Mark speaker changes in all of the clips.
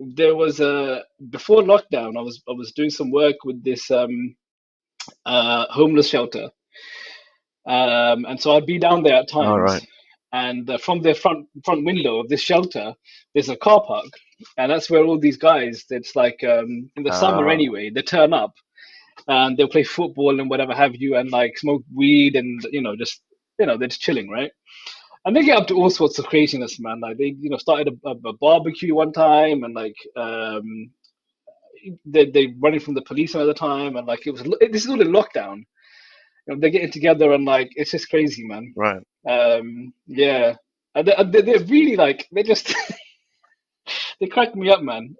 Speaker 1: there was a before lockdown. I was doing some work with this homeless shelter, and so I'd be down there at
Speaker 2: All
Speaker 1: times.
Speaker 2: right.
Speaker 1: And from the front window of this shelter, there's a car park, and that's where all these guys. It's like in the summer
Speaker 2: Ah,
Speaker 1: anyway. They turn up and they'll play football and whatever have you, and like smoke weed and just they're just chilling, right? And they get up to all sorts of craziness, man. Like they started a barbecue one time, and like they running from the police another time, and like this is all in lockdown. They're getting together and like it's just crazy, man.
Speaker 2: right.
Speaker 1: Yeah, and they're really like they just they cracked me up, man.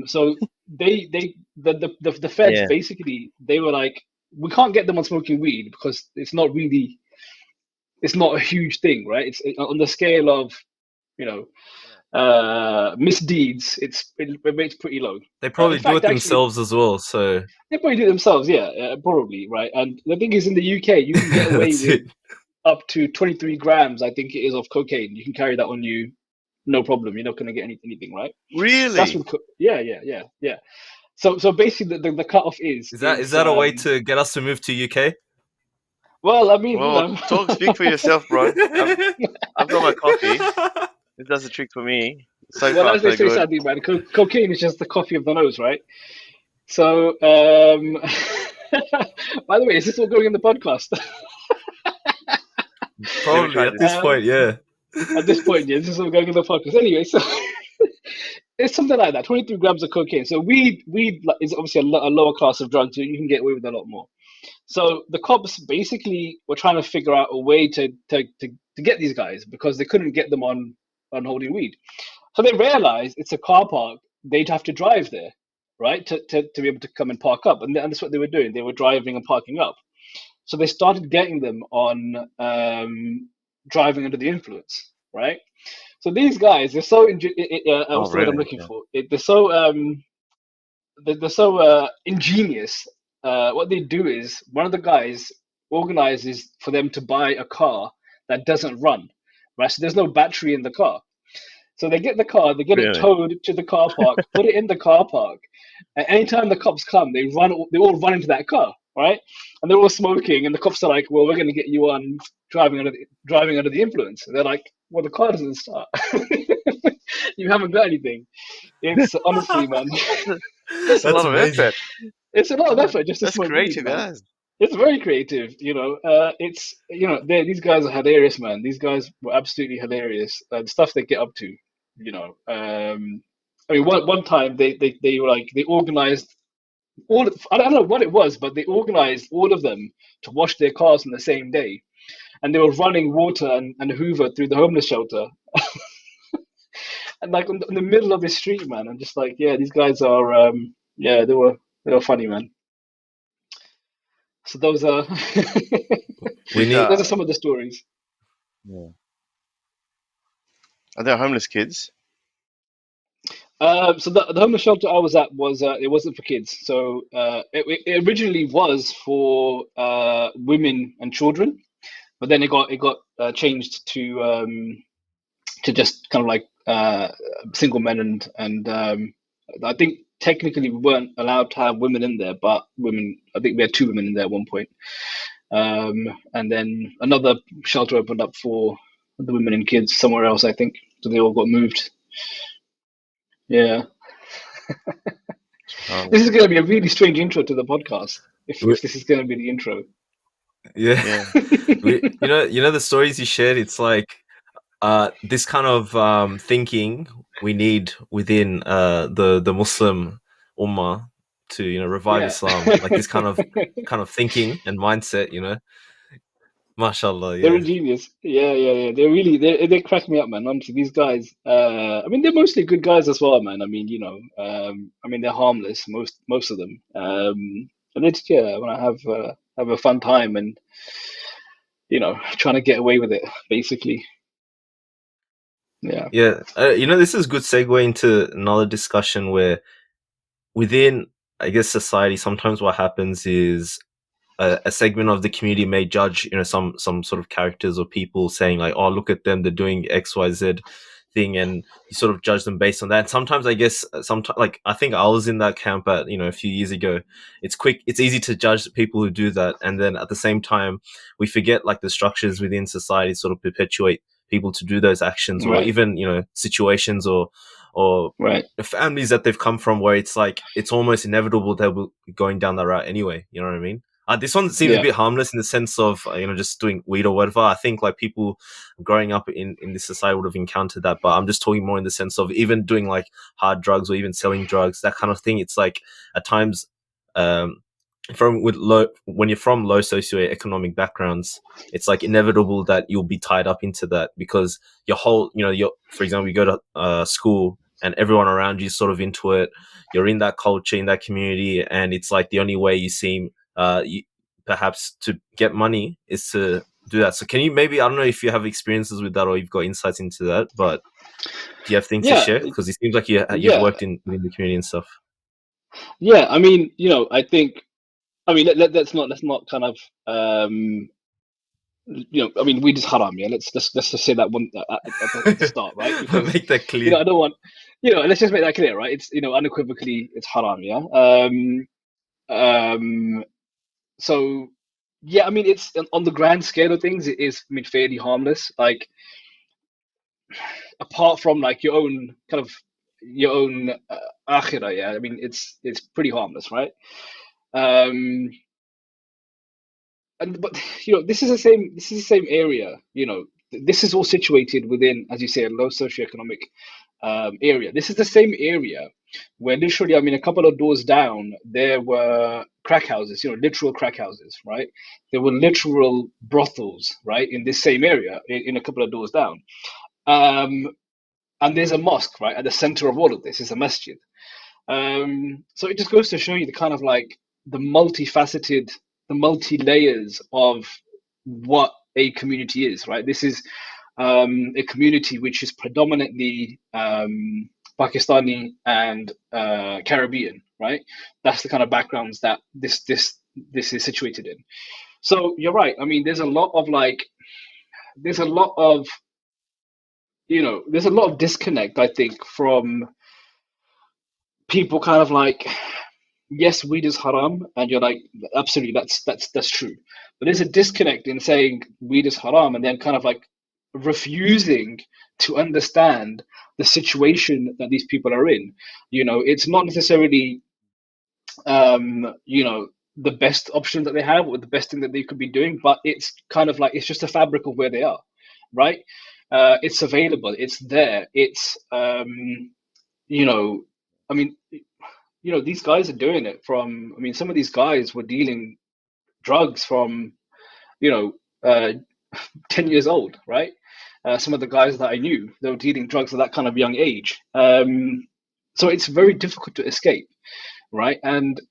Speaker 1: So the feds
Speaker 2: Yeah.
Speaker 1: basically they were like, we can't get them on smoking weed because it's not a huge thing, right? On the scale of you know misdeeds, it rates pretty low.
Speaker 2: They
Speaker 1: In
Speaker 2: probably do
Speaker 1: fact,
Speaker 2: it
Speaker 1: actually,
Speaker 2: themselves as well. So
Speaker 1: they probably do it themselves, yeah, probably, right? And the thing is, in the UK, you can get away
Speaker 2: that's
Speaker 1: with
Speaker 2: it.
Speaker 1: up to 23 grams, I think it is, of cocaine. You can carry that on you, no problem. You're not going to get anything, right? That's
Speaker 2: Really?
Speaker 1: what, yeah, yeah, yeah, yeah. So basically, the cutoff
Speaker 2: Is
Speaker 1: is
Speaker 2: that a way to get us to move to UK?
Speaker 1: well, I mean,
Speaker 2: Well, speak for yourself, bro. I've got my coffee. It does the trick for me. So
Speaker 1: well,
Speaker 2: far,
Speaker 1: as they
Speaker 2: so
Speaker 1: say,
Speaker 2: good.
Speaker 1: sadly, man, cocaine is just the coffee of the nose, right? So, by the way, is this all going in the podcast?
Speaker 2: Let me Probably try at this. this point, yeah.
Speaker 1: At this point, yeah, this is all going in the podcast. Anyway, so it's something like that, 23 grams of cocaine. So weed is obviously a lower class of drug, so you can get away with a lot more. So the cops basically were trying to figure out a way to get these guys because they couldn't get them on holding weed. So they realized it's a car park. They'd have to drive there, right, to be able to come and park up. And that's what they were doing. They were driving and parking up. So they started getting them on driving under the influence, right? So these guys, they're so
Speaker 2: Oh,
Speaker 1: what's the word I'm
Speaker 2: really?
Speaker 1: looking
Speaker 2: Yeah.
Speaker 1: for? They're so ingenious. What they do is one of the guys organizes for them to buy a car that doesn't run, right? So there's no battery in the car. So they get the car, they get it
Speaker 2: Really?
Speaker 1: towed to the car park, put it in the car park. And anytime the cops come, they all run into that car, right? And they're all smoking, and the cops are like, "Well, we're going to get you on driving under the influence." And they're like, "Well, the car doesn't start. You haven't got anything." It's honestly, man,
Speaker 2: That's a
Speaker 1: it's
Speaker 2: lot That's of amazing. effort.
Speaker 1: it's a lot of
Speaker 2: Ah,
Speaker 1: effort just to
Speaker 2: that's
Speaker 1: smoke weed,
Speaker 2: creative,
Speaker 1: man.
Speaker 2: guys.
Speaker 1: It's very creative, It's these guys are hilarious, man. These guys were absolutely hilarious. The stuff they get up to, you know. I mean, one time they were like they organized I don't know what it was, but they organized all of them to wash their cars on the same day, and they were running water and Hoover through the homeless shelter, and like in the middle of the street, man. I'm just like, yeah, these guys are, yeah, they were funny, man. So those are
Speaker 2: We
Speaker 3: These
Speaker 2: need.
Speaker 1: those are
Speaker 3: are
Speaker 1: some of the stories.
Speaker 2: Yeah.
Speaker 3: are there homeless kids?
Speaker 1: So the homeless shelter I was at was it wasn't for kids. So it originally was for women and children, but then it got changed to just kind of like single men and I think technically we weren't allowed to have women in there, but women I think we had two women in there at one point. And then another shelter opened up for the women and kids somewhere else, I think. So they all got moved. Yeah. This is going to be a really strange intro to the podcast. If this is going to be the intro.
Speaker 2: Yeah.
Speaker 3: Yeah.
Speaker 2: You know the stories you shared. It's like this kind of thinking we need within the Muslim Ummah to revive
Speaker 1: Yeah.
Speaker 2: Islam. Like this kind of thinking and mindset. Mashallah.
Speaker 1: They're
Speaker 2: Yeah.
Speaker 1: ingenious. Yeah, yeah, yeah. They crack me up, man. Honestly, these guys. I mean, they're mostly good guys as well, man. I mean, I mean, they're harmless, most of them. And it's yeah, when I have a fun time and trying to get away with it, basically. Yeah.
Speaker 2: Yeah. This is a good segue into another discussion where within, I guess, society, sometimes what happens is a segment of the community may judge, some sort of characters or people saying like, oh, look at them, they're doing XYZ thing, and you sort of judge them based on that. And sometimes I guess sometimes, like, I think I was in that camp at, a few years ago. It's easy to judge people who do that, and then at the same time we forget like the structures within society sort of perpetuate people to do those actions, or
Speaker 1: Right.
Speaker 2: even situations or
Speaker 1: Right.
Speaker 2: families that they've come from, where it's like it's almost inevitable they'll be going down that route anyway. You know what I mean? This one seems a
Speaker 1: Yeah.
Speaker 2: bit harmless in the sense of just doing weed or whatever. I think like people growing up in this society would have encountered that, but I'm just talking more in the sense of even doing like hard drugs or even selling drugs, that kind of thing. It's like at times, um, when you're from low socioeconomic backgrounds, it's like inevitable that you'll be tied up into that, because your whole, for example, you go to school and everyone around you is sort of into it. You're in that culture, in that community, and it's like the only way you seem, perhaps, to get money is to do that. So can you maybe, I don't know if you have experiences with that or you've got insights into that, but do you have things to
Speaker 1: Yeah.
Speaker 2: share? Because it seems like you've
Speaker 1: Yeah.
Speaker 2: worked within the community and stuff.
Speaker 1: Yeah. I mean, I think. I mean, let's not kind of I mean, weed is haram. Yeah, let's just say that one at the start, right? Because
Speaker 2: Make that clear.
Speaker 1: I don't want let's just make that clear, right? It's unequivocally it's haram. Yeah. Um. So yeah, I mean, it's on the grand scale of things, it is, I mean, fairly harmless. Like, apart from like your own akhirah, yeah. I mean, it's pretty harmless, right? Um. And but this is the same area. This is all situated within, as you say, a low socioeconomic area. This is the same area where literally, I mean, a couple of doors down, there were crack houses, literal crack houses, right? There were literal brothels, right, in this same area, in a couple of doors down. Um, and there's a mosque, right, at the center of all of this is a masjid. So it just goes to show you the kind of like the multifaceted, the multi layers of what a community is, right? This is a community which is predominantly Pakistani and Caribbean, right? That's the kind of backgrounds that this is situated in. So you're right. I mean, there's a lot of there's a lot of disconnect, I think, from people kind of like, yes, weed is haram, and you're like, absolutely, that's true. But there's a disconnect in saying weed is haram and then kind of like refusing to understand the situation that these people are in. It's not necessarily the best option that they have or the best thing that they could be doing, but it's kind of like it's just a fabric of where they are, right? It's available, it's there, it's you know, I mean, these guys are doing it from, I mean, some of these guys were dealing drugs from, you know, 10 years old, right? Some of the guys that I knew, they were dealing drugs at that kind of young age. So it's very difficult to escape, right? And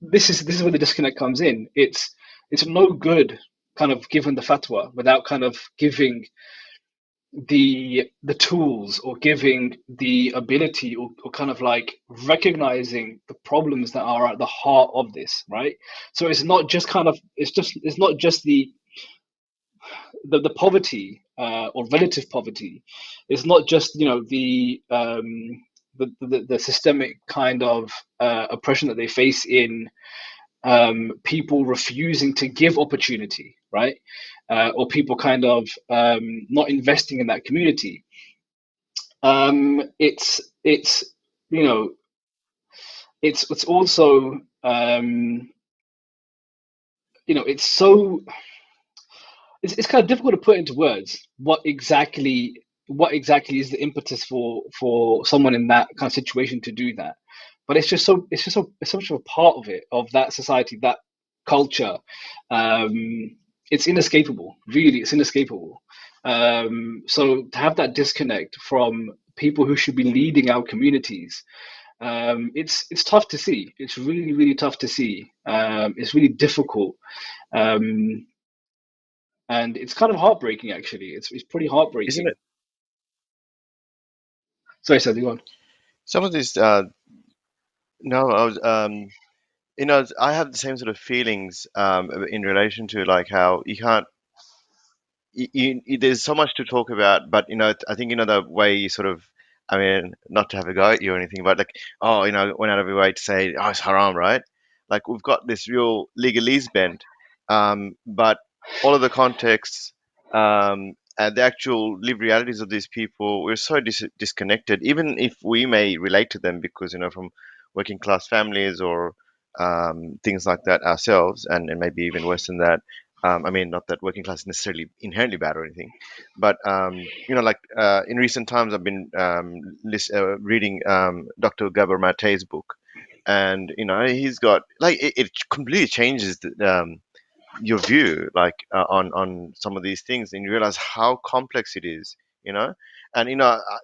Speaker 1: this is where the disconnect comes in. It's no good kind of giving the fatwa without kind of giving the tools or giving the ability or kind of like recognizing the problems that are at the heart of this, right? So it's not just kind of it's not just the poverty or relative poverty. It's not just the systemic kind of oppression that they face in people refusing to give opportunity, right? Or people kind of not investing in that community. It's you know it's also it's so it's kind of difficult to put into words what exactly is the impetus for someone in that kind of situation to do that. But it's so much of a part of it, of that society, that culture. It's inescapable, really. It's inescapable. So to have that disconnect from people who should be leading our communities, it's tough to see. It's really, really tough to see. It's really difficult. Um, and it's kind of heartbreaking, actually. It's pretty
Speaker 3: Isn't
Speaker 1: heartbreaking.
Speaker 3: it?
Speaker 1: Sorry, Seth, you on?
Speaker 3: Some of these, no, I was, I have the same sort of feelings in relation to like how you can't there's so much to talk about, but I think the way you sort of, I mean, not to have a go at you or anything, but like, oh, went out of your way to say, oh, it's haram, right? Like we've got this real legalese bent, but all of the contexts, and the actual lived realities of these people, we're so disconnected. Even if we may relate to them because from working class families or things like that ourselves, and maybe even worse than that. I mean, not that working class is necessarily inherently bad or anything, but like in recent times, I've been reading Dr. Gabor Mate's book, and he's got like it completely changes your view, like on some of these things, and you realize how complex it is, and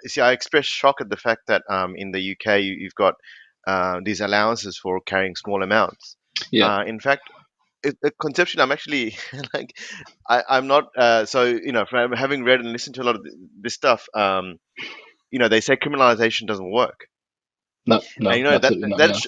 Speaker 3: see, I express shock at the fact that in the UK you've got these allowances for carrying small amounts.
Speaker 1: Yeah.
Speaker 3: In fact, conceptually, I'm actually like I'm not so from having read and listened to a lot of this stuff. They say criminalization doesn't work,
Speaker 1: No,
Speaker 3: and
Speaker 1: no, absolutely not. Yeah.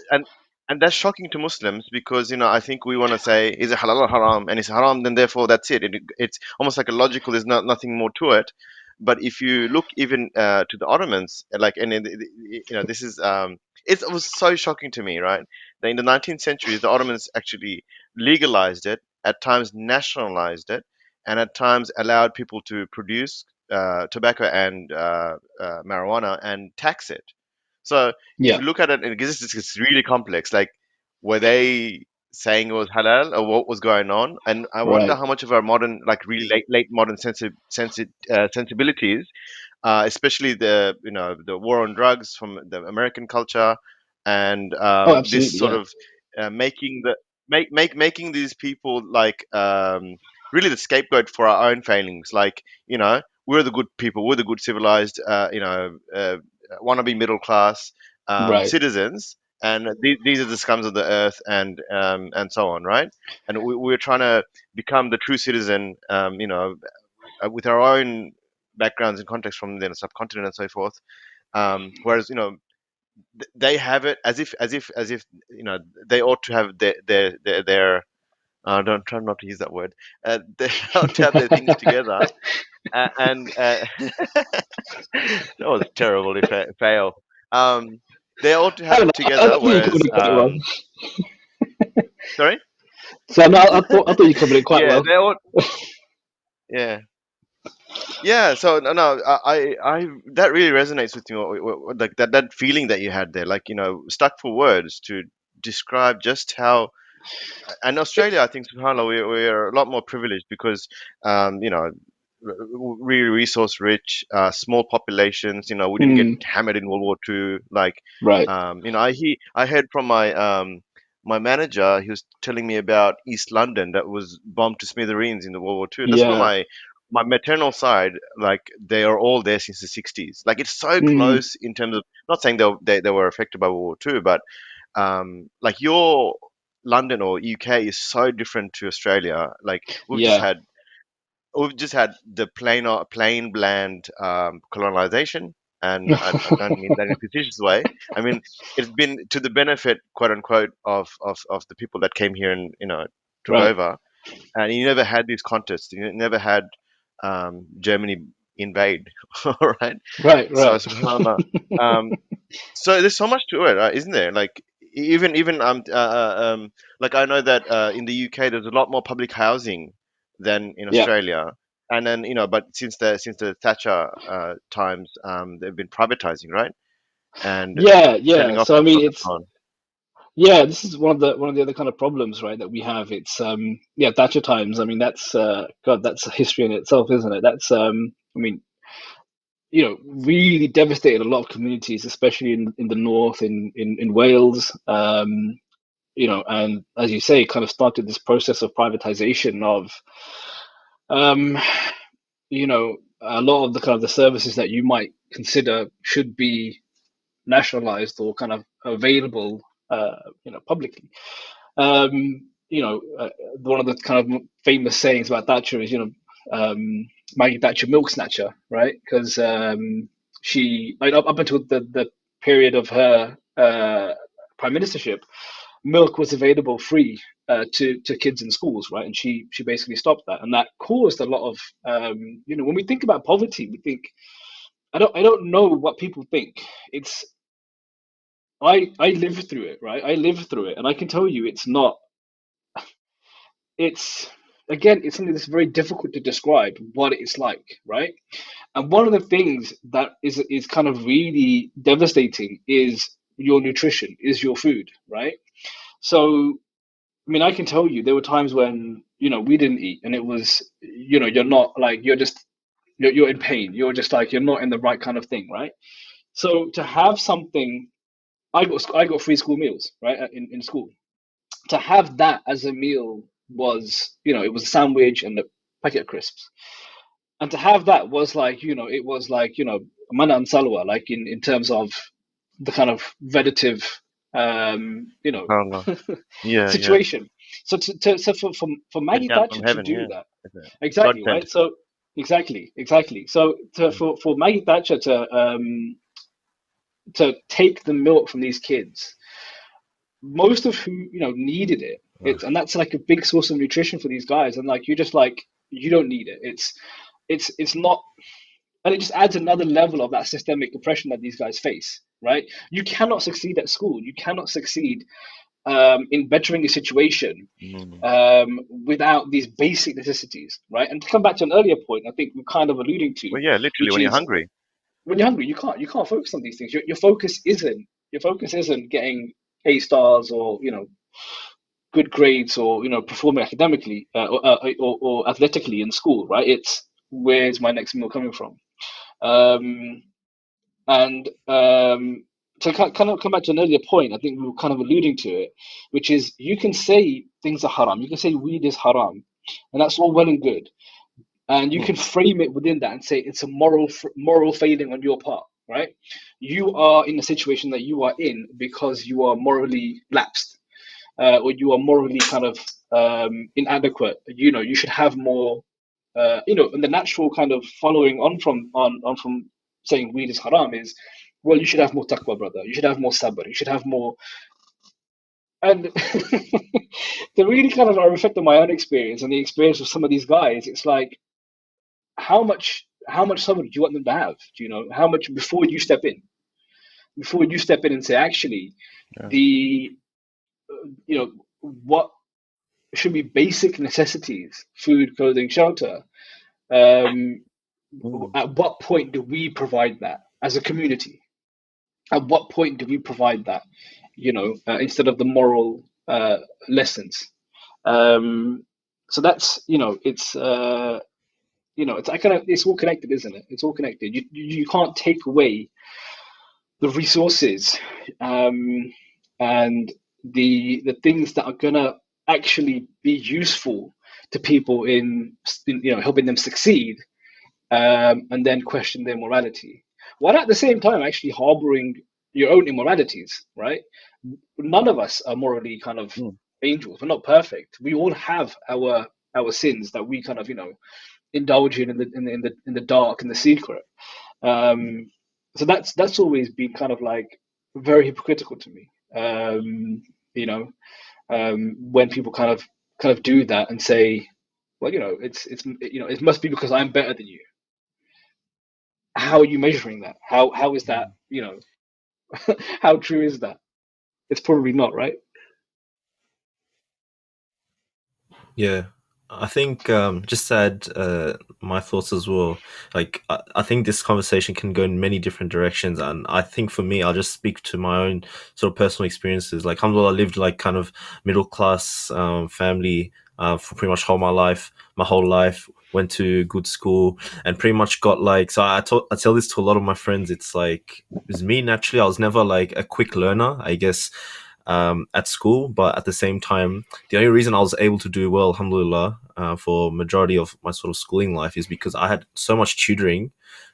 Speaker 3: and that's shocking to Muslims because I think we want to say, is it halal or haram, and it's haram, then therefore that's it. It's almost like a logical. There's nothing more to it. But if you look even to the Ottomans, like, and this is it was so shocking to me, right? That in the 19th century, the Ottomans actually legalized it, at times nationalized it, and at times allowed people to produce tobacco and marijuana and tax it. So if
Speaker 1: Yeah.
Speaker 3: you look at it, and because it's really complex, like were they saying it was halal or what was going on? And I wonder
Speaker 1: Right.
Speaker 3: how much of our modern, like really late modern sensibilities, especially the war on drugs from the American culture, and
Speaker 1: Oh,
Speaker 3: this
Speaker 1: absolutely.
Speaker 3: sort
Speaker 1: Yeah.
Speaker 3: of making the making these people like really the scapegoat for our own failings. Like we're the good people, we're the good civilized, wannabe middle class
Speaker 1: Right.
Speaker 3: citizens, and these are the scums of the earth, and so on, right? And we're trying to become the true citizen, with our own backgrounds and context from the subcontinent and so forth. Whereas they have it as if they ought to have their don't try not to use that word. They ought to have their things together, and that was terrible. If fail, they ought to
Speaker 1: I
Speaker 3: have
Speaker 1: don't
Speaker 3: it
Speaker 1: know. I
Speaker 3: together.
Speaker 1: think you covered
Speaker 3: Whereas,
Speaker 1: it quite well.
Speaker 3: sorry,
Speaker 1: So no, I thought you covered it quite
Speaker 3: yeah,
Speaker 1: well.
Speaker 3: they ought, yeah. Yeah, so no, I that really resonates with me. Like that feeling that you had there, like stuck for words to describe just how. And Australia, I think, subhanAllah, we're a lot more privileged because, really resource rich, small populations. We didn't get
Speaker 1: Mm,
Speaker 3: hammered in World War II. Like,
Speaker 1: right.
Speaker 3: I heard from my manager. He was telling me about East London that was bombed to smithereens in the World War II. That's where
Speaker 1: Yeah.
Speaker 3: my maternal side, like they are all there since the 60s. Like it's so
Speaker 1: Mm,
Speaker 3: close in terms of, not saying they were affected by World War II, but like your London or UK is so different to Australia. Like
Speaker 1: yeah.
Speaker 3: we've just had the plain bland colonization, and I don't mean that in a facetious way. I mean it's been to the benefit, quote unquote, of the people that came here and took
Speaker 1: Right.
Speaker 3: over. And you never had these contests. You never had Germany invade, all right?
Speaker 1: Right.
Speaker 3: So
Speaker 1: Right.
Speaker 3: subhanallah. Um, so there's so much to it, isn't there? Like even like I know that in the UK there's a lot more public housing than in
Speaker 1: Yeah.
Speaker 3: Australia, and then but since the Thatcher times, they've been privatizing, right, and
Speaker 1: Yeah.
Speaker 3: selling
Speaker 1: Yeah.
Speaker 3: off
Speaker 1: So I
Speaker 3: and
Speaker 1: mean,
Speaker 3: so
Speaker 1: it's
Speaker 3: on.
Speaker 1: yeah. This is one of the other kind of problems, right, that we have. It's yeah, Thatcher times. I mean, that's God, that's a history in itself, isn't it? That's I mean, really devastated a lot of communities, especially in the north, in Wales. And as you say, kind of started this process of privatization of, um, a lot of the kind of the services that you might consider should be nationalized or kind of available, publicly. One of the kind of famous sayings about Thatcher is, Maggie Thatcher, milk snatcher, right? Because she, like, up until the period of her prime ministership, milk was available free to kids in schools, right? And she basically stopped that, and that caused a lot of when we think about poverty, we think I don't know what people think. It's I live through it, right? I live through it, and I can tell you, it's not. It's again, it's something that's very difficult to describe what it's like, right? And one of the things that is kind of really devastating is your nutrition, is your food, right? So, I mean, I can tell you there were times when we didn't eat, and it was you're not like you're in pain. You're just like you're not in the right kind of thing, right? So to have something, I got free school meals, right, in school. To have that as a meal was it was a sandwich and a packet of crisps, and to have that was like it was like mana and salwa, like in terms of the kind of vegetative
Speaker 3: Allah. Yeah, yeah.
Speaker 1: situation. So for
Speaker 3: Sent
Speaker 1: Maggie
Speaker 3: down from
Speaker 1: Thatcher to
Speaker 3: heaven.
Speaker 1: do
Speaker 3: Yeah.
Speaker 1: that,
Speaker 3: It's a God
Speaker 1: exactly,
Speaker 3: sent.
Speaker 1: right? So exactly. So for Maggie Thatcher to take the milk from these kids, most of who needed it, and that's like a big source of nutrition for these guys, and like you're just like you don't need it. It's not, and it just adds another level of that systemic oppression that these guys face, right? You cannot succeed at school. You cannot succeed in bettering a situation
Speaker 3: Mm.
Speaker 1: without these basic necessities, right? And to come back to an earlier point, I think we're kind of alluding to,
Speaker 3: Well, yeah, literally
Speaker 1: which
Speaker 3: when you're
Speaker 1: is
Speaker 3: hungry.
Speaker 1: when you're hungry, you can't focus on these things. Your focus isn't getting A stars or good grades or performing academically or athletically in school, right? It's where's my next meal coming from? Um, and to kind of come back to an earlier point, I think we were kind of alluding to it, which is you can say things are haram, you can say weed is haram, and that's all well and good, and you
Speaker 3: Mm.
Speaker 1: can frame it within that and say it's a moral failing on your part, right? You are in a situation that you are in because you are morally lapsed, or you are morally kind of inadequate. You should have more. And the natural kind of following on from saying weed is haram is, well, you should have more taqwa, brother. You should have more sabr. You should have more. And to really kind of reflect on my own experience and the experience of some of these guys, it's like how much sabr do you want them to have? Do you know how much before you step in and say, actually,
Speaker 3: Yeah.
Speaker 1: the what should be basic necessities: food, clothing, shelter. Um,
Speaker 3: Mm.
Speaker 1: at what point do we provide that as a community? At what point do we provide that? Instead of the moral lessons. So that's it's I kind of it's all connected, isn't it? It's all connected. You can't take away the resources and the things that are gonna actually be useful to people in helping them succeed, and then question their morality, while at the same time actually harboring your own immoralities, right? None of us are morally kind of
Speaker 3: Mm.
Speaker 1: angels. We're not perfect. We all have our sins that we kind of indulge in the dark and the secret. Um, so that's always been kind of like very hypocritical to me. You know, when people kind of do that and say, well, it must be because I'm better than you. How are you measuring that? How is that? How true is that? It's probably not, right?
Speaker 2: Yeah, I think just to add my thoughts as well. Like, I think this conversation can go in many different directions, and I think for me, I'll just speak to my own sort of personal experiences. Like, alhamdulillah, I lived like kind of middle class family for pretty much my whole life. Went to good school and pretty much got like. So I tell this to a lot of my friends. It's like it was me naturally. I was never like a quick learner, I guess, at school, but at the same time the only reason I was able to do well, alhamdulillah, for majority of my sort of schooling life is because I had so much tutoring,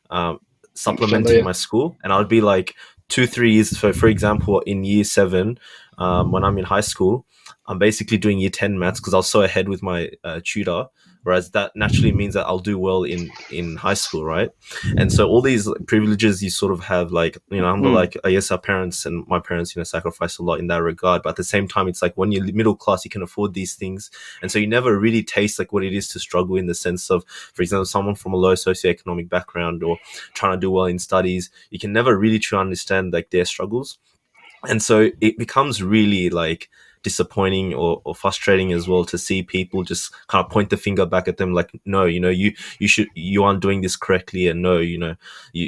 Speaker 2: um,
Speaker 1: Mashallah,
Speaker 2: supplementing
Speaker 1: yeah.
Speaker 2: my school, and I would be like 2 3 years. For example, in year 7, when I'm in high school, I'm basically doing year 10 maths because I was so ahead with my tutor. whereas that naturally means that I'll do well in high school, right? And so all these privileges you sort of have, like, like, I guess our parents and my parents, sacrificed a lot in that regard, but at the same time, it's like when you're middle class, you can afford these things, and so you never really taste like what it is to struggle, in the sense of, for example, someone from a low socioeconomic background or trying to do well in studies, you can never really try to understand like their struggles. And so it becomes really like disappointing or frustrating as well to see people just kind of point the finger back at them, like, no, you aren't doing this correctly, and no,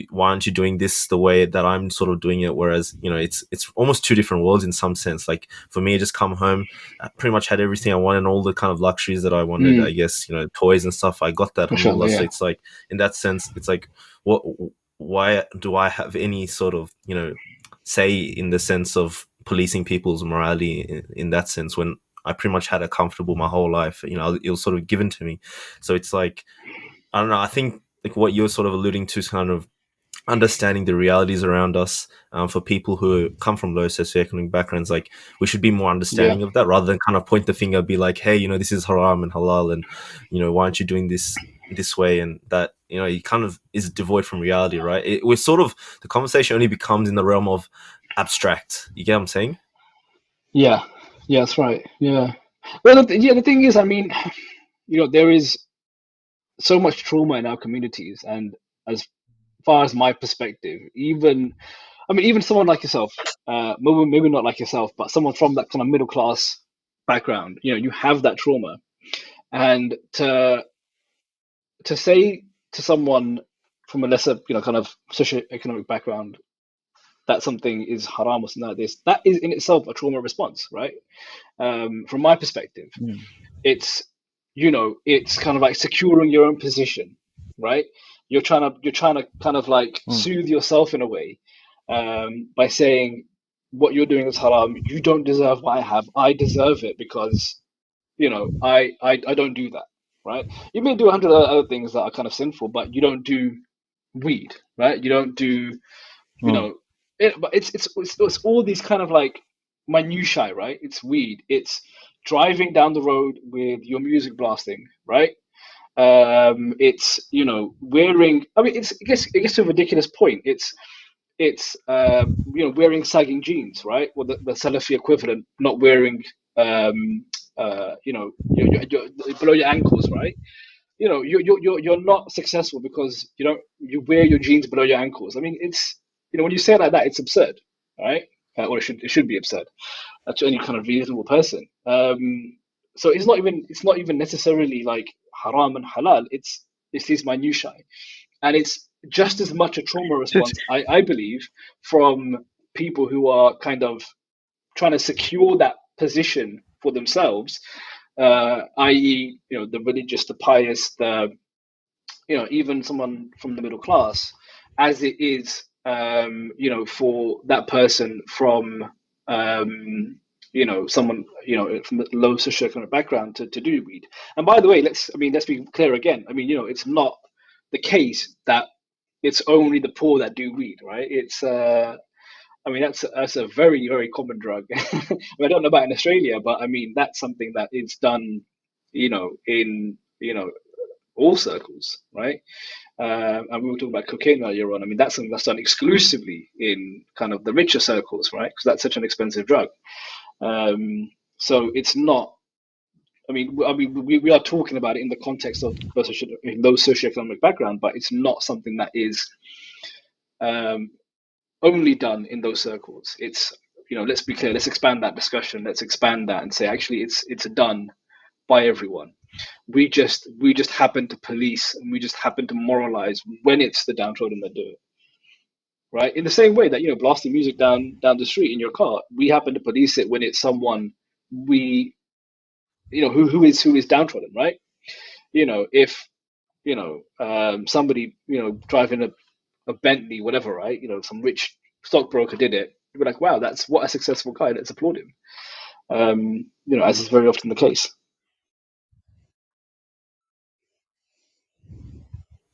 Speaker 2: why aren't you doing this the way that I'm sort of doing it? Whereas, it's almost two different worlds in some sense. Like for me, I just come home, I pretty much had everything I wanted and all the kind of luxuries that I wanted. I guess, toys and stuff, I got that, alhamdulillah. So it's like, in that sense, it's like, why do I have any sort of, say in the sense of policing people's morality in that sense, when I pretty much had it comfortable my whole life? It was sort of given to me. So it's like, I don't know, I think like what you're sort of alluding to is kind of understanding the realities around us. For people who come from low socioeconomic backgrounds, like, we should be more understanding of that, rather than kind of point the finger, be like, hey, this is haram and halal, and why aren't you doing this way? And that, it kind of is devoid from reality, right? We're sort of, the conversation only becomes in the realm of abstract. You get what I'm saying?
Speaker 1: Yeah, that's right. Yeah. Well, the thing is, I mean, there is so much trauma in our communities, and as far as my perspective, even someone like yourself, maybe not like yourself, but someone from that kind of middle class background, you have that trauma, and to say to someone from a lesser, kind of socioeconomic background, that something is haram or something like this, that is in itself a trauma response, right? From my perspective, it's it's kind of like securing your own position, right? You're trying to kind of like soothe yourself in a way, by saying what you're doing is haram. You don't deserve what I have. I deserve it because I don't do that, right? You may do 100 other things that are kind of sinful, but you don't do weed, right? You don't do but it's all these kind of like minutiae, right? It's weed. It's driving down the road with your music blasting, right? It's wearing. I mean, it gets to a ridiculous point. It's wearing sagging jeans, right? Well, the Salafi equivalent, not wearing your below your ankles, right? You're not successful because you wear your jeans below your ankles. I mean, it's when you say it like that, it's absurd, right? Or it should be absurd to any kind of reasonable person. So it's not even necessarily like haram and halal. It's these minutiae, and it's just as much a trauma response, I believe, from people who are kind of trying to secure that position for themselves, i.e., the religious, the pious, the even someone from the middle class, as it is, for that person from, someone, from a low socioeconomic background to do weed. And by the way, let's be clear again. I mean, it's not the case that it's only the poor that do weed, right? It's that's a very, very common drug. I don't know about in Australia, but I mean that's something that is done, in all circles, right? And we were talking about cocaine earlier on. I mean that's something that's done exclusively in kind of the richer circles, right? Because that's such an expensive drug. So it's not. We are talking about it in the context of those socioeconomic background, but it's not something that is only done in those circles. It's let's be clear. Let's expand that discussion. Let's expand that and say actually it's done by everyone. We just happen to police, and we just happen to moralize when it's the downtrodden that do it. Right? In the same way that blasting music down the street in your car, we happen to police it when it's someone we who is downtrodden, right? If somebody driving a Bentley, whatever, right? Some rich stockbroker did it. You'd be like, wow, that's what a successful guy. Let's applaud him. As is very often the case.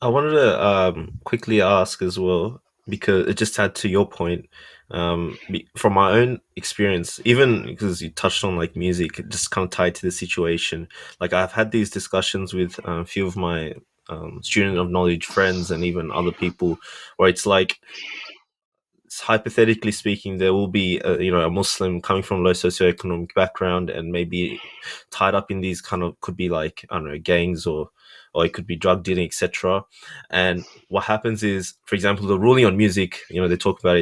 Speaker 2: I wanted to quickly ask as well. because it just had to your point. From my own experience, even because you touched on like music, it just kind of tied to the situation. Like I've had these discussions with a few of my student of knowledge friends and even other people, where it's like, hypothetically speaking, there will be a Muslim coming from low socioeconomic background and maybe tied up in these kind of, could be like, I don't know, gangs, or it could be drug dealing, etc. And what happens is, for example, the ruling on music, they talk about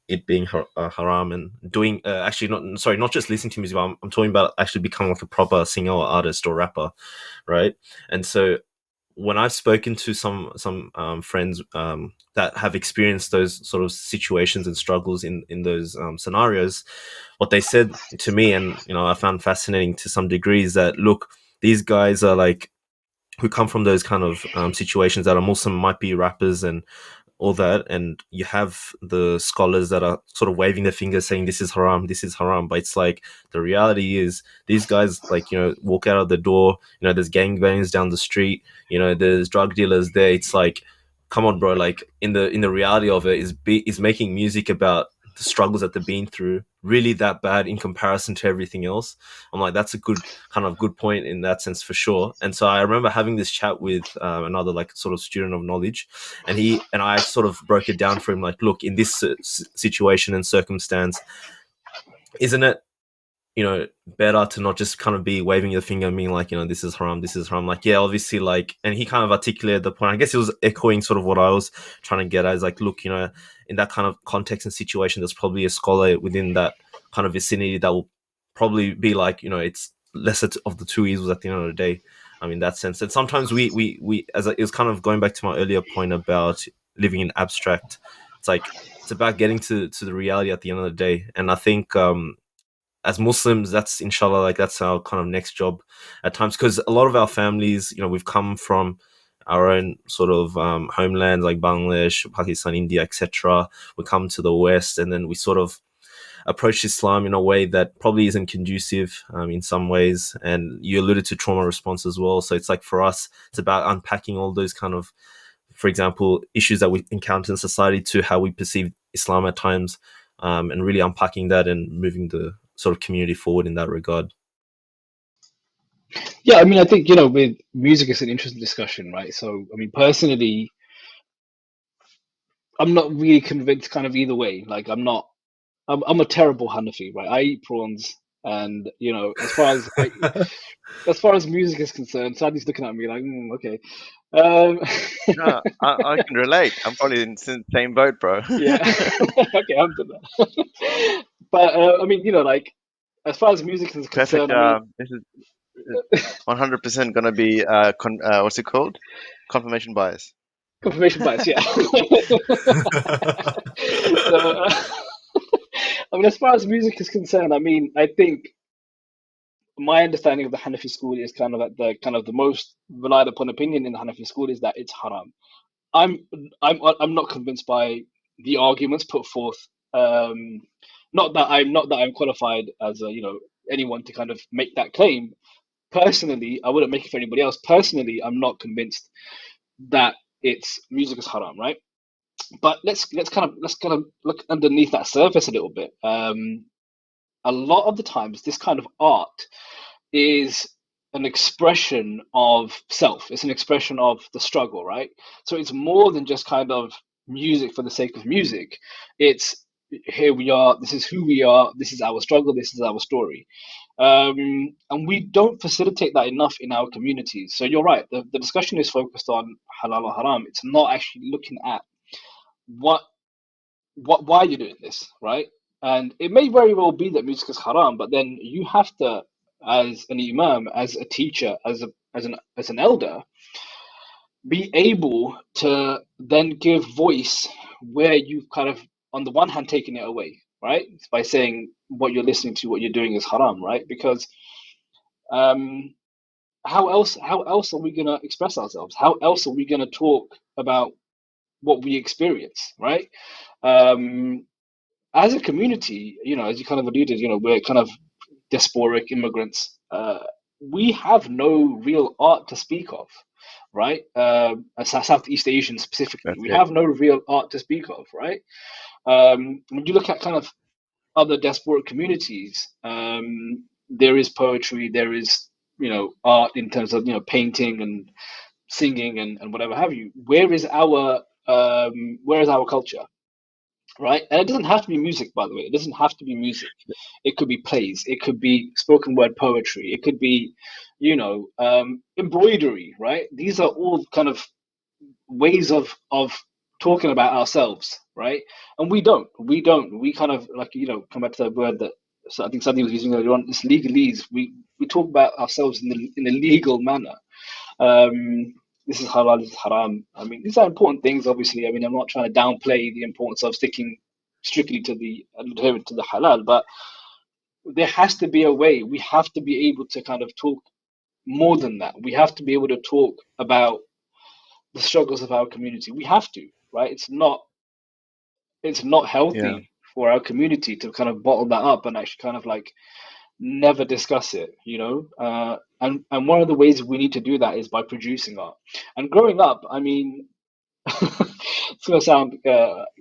Speaker 2: it being haram, and doing actually not, sorry, not just listening to music, but I'm talking about actually becoming like a proper singer or artist or rapper, right? And so when I've spoken to some friends that have experienced those sort of situations and struggles in those scenarios, what they said to me, and I found fascinating to some degree, is that, look, these guys are like, who come from those kind of situations that are Muslim, might be rappers and all that, and you have the scholars that are sort of waving their fingers saying this is haram, this is haram, but it's like, the reality is these guys, like, walk out of the door, there's gangbangs down the street, there's drug dealers there. It's like, come on, bro, like, in the reality of it, is making music about the struggles that they've been through really that bad in comparison to everything else? I'm like, that's a good point in that sense, for sure. And so I remember having this chat with another, like, sort of student of knowledge, and I sort of broke it down for him, like, look, in this situation and circumstance, isn't it, better to not just kind of be waving your finger and being like, this is haram, this is haram. Like, yeah, obviously, like, and he kind of articulated the point. I guess he was echoing sort of what I was trying to get at, is like, look, in that kind of context and situation, there's probably a scholar within that kind of vicinity that will probably be like, it's lesser of the two evils at the end of the day. I mean, that sense. And sometimes we it was kind of going back to my earlier point about living in abstract. It's like, it's about getting to the reality at the end of the day. And I think as Muslims, that's, inshallah, like, that's our kind of next job at times, because a lot of our families, we've come from our own sort of homelands, like Bangladesh, Pakistan, India, etc. We come to the West, and then we sort of approach Islam in a way that probably isn't conducive in some ways. And you alluded to trauma response as well. So it's like, for us, it's about unpacking all those kind of, for example, issues that we encounter in society to how we perceive Islam at times, and really unpacking that and moving the sort of community forward in that regard.
Speaker 1: Yeah, I mean, I think, with music, it's an interesting discussion, right? So, I mean, personally, I'm not really convinced kind of either way. Like, I'm a terrible Hanafi, right? I eat prawns, and, as far as music is concerned, Sadie's looking at me like, okay. Um,
Speaker 3: No, I can relate. I'm probably in the same boat, bro.
Speaker 1: yeah. Okay, I'm done that. But, I mean, like, as far as music is
Speaker 3: Perfect.
Speaker 1: concerned, I mean,
Speaker 3: This is 100% gonna be what's it called? Confirmation bias.
Speaker 1: confirmation bias, yeah. So, I mean, as far as music is concerned, I mean, I think my understanding of the Hanafi school is kind of that the most relied upon opinion in the Hanafi school is that it's haram. I'm I'm not convinced by the arguments put forth. Um, not that I'm qualified as anyone to kind of make that claim. Personally, I wouldn't make it for anybody else. Personally, I'm not convinced that it's music is haram, right? But let's kind of look underneath that surface a little bit. A lot of the times, this kind of art is an expression of self. It's an expression of the struggle, right? So it's more than just kind of music for the sake of music. It's, here we are. This is who we are. This is our struggle. This is our story. And we don't facilitate that enough in our communities. So you're right. The discussion is focused on halal or haram. It's not actually looking at what why you're doing this, right? And it may very well be that music is haram, but then you have to, as an imam, as a teacher, as an elder, be able to then give voice where you've kind of, on the one hand, taken it away, right? By saying what you're listening to, what you're doing is haram, right? Because um, how else are we gonna express ourselves? How else are we gonna talk about what we experience, right? Um, as a community, as you kind of alluded, we're kind of diasporic immigrants. We have no real art to speak of. right? Southeast Asian specifically.
Speaker 3: That's
Speaker 1: We
Speaker 3: it.
Speaker 1: have no real art to speak of, right? When you look at kind of other diasporic communities, there is poetry, there is, art in terms of, painting and singing and whatever have you. Where is our culture, right? And it doesn't have to be music, by the way. It doesn't have to be music. It could be plays. It could be spoken word poetry. It could be, embroidery, right? These are all kind of ways of talking about ourselves, right? And we kind of, like, come back to that word that, so I think Sandy was using earlier on, it's legalese. We talk about ourselves in a legal manner. This is halal, this is haram. I mean, these are important things, obviously. I mean, I'm not trying to downplay the importance of sticking strictly to the adherent to the halal, but there has to be a way. We have to be able to kind of talk more than that. We have to be able to talk about the struggles of our community. We have to, right? It's not
Speaker 3: Yeah.
Speaker 1: healthy for our community to kind of bottle that up and actually kind of like never discuss it, and one of the ways we need to do that is by producing art. And growing up, I mean, it's gonna sound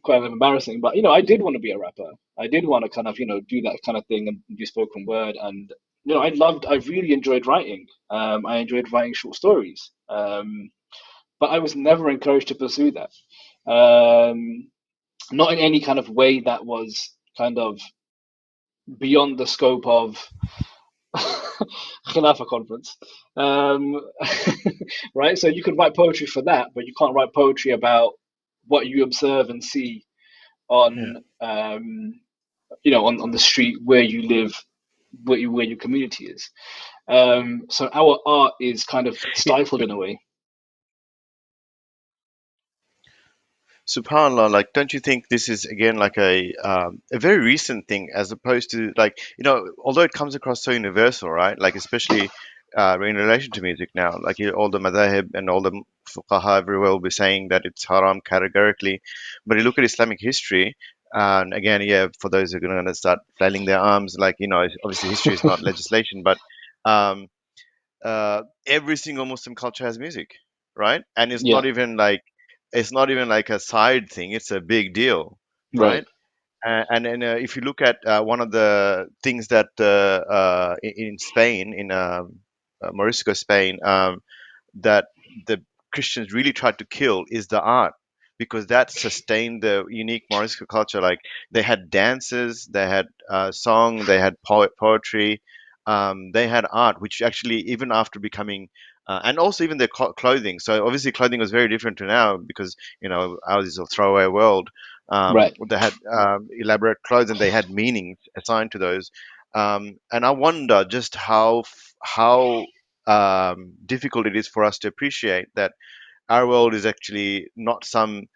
Speaker 1: quite embarrassing, but I did want to be a rapper. I did want to kind of do that kind of thing and do spoken word, and I really enjoyed writing. I enjoyed writing short stories, but I was never encouraged to pursue that. Not in any kind of way that was kind of beyond the scope of Khilafa conference, right? So you could write poetry for that, but you can't write poetry about what you observe and see
Speaker 3: Yeah.
Speaker 1: on, on the street where you live, where your community is. So our art is kind of stifled in a way.
Speaker 3: Subhanallah, like, don't you think this is again like a very recent thing, as opposed to, like, although it comes across so universal, right? Like, especially in relation to music now, like, all the madhahib and all the fuqaha everywhere will be saying that it's haram categorically. But you look at Islamic history, and again, yeah, for those who are going to start flailing their arms, like, obviously history is not legislation, but um, every single Muslim culture has music, right? And
Speaker 1: Yeah,
Speaker 3: it's not even like a side thing; it's a big deal,
Speaker 1: right,
Speaker 3: right? And if you look at one of the things that in Spain, in Morisco, Spain, that the Christians really tried to kill is the art, because that sustained the unique Morisco culture. Like, they had dances, they had song, they had poetry, they had art, which actually, even after becoming and also even their clothing. So obviously clothing was very different to now, because ours is a throwaway world.
Speaker 1: right.
Speaker 3: They had elaborate clothes, and they had meanings assigned to those. And I wonder just how difficult it is for us to appreciate that our world is actually not some.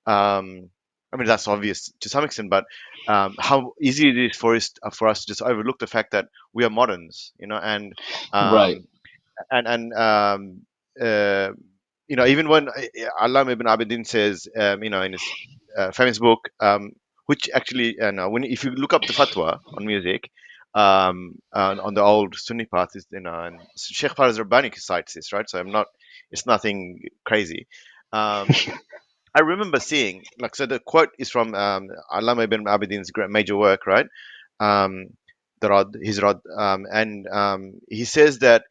Speaker 3: Um, I mean, that's obvious to some extent, but how easy it is for us to just overlook the fact that we are moderns,
Speaker 1: Right.
Speaker 3: um, and uh, even when Allama ibn Abidin says, in his famous book, which actually, when if you look up the fatwa on music, on the old Sunni path, is, and Sheikh Faraz Rabbani cites this, right? So it's nothing crazy. Um, I remember seeing, like, so the quote is from Allama ibn Abidin's great major work, right? Um, his Rad, and he says that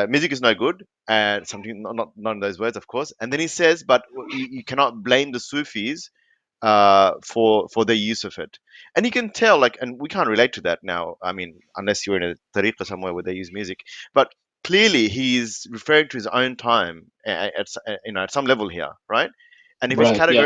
Speaker 3: music is no good, and something, not none of those words, of course. And then he says, but you cannot blame the Sufis for their use of it. And you can tell, like, and we can't relate to that now. I mean, unless you're in a tariqah somewhere where they use music, but clearly he's referring to his own time at some level here, right? And
Speaker 1: Right. Yeah.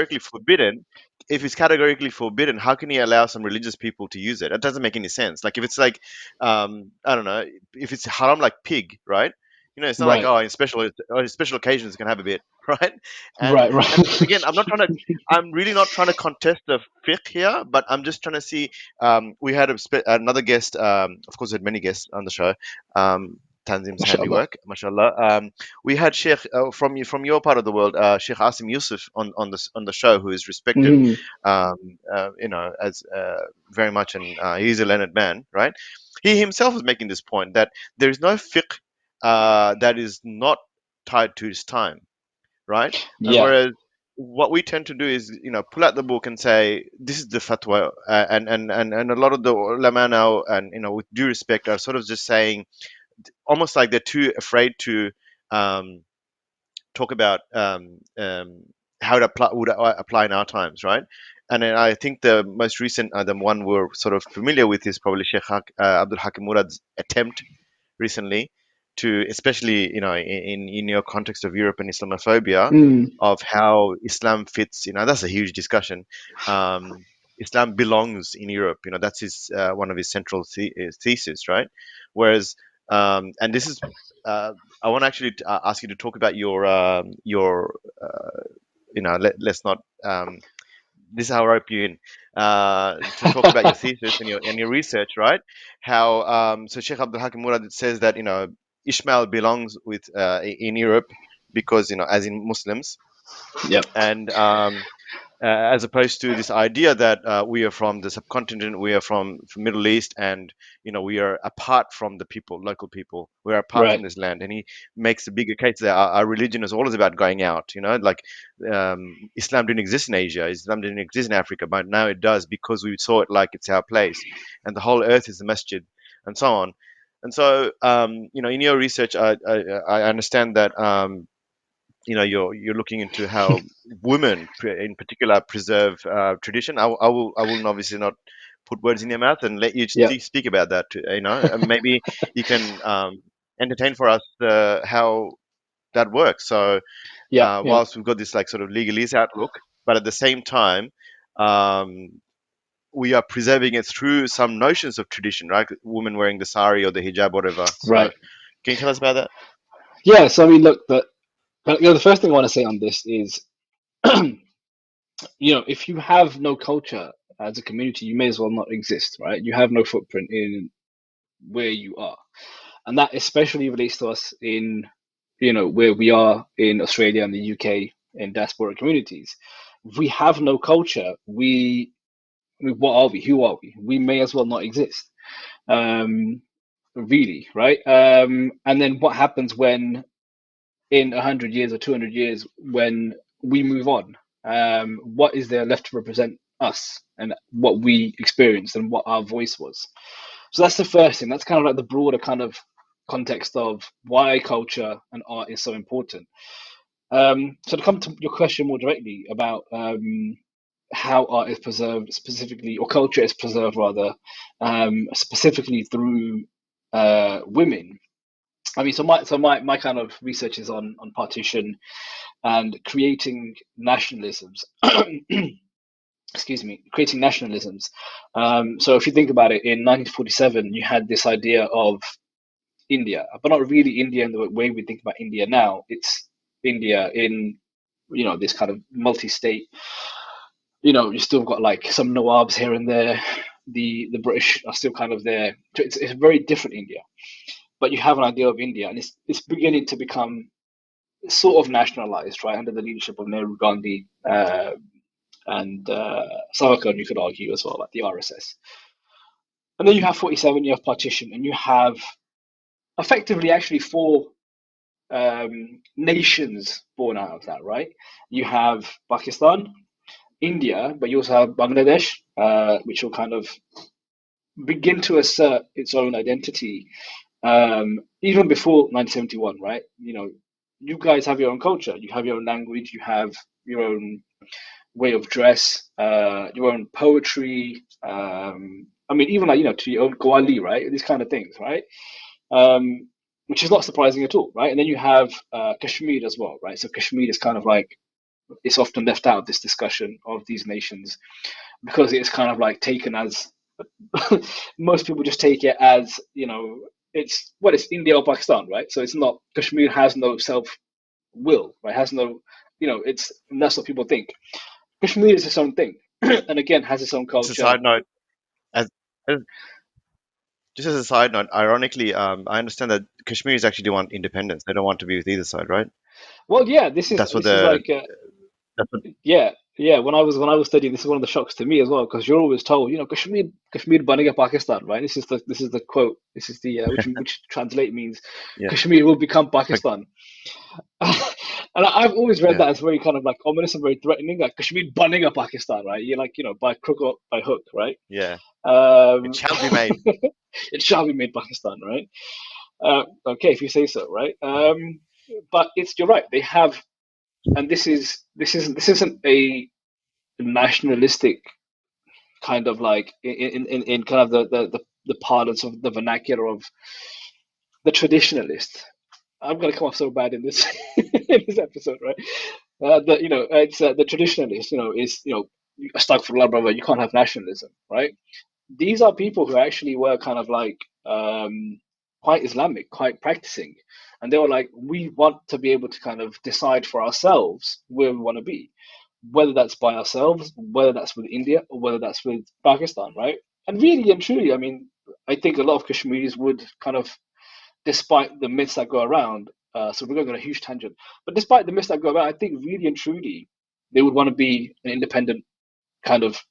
Speaker 3: if it's categorically forbidden, how can he allow some religious people to use it? That doesn't make any sense. Like, if it's like, I don't know, if it's haram like pig, right? It's not like,
Speaker 1: Right.
Speaker 3: oh, in special occasions you can have a bit, right? And
Speaker 1: Right. Right.
Speaker 3: and again, I'm really not trying to contest the fiqh here, but I'm just trying to see. We had another guest, of course, we had many guests on the show. Um, Tanzim's
Speaker 1: Mashallah.
Speaker 3: handiwork, mashallah. We had Sheikh from your part of the world, Sheikh Asim Yusuf on the show, who is respected,
Speaker 1: Mm,
Speaker 3: as very much, and he's a learned man, right? He himself was making this point that there is no fiqh that is not tied to his time. right? And
Speaker 1: Yeah.
Speaker 3: whereas what we tend to do is, pull out the book and say this is the fatwa, and a lot of the ulama now, and with due respect, are sort of just saying, almost like they're too afraid to um, talk about how it would apply in our times, right? And then I think the most recent, the one we're sort of familiar with, is probably Sheikh Abdul Hakim Murad's attempt recently to, especially in your context of Europe and Islamophobia,
Speaker 1: Mm.
Speaker 3: of how Islam fits. That's a huge discussion. Islam belongs in Europe. That's his one of his central thesis, right? Whereas, and this is, I want to actually ask you to talk about your let's not. This is how I rope you in, to talk about your thesis and your research, right? How so Sheikh Abdul Hakim Murad says that Ishmael belongs in Europe because as in Muslims,
Speaker 1: Yep.
Speaker 3: and as opposed to this idea that we are from the subcontinent, we are from Middle East, and we are apart from the people, local people. We are apart from
Speaker 1: Right.
Speaker 3: this land, and he makes a bigger case that our religion is always about going out. Like Islam didn't exist in Asia, Islam didn't exist in Africa, but now it does because we saw it like it's our place, and the whole earth is the masjid, and so on. And so, in your research, I understand that you're looking into how women in particular preserve tradition. I will obviously not put words in your mouth and let you
Speaker 1: Yep.
Speaker 3: speak about that, and maybe you can entertain for us how that works. So
Speaker 1: Yep. Yep.
Speaker 3: whilst we've got this like sort of legalese outlook, but at the same time, um, we are preserving it through some notions of tradition, right? Women wearing the sari or the hijab, whatever. So
Speaker 1: Right.
Speaker 3: can you tell us about that?
Speaker 1: Yeah. So I mean, look, the first thing I want to say on this is, if you have no culture as a community, you may as well not exist, right? You have no footprint in where you are, and that especially relates to us in, where we are in Australia and the UK in diaspora communities. If we have no culture, what are we? Who are we? We may as well not exist. Really, right? And then what happens when in 100 years or 200 years when we move on? What is there left to represent us and what we experienced and what our voice was? So that's the first thing. That's kind of like the broader kind of context of why culture and art is so important. So to come to your question more directly about how art is preserved specifically, or culture is preserved rather, specifically through women. I mean, so my kind of research is on partition and creating nationalisms. Excuse me, creating nationalisms. So if you think about it, in 1947, you had this idea of India, but not really India in the way we think about India now. It's India in this kind of multi-state. You still got like some Nawabs here and there. The British are still kind of there. So it's a very different India, but you have an idea of India, and it's beginning to become sort of nationalized, right, under the leadership of Nehru, Gandhi, and Savarkar, you could argue as well, like the RSS. And then you have 47, you have partition, and you have effectively actually four nations born out of that, right? You have Pakistan, India, but you also have Bangladesh, which will kind of begin to assert its own identity even before 1971, right? You guys have your own culture, you have your own language, you have your own way of dress, your own poetry. I mean, even like to your own Gwali, right? These kind of things, right? Which is not surprising at all, right? And then you have Kashmir as well, right? So Kashmir is kind of like it's often left out of this discussion of these nations because it's kind of like taken as most people just take it as it's India or Pakistan, right? So it's not Kashmir has no self will, right? Has no it's and that's what people think. Kashmir is its own thing, and again has its own
Speaker 3: Just a
Speaker 1: culture.
Speaker 3: side note, as just as a side note, ironically, I understand that Kashmiris actually do want independence. They don't want to be with either side, right?
Speaker 1: Well, yeah, this is
Speaker 3: That's what
Speaker 1: this is
Speaker 3: the
Speaker 1: like
Speaker 3: that's what,
Speaker 1: yeah, yeah. When I was studying, this is one of the shocks to me as well because you're always told Kashmir banega Pakistan, right? This is the quote. This is the which translate means
Speaker 3: yeah.
Speaker 1: Kashmir will become
Speaker 3: Like,
Speaker 1: Pakistan. And I've always read
Speaker 3: Yeah.
Speaker 1: that as very kind of like ominous and very threatening, like Kashmir bunning up Pakistan, right? You're like, by crook or by hook, right?
Speaker 3: Yeah. It
Speaker 1: Um,
Speaker 3: shall be made.
Speaker 1: it shall be made Pakistan, right? Okay, if you say so, right? But you're right. They have, and this isn't a nationalistic kind of like in kind of the parlance of the vernacular of the traditionalist. I'm gonna come off so bad in this in this episode, right? It's the traditionalist. Is astaghfirullah, brother. You can't have nationalism, right? These are people who actually were kind of like quite Islamic, quite practicing, and they were like, we want to be able to kind of decide for ourselves where we want to be, whether that's by ourselves, whether that's with India, or whether that's with Pakistan, right? And really and truly, I mean, I think a lot of Kashmiris would kind of, despite the myths that go around, so we're going on a huge tangent, but despite the myths that go around, I think really and truly, they would want to be an independent kind of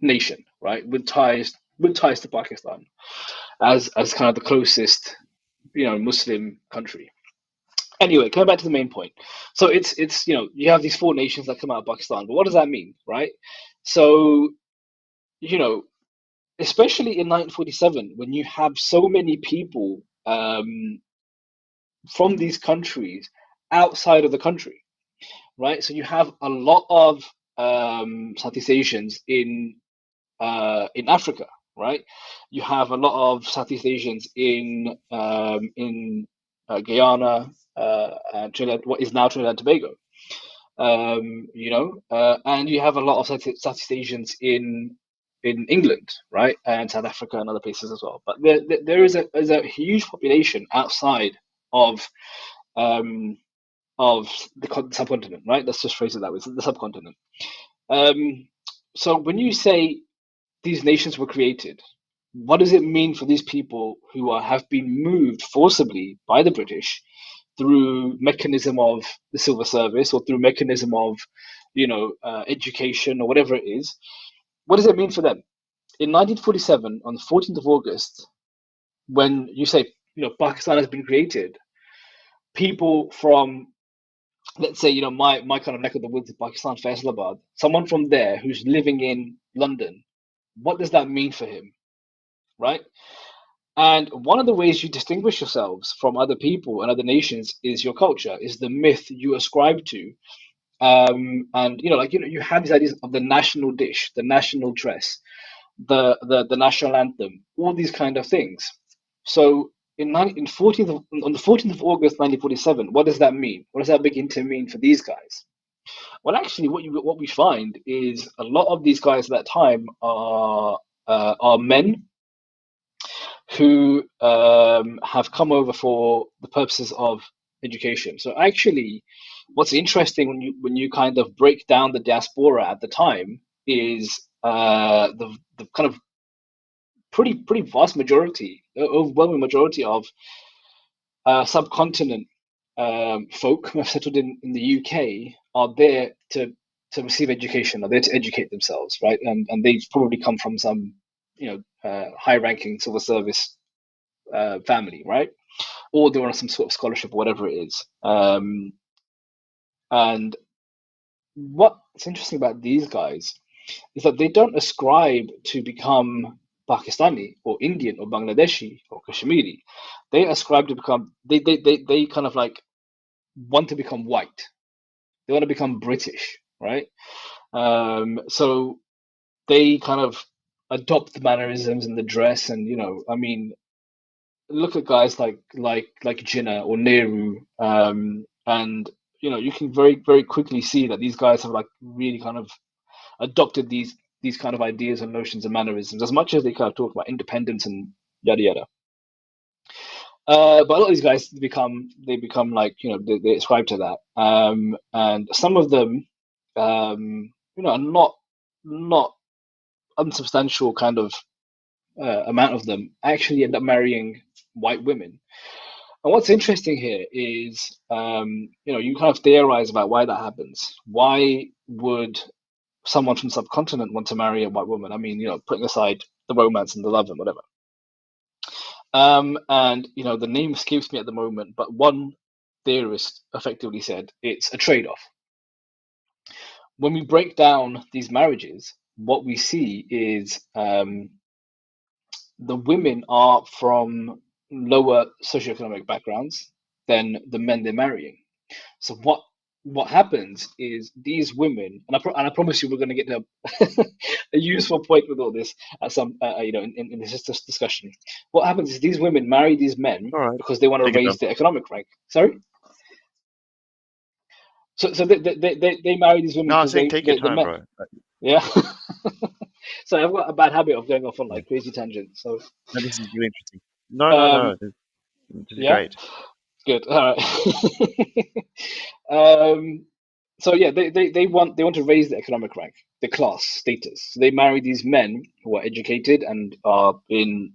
Speaker 1: nation, right, with ties to Pakistan as kind of the closest, Muslim country. Anyway, coming back to the main point. So it's you have these four nations that come out of Pakistan, but what does that mean, right? So you know, especially in 1947, when you have so many people from these countries outside of the country, right? So you have a lot of Southeast Asians in Africa, right? You have a lot of Southeast Asians in Guyana, and Trinidad, what is now Trinidad and Tobago. And you have a lot of Southeast Asians in England, right, and South Africa and other places as well. But there is a huge population outside of um, of the subcontinent, right? Let's just phrase it that way. The subcontinent. Um, so when you say these nations were created, what does it mean for these people who have been moved forcibly by the British through mechanism of the civil service or through mechanism of, education or whatever it is? What does it mean for them? In 1947, on the 14th of August, when you say, Pakistan has been created, people from, let's say, my kind of neck of the woods, Pakistan, Faisalabad, someone from there who's living in London, what does that mean for him, right? And one of the ways you distinguish yourselves from other people and other nations is your culture, is the myth you ascribe to. And you have these ideas of the national dish, the national dress, the national anthem, all these kind of things. So in 14th on the 14th of August 1947, what does that mean? What does that begin to mean for these guys? Well, actually, what we find is a lot of these guys at that time are men who have come over for the purposes of education. So actually, what's interesting when you kind of break down the diaspora at the time is the kind of pretty vast majority, overwhelming majority of subcontinent folk who have settled in the UK are there to receive education, are there to educate themselves, right? And they've probably come from some high-ranking civil service family, right? Or they're on some sort of scholarship, or whatever it is. And what's interesting about these guys is that they don't ascribe to become Pakistani or Indian or Bangladeshi or Kashmiri. They ascribe to become they kind of like want to become white. They want to become British, right? So they kind of adopt the mannerisms and the dress, and I mean, look at guys like Jinnah or Nehru, and you can very very quickly see that these guys have like really kind of adopted these kind of ideas and notions and mannerisms, as much as they kind of talk about independence and yada yada. But a lot of these guys they become like they ascribe to that, and some of them, are not unsubstantial kind of amount of them actually end up marrying white women. And what's interesting here is, you kind of theorize about why that happens. Why would someone from the subcontinent want to marry a white woman? I mean, putting aside the romance and the love and whatever. And the name escapes me at the moment, but one theorist effectively said it's a trade-off. When we break down these marriages, what we see is the women are from lower socioeconomic backgrounds than the men they're marrying. So what happens is these women, and I promise you, we're going to get a useful point with all this at some, in this discussion. What happens is these women marry these men
Speaker 3: All right.
Speaker 1: because they want to
Speaker 3: Take it
Speaker 1: raise
Speaker 3: down.
Speaker 1: their economic rank. Sorry. So they marry these women
Speaker 3: No, I was
Speaker 1: because
Speaker 3: saying take your
Speaker 1: the
Speaker 3: time,
Speaker 1: men.
Speaker 3: bro.
Speaker 1: Yeah. So I've got a bad habit of going off on
Speaker 3: Yeah.
Speaker 1: like crazy tangents. So
Speaker 3: No, this is really interesting. No, no, no.
Speaker 1: um,
Speaker 3: This is
Speaker 1: yeah,
Speaker 3: great.
Speaker 1: good. All right. um, so yeah, they want to raise the economic rank, the class status. So they marry these men who are educated and are in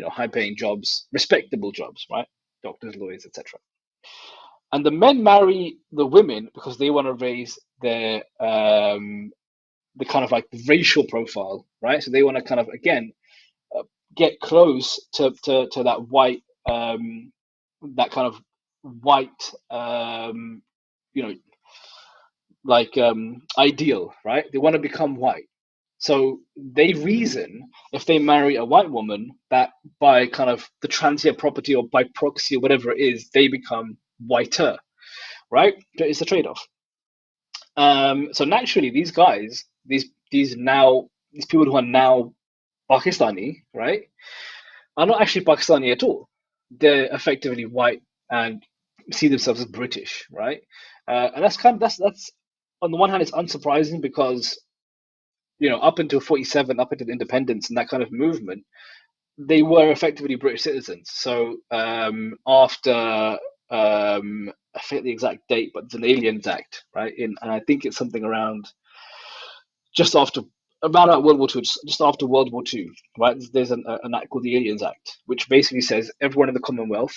Speaker 1: high paying jobs, respectable jobs, right? Doctors, lawyers, etc. And the men marry the women because they want to raise their the kind of like racial profile, right? So they want to kind of again get close to that white that kind of white you know like ideal, right? They want to become white. So they reason if they marry a white woman that by kind of the transient property or by proxy or whatever it is, they become whiter, right? It's a trade-off. So naturally, these guys, these people who are now Pakistani, right, are not actually Pakistani at all. They're effectively white and see themselves as British, right? And that's on the one hand, it's unsurprising because up until 47, up until independence and that kind of movement, they were effectively British citizens. So after I forget the exact date, but it's an Aliens Act, right? And I think it's something around just after about World War II, just after World War II, right? There's an act called the Aliens Act, which basically says everyone in the Commonwealth,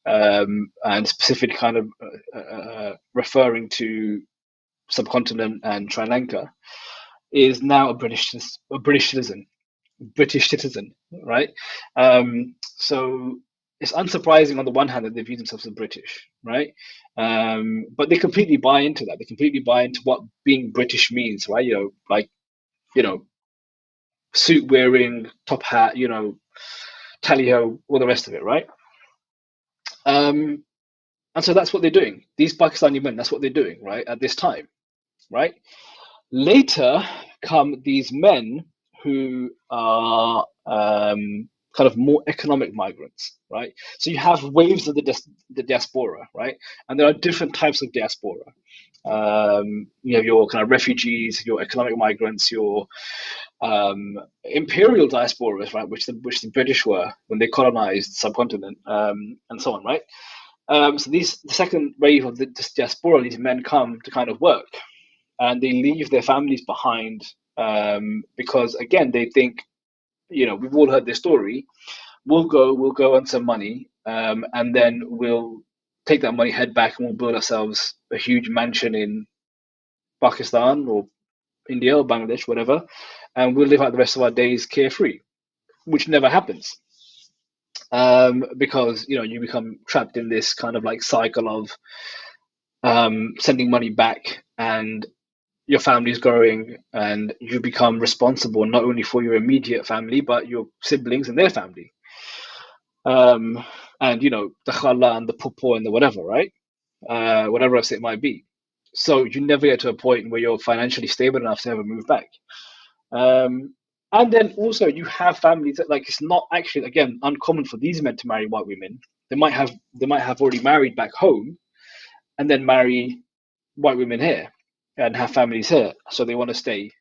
Speaker 1: and specifically kind of referring to subcontinent and Sri Lanka, is now a British citizen, right? So it's unsurprising on the one hand that they view themselves as British, right? But they completely buy into that. They completely buy into what being British means, right? You know, suit wearing, top hat, tally ho, all the rest of it, right? Um, and so that's what they're doing. These Pakistani men, that's what they're doing, right? At this time, right? Later come these men who are kind of more economic migrants, right? So you have waves of the diaspora, right? And there are different types of diaspora. You have your kind of refugees, your economic migrants, your imperial diasporas, right, which the British were when they colonized the subcontinent, and so on, right? So the second wave of this diaspora, these men come to kind of work, and they leave their families behind because again they think, we've all heard this story. We'll go earn some money, and then we'll take that money, head back, and we'll build ourselves a huge mansion in Pakistan or India or Bangladesh, whatever, and we'll live out the rest of our days carefree, which never happens. Because you become trapped in this kind of like cycle of sending money back, and your family's growing, and you become responsible not only for your immediate family but your siblings and their family, um, and the khala and the pupo and the whatever, right? Whatever else it might be. So you never get to a point where you're financially stable enough to ever move back. And then also you have families that, like, it's not actually again uncommon for these men to marry white women. They might have already married back home and then marry white women here and have families here, so they want to stay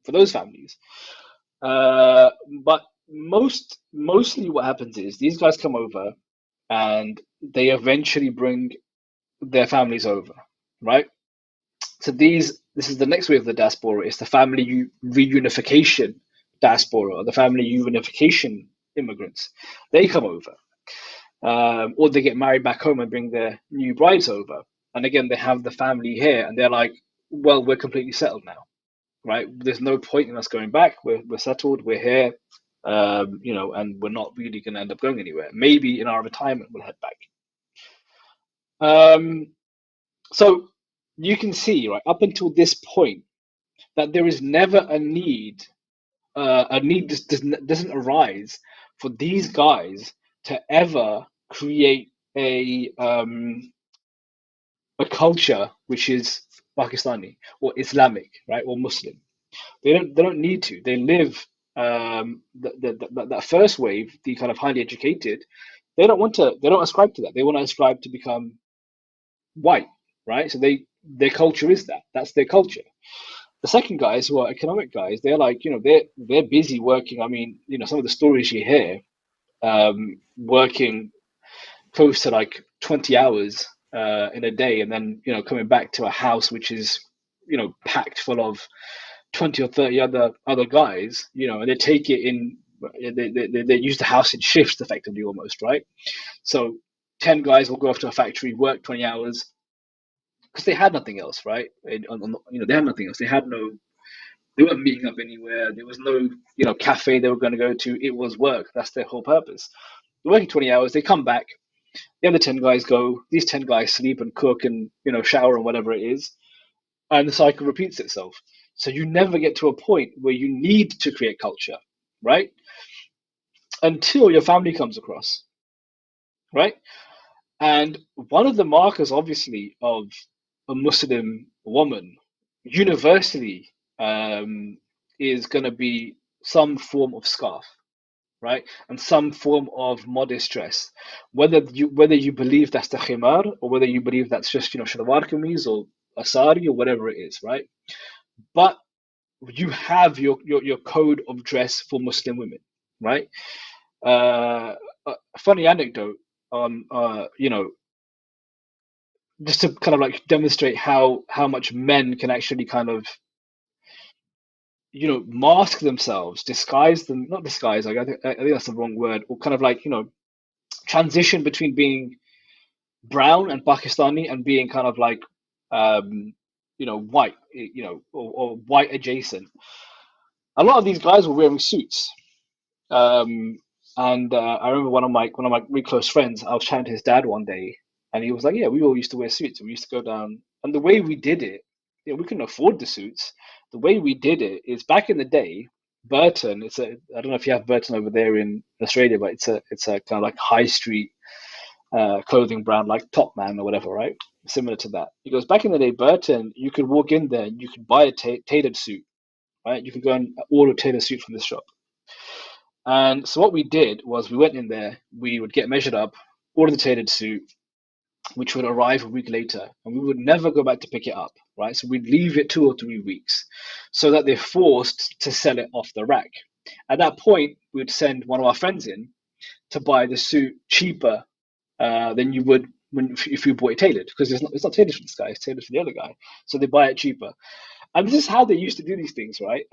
Speaker 1: for those families. But mostly what happens is these guys come over and they eventually bring their families over, right? So this is the next wave of the diaspora. It's the family reunification diaspora, or the family reunification immigrants. They come over, or they get married back home and bring their new brides over. And again, they have the family here, and they're like, "Well, we're completely settled now, right? There's no point in us going back. We're settled. We're here, and we're not really going to end up going anywhere. Maybe in our retirement we'll head back." So you can see, right, up until this point, that there is never a need. A need doesn't arise for these guys to ever create a culture which is Pakistani or Islamic, right, or Muslim. They don't need to. They live that first wave, the kind of highly educated. They don't want to. They don't ascribe to that. They want to ascribe to become white, right? So their culture is that. That's their culture. The second guys who are economic guys, they're like, they're busy working. I mean, some of the stories you hear, working close to like 20 hours in a day, and then coming back to a house which is packed full of 20 or 30 other guys, and they take it in. They use the house in shifts, effectively, almost, right? So 10 guys will go off to a factory, work 20 hours because they had nothing else, right? They had nothing else. They weren't meeting up anywhere. There was no cafe they were going to go to. It was work. That's their whole purpose. They're working 20 hours. They come back. The other 10 guys go. These 10 guys sleep and cook and shower and whatever it is, and the cycle repeats itself. So you never get to a point where you need to create culture, right? Until your family comes across, right? And one of the markers, obviously, of a Muslim woman, universally, is going to be some form of scarf, right, and some form of modest dress. Whether you believe that's the khimar, or whether you believe that's just shalwar kameez or asari or whatever it is, right? But you have your code of dress for Muslim women, right? A funny anecdote on just to kind of like demonstrate how much men can actually kind of mask themselves, disguise them, not disguise, like I think that's the wrong word, or kind of like transition between being brown and Pakistani and being kind of like white, or white adjacent. A lot of these guys were wearing suits. Um, and I remember one of my really close friends. I was chatting to his dad one day, and he was like, "Yeah, we all used to wear suits. We used to go down, and the way we did it, we couldn't afford the suits. The way we did it is back in the day. Burton, I don't know if you have Burton over there in Australia, but it's a kind of like high street clothing brand like Topman or whatever, right? Similar to that. He goes, back in the day, Burton, you could walk in there and you could buy a tailored suit, right? You could go and order a tailored suit from this shop. And so what we did was we went in there, we would get measured up, order the tailored suit, which would arrive a week later, and we would never go back to pick it up, right? So we'd leave it 2 or 3 weeks so that they're forced to sell it off the rack. At that point, we'd send one of our friends in to buy the suit cheaper than you would if you bought it tailored, because it's not tailored for this guy, it's tailored for the other guy. So they buy it cheaper. And this is how they used to do these things, right?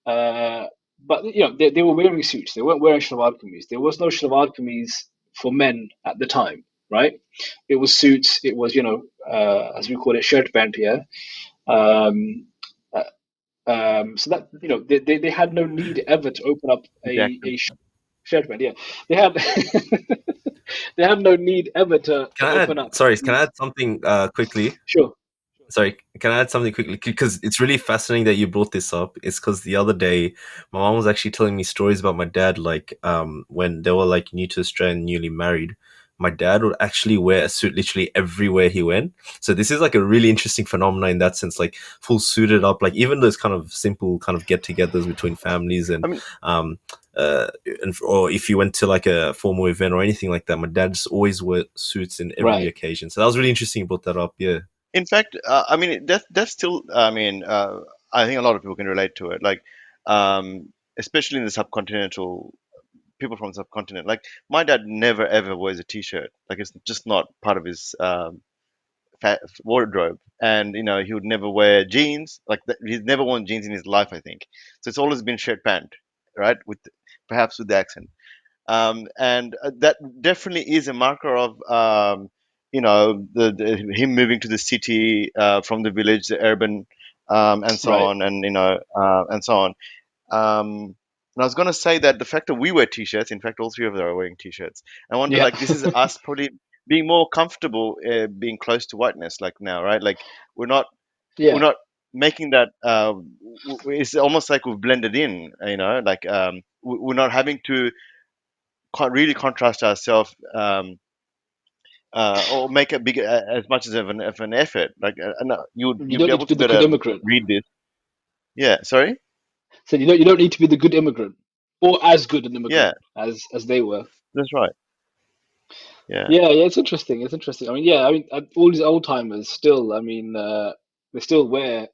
Speaker 1: Uh, but they were wearing suits. They weren't wearing shalwar kameez. There was no shalwar kameez for men at the time, right? It was suits. It was as we call it, shirt pant here. Um, uh, so that they had no need ever to open up
Speaker 3: Exactly.
Speaker 1: a shirt pant. Yeah, they had they had no need ever to open up
Speaker 2: Can I
Speaker 1: these.
Speaker 2: add something quickly?
Speaker 1: Sure.
Speaker 2: Sorry, can I add something quickly? Because it's really fascinating that you brought this up. It's because the other day, my mom was actually telling me stories about my dad. Like, when they were like new to Australia and newly married, my dad would actually wear a suit literally everywhere he went. So this is like a really interesting phenomenon in that sense. Like, full suited up. Like, even those kind of simple kind of get-togethers between families
Speaker 3: I
Speaker 2: and
Speaker 3: mean,
Speaker 2: um or if you went to like a formal event or anything like that, my dad just always wore suits in every
Speaker 1: Right.
Speaker 2: occasion. So that was really interesting. You brought that up. Yeah.
Speaker 3: in fact, I mean that's still. I mean, I think a lot of people can relate to it. Like, especially in the subcontinental people from the subcontinent. Like, my dad never ever wears a t-shirt. Like, it's just not part of his wardrobe. And he would never wear jeans. Like, he's never worn jeans in his life, I think. So it's always been shirt pant, right? With perhaps with the accent. And that definitely is a marker of him moving to the city from the village, the urban, and so
Speaker 1: Right.
Speaker 3: on, and so on. Um, and I was going to say that the fact that we wear t-shirts, in fact, all three of us are wearing t-shirts. I wonder,
Speaker 1: Yeah.
Speaker 3: like, this is us probably being more comfortable being close to whiteness, like now, right? Like we're not we're
Speaker 1: Yeah,
Speaker 3: not making that. It's almost like we've blended in, like we're not having to really contrast ourselves. Or make a big as much of an effort. Like,
Speaker 1: you
Speaker 3: you'd
Speaker 1: don't
Speaker 3: be
Speaker 1: need to
Speaker 3: able
Speaker 1: be
Speaker 3: to
Speaker 1: the good
Speaker 3: better
Speaker 1: immigrant.
Speaker 3: read this. Yeah, sorry.
Speaker 1: So you don't need to be the good immigrant or as good an
Speaker 3: Yeah,
Speaker 1: immigrant as they were.
Speaker 3: that's right. Yeah.
Speaker 1: Yeah, yeah, it's interesting. It's interesting. I mean, yeah, I mean, all these old timers still. I mean, they still wear.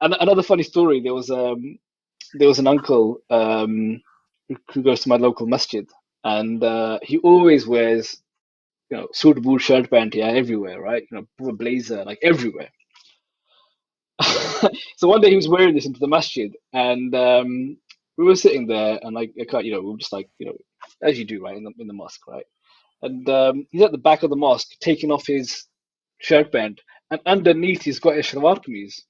Speaker 1: Another funny story. There was an uncle who goes to my local masjid, and he always wears suit, boot, shirt, pant, yeah, everywhere, right? A blazer, like everywhere. So one day he was wearing this into the masjid, and we were sitting there, and like, I can't, we were just like, as you do, right, in the mosque, right? And he's at the back of the mosque taking off his shirt band, and underneath he's got a shalwar kameez.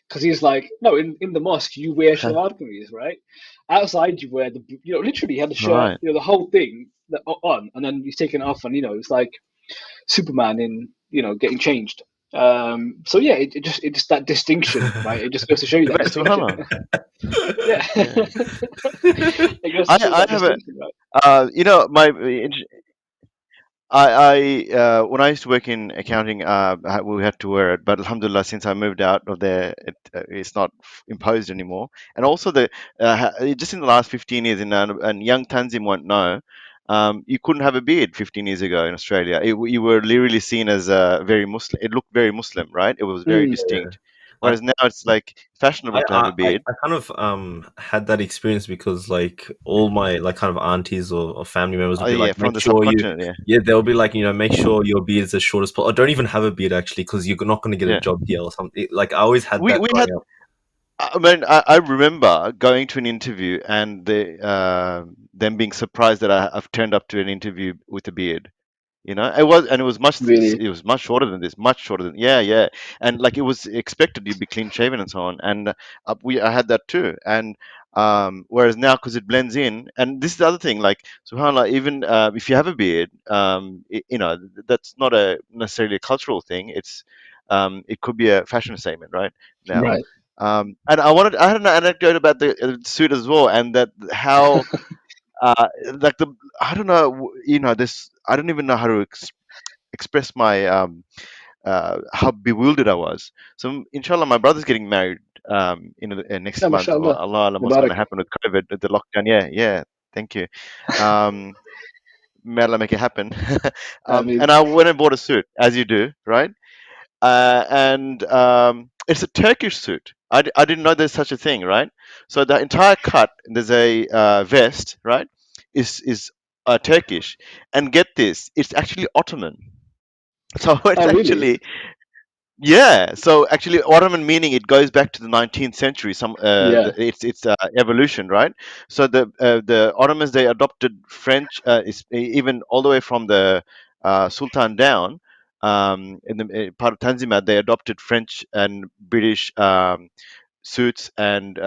Speaker 1: Because he's like, no, in the mosque you wear shalwar kameez, right? Outside you wear literally he had the shirt,
Speaker 3: Right.
Speaker 1: the whole thing on, and then he's taking it off, and it's like Superman in getting changed. So yeah, it just that distinction, right? It just goes to show you that
Speaker 3: But
Speaker 1: distinction.
Speaker 3: subhanallah.
Speaker 1: Yeah,
Speaker 3: Yeah.
Speaker 1: it goes to show
Speaker 3: I
Speaker 1: that
Speaker 3: have a
Speaker 1: distinction, right?
Speaker 3: my when I used to work in accounting, we had to wear it. But alhamdulillah, since I moved out of there, it's not imposed anymore. And also just in the last 15 years, and young Tanzim won't know, you couldn't have a beard 15 years ago in Australia. You were literally seen as very Muslim. It looked very Muslim, right? It was very
Speaker 1: Mm,
Speaker 3: distinct.
Speaker 2: I,
Speaker 3: Whereas now it's like
Speaker 2: I,
Speaker 3: fashionable to have
Speaker 2: I,
Speaker 3: a
Speaker 2: I
Speaker 3: beard.
Speaker 2: I kind of had that experience because like all my like kind of aunties or family members would
Speaker 3: Oh
Speaker 2: be
Speaker 3: yeah,
Speaker 2: like, make
Speaker 3: from the
Speaker 2: sure
Speaker 3: subcontinent. Yeah,
Speaker 2: yeah, they'll be like, make sure your beard is as short as possible. Or don't even have a beard actually, because you're not going to get a
Speaker 3: yeah.
Speaker 2: job here or something. Like I always had
Speaker 3: We
Speaker 2: that
Speaker 3: we
Speaker 2: growing
Speaker 3: had
Speaker 2: up.
Speaker 3: I mean, I remember going to an interview and them being surprised that I've turned up to an interview with a beard.
Speaker 1: really,
Speaker 3: It was much shorter than this, much shorter than, yeah, yeah. And like it was expected you'd be clean shaven and so on. And I had that too. And whereas now, because it blends in, and this is the other thing, like subhanallah, even if you have a beard, that's not a necessarily a cultural thing. It could be a fashion statement, right? Now.
Speaker 1: right?
Speaker 3: And I had an anecdote about the suit as well, and that how like the I don't know, this I don't even know how to express my how bewildered I was. So inshallah, my brother's getting married next
Speaker 1: Yeah,
Speaker 3: month.
Speaker 1: mashallah,
Speaker 3: Allah Alam what's going to
Speaker 1: Mubarak.
Speaker 3: happen with COVID, with the lockdown. Yeah, yeah. Thank you. Um, May Allah make it happen.
Speaker 1: I mean,
Speaker 3: And I went and bought a suit, as you do, right? And it's a Turkish suit. I didn't know there's such a thing, right? So the entire cut, there's a vest, right? Is Turkish, and get this, it's actually Ottoman. So it's
Speaker 1: oh really?
Speaker 3: actually, yeah, so actually, Ottoman meaning it goes back to the 19th century.
Speaker 1: Yeah,
Speaker 3: It's evolution, right? So the Ottomans, they adopted French, even all the way from the Sultan down. In the part of Tanzimat, they adopted French and British suits and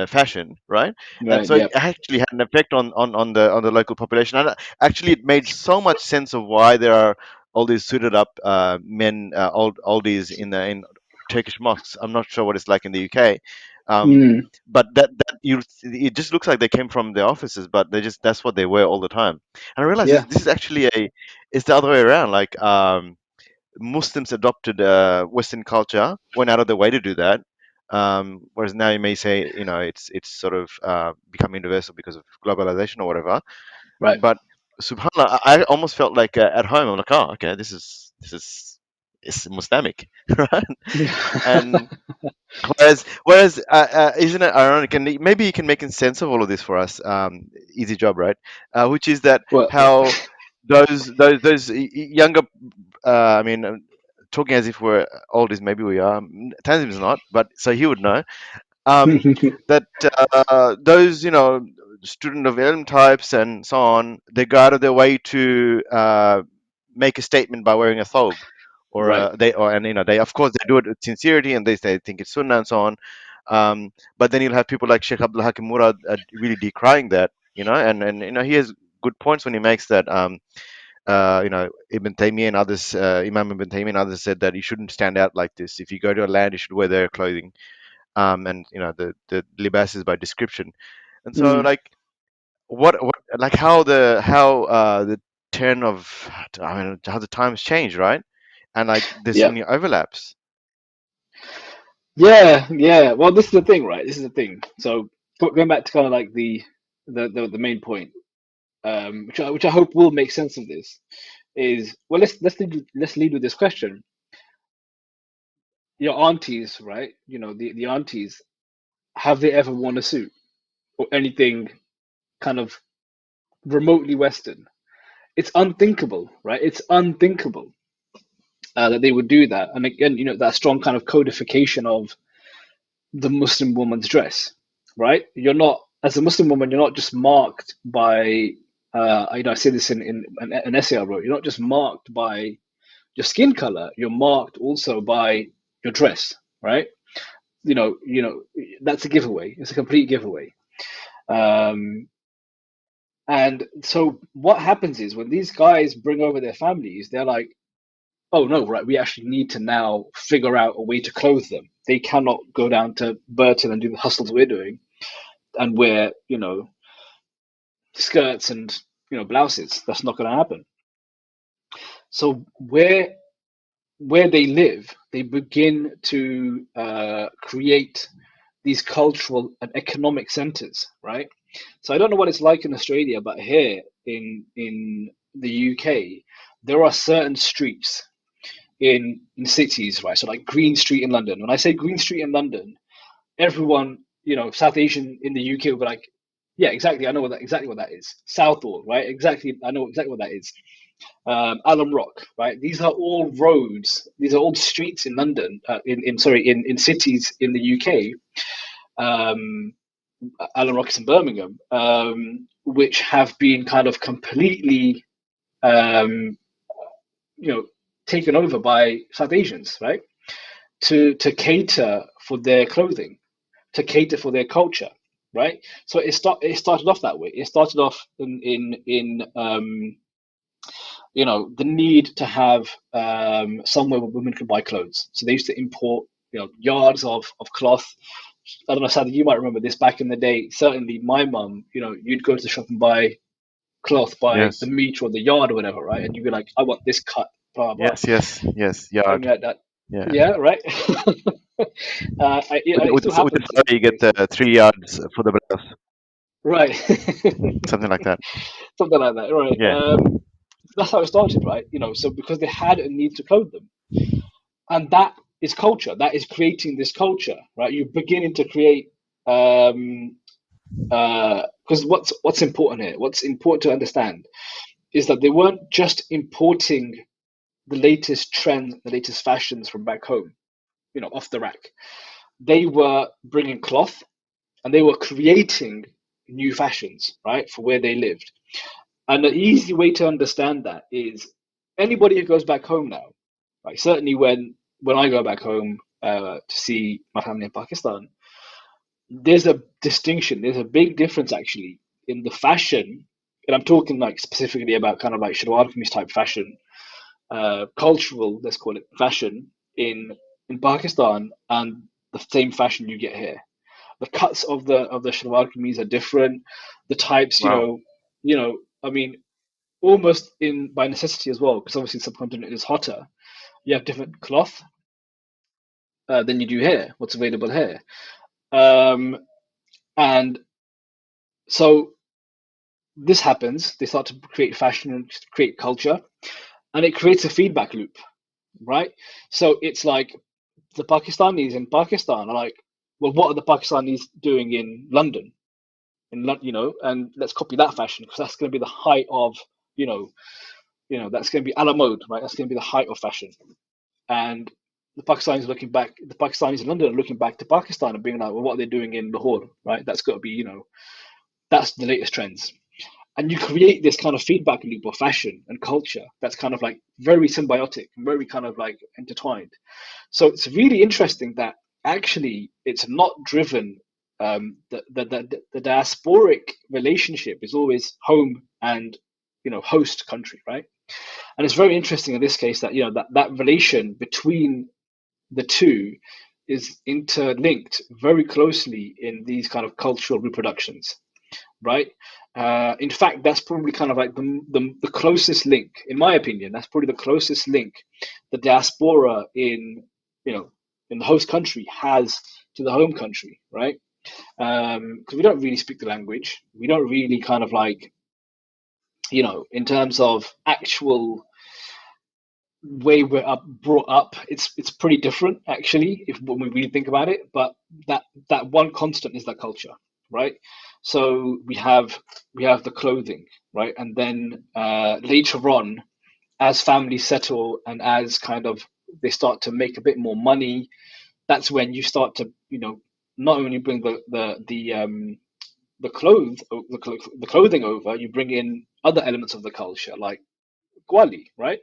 Speaker 3: fashion, right? And
Speaker 1: right.
Speaker 3: so it
Speaker 1: Yeah,
Speaker 3: actually had an effect on the local population. And actually, it made so much sense of why there are all these suited up men, oldies in Turkish mosques. I'm not sure what it's like in the UK, um,
Speaker 1: mm,
Speaker 3: but it just looks like they came from the offices, but that's what they wear all the time. And I realized
Speaker 1: yeah,
Speaker 3: this is actually it's the other way around. Like Muslims adopted Western culture, went out of their way to do that. Whereas now you may say, it's sort of become universal because of globalization or whatever.
Speaker 1: right.
Speaker 3: But subhanallah, I almost felt like at home. I'm like, oh, okay, this is it's Muslimic, right? And isn't it ironic? And maybe you can make sense of all of this for us. Easy job, right? Which is that
Speaker 1: Well,
Speaker 3: how those younger, I mean, talking as if we're old as maybe we are. Tanzim is not, but so he would know. Um, that those student of ilm types and so on, they go out of their way to make a statement by wearing a thobe, or
Speaker 1: right.
Speaker 3: they, of course, they do it with sincerity, and they think it's sunnah and so on. But then you'll have people like Sheikh Abdul Hakim Murad really decrying that, and he has good points when he makes that. Ibn Taymiyyah and others, Imam Ibn Taymiyyah and others said that you shouldn't stand out like this. If you go to a land, you should wear their clothing. And the libas is by description. And so,
Speaker 1: Mm.
Speaker 3: like, what like how the turn of, I mean, how the times change, right? And like there's so
Speaker 1: Yeah.
Speaker 3: many overlaps.
Speaker 1: Yeah, yeah. Well, this is the thing, right? This is the thing. So going back to kind of like the main point, which I hope will make sense of this, is well, let's lead with this question. Your aunties, right? The aunties, have they ever worn a suit or anything kind of remotely Western? It's unthinkable, right? It's unthinkable that they would do that. And again, that strong kind of codification of the Muslim woman's dress, right? You're not, as a Muslim woman, you're not just marked by, I say this in an essay I wrote, you're not just marked by your skin color, you're marked also by your dress, right? That's a giveaway. It's a complete giveaway. Um, and so what happens is when these guys bring over their families, they're like, oh no, right, we actually need to now figure out a way to clothe them. They cannot go down to Burton and do the hustles we're doing and wear, skirts and, blouses. That's not going to happen. So where they live, they begin to create these cultural and economic centers, right? So I don't know what it's like in Australia, but here in the UK, there are certain streets in cities, right? So like Green Street in London. When I say Green Street in London, everyone, South Asian in the UK will be like, yeah, exactly. I know exactly what that is. Southall, right? Exactly. I know exactly what that is. Alum Rock, right? These are all roads. These are all streets in London. In cities in the UK. Alum Rock is in Birmingham, which have been kind of completely, um, taken over by South Asians, right? To cater for their clothing, to cater for their culture, right? So it started off that way. It started off in the need to have somewhere where women could buy clothes. So they used to import yards of cloth. I don't know, Sadie, you might remember this back in the day. Certainly, my mum, you'd go to the shop and buy cloth by the
Speaker 3: Yes,
Speaker 1: meter or the yard or whatever, right? And you'd be like, I want this cut, blah blah.
Speaker 3: yes.
Speaker 1: Something
Speaker 3: Yard.
Speaker 1: like that.
Speaker 3: Yeah.
Speaker 1: Yeah, right. It
Speaker 3: With
Speaker 1: still
Speaker 3: with the
Speaker 1: happens in
Speaker 3: salary, you
Speaker 1: some
Speaker 3: get
Speaker 1: places.
Speaker 3: 3 yards for the blouse,
Speaker 1: Right.
Speaker 3: something like that.
Speaker 1: Something like that, right?
Speaker 3: Yeah.
Speaker 1: That's how it started, right? So because they had a need to clothe them, and that is culture. That is creating this culture, right? You're beginning to create. Because what's important here? What's important to understand is that they weren't just importing the latest trends, the latest fashions from back home, off the rack. They were bringing cloth and they were creating new fashions, right, for where they lived. And the easy way to understand that is anybody who goes back home now, right? Certainly when I go back home to see my family in Pakistan, there's a distinction. There's a big difference actually in the fashion, and I'm talking like specifically about kind of like shalwar kameez type fashion, cultural, let's call it fashion in Pakistan, and the same fashion you get here. The cuts of the shalwar kameez are different. The types,
Speaker 3: Wow.
Speaker 1: I mean, almost in by necessity as well, because obviously subcontinent is hotter. You have different cloth than you do here. What's available here, and so this happens. They start to create fashion and create culture, and it creates a feedback loop, right? So it's like the Pakistanis in Pakistan are like, well, what are the Pakistanis doing in London? And let's copy that fashion because that's going to be the height of, you know, that's going to be a la mode, right? That's going to be the height of fashion. And the Pakistanis in London are looking back to Pakistan and being like, well, what are they doing in Lahore, right? That's got to be, that's the latest trends. And you create this kind of feedback loop of fashion and culture that's kind of like very symbiotic and very kind of like intertwined. So it's really interesting that actually it's not driven. The diasporic relationship is always home and host country, right? And it's very interesting in this case that that relation between the two is interlinked very closely in these kind of cultural reproductions, right? In fact, that's probably kind of like the closest link, in my opinion. That's probably the closest link the diaspora in in the host country has to the home country, right? Because we don't really speak the language. We don't really kind of like, in terms of actual way we're brought up, it's pretty different actually, if when we really think about it. But that one constant is that culture, right? So we have the clothing, right? And then later on, as families settle and as kind of they start to make a bit more money, that's when you start to not only bring the clothing over, you bring in other elements of the culture like Gwali, right?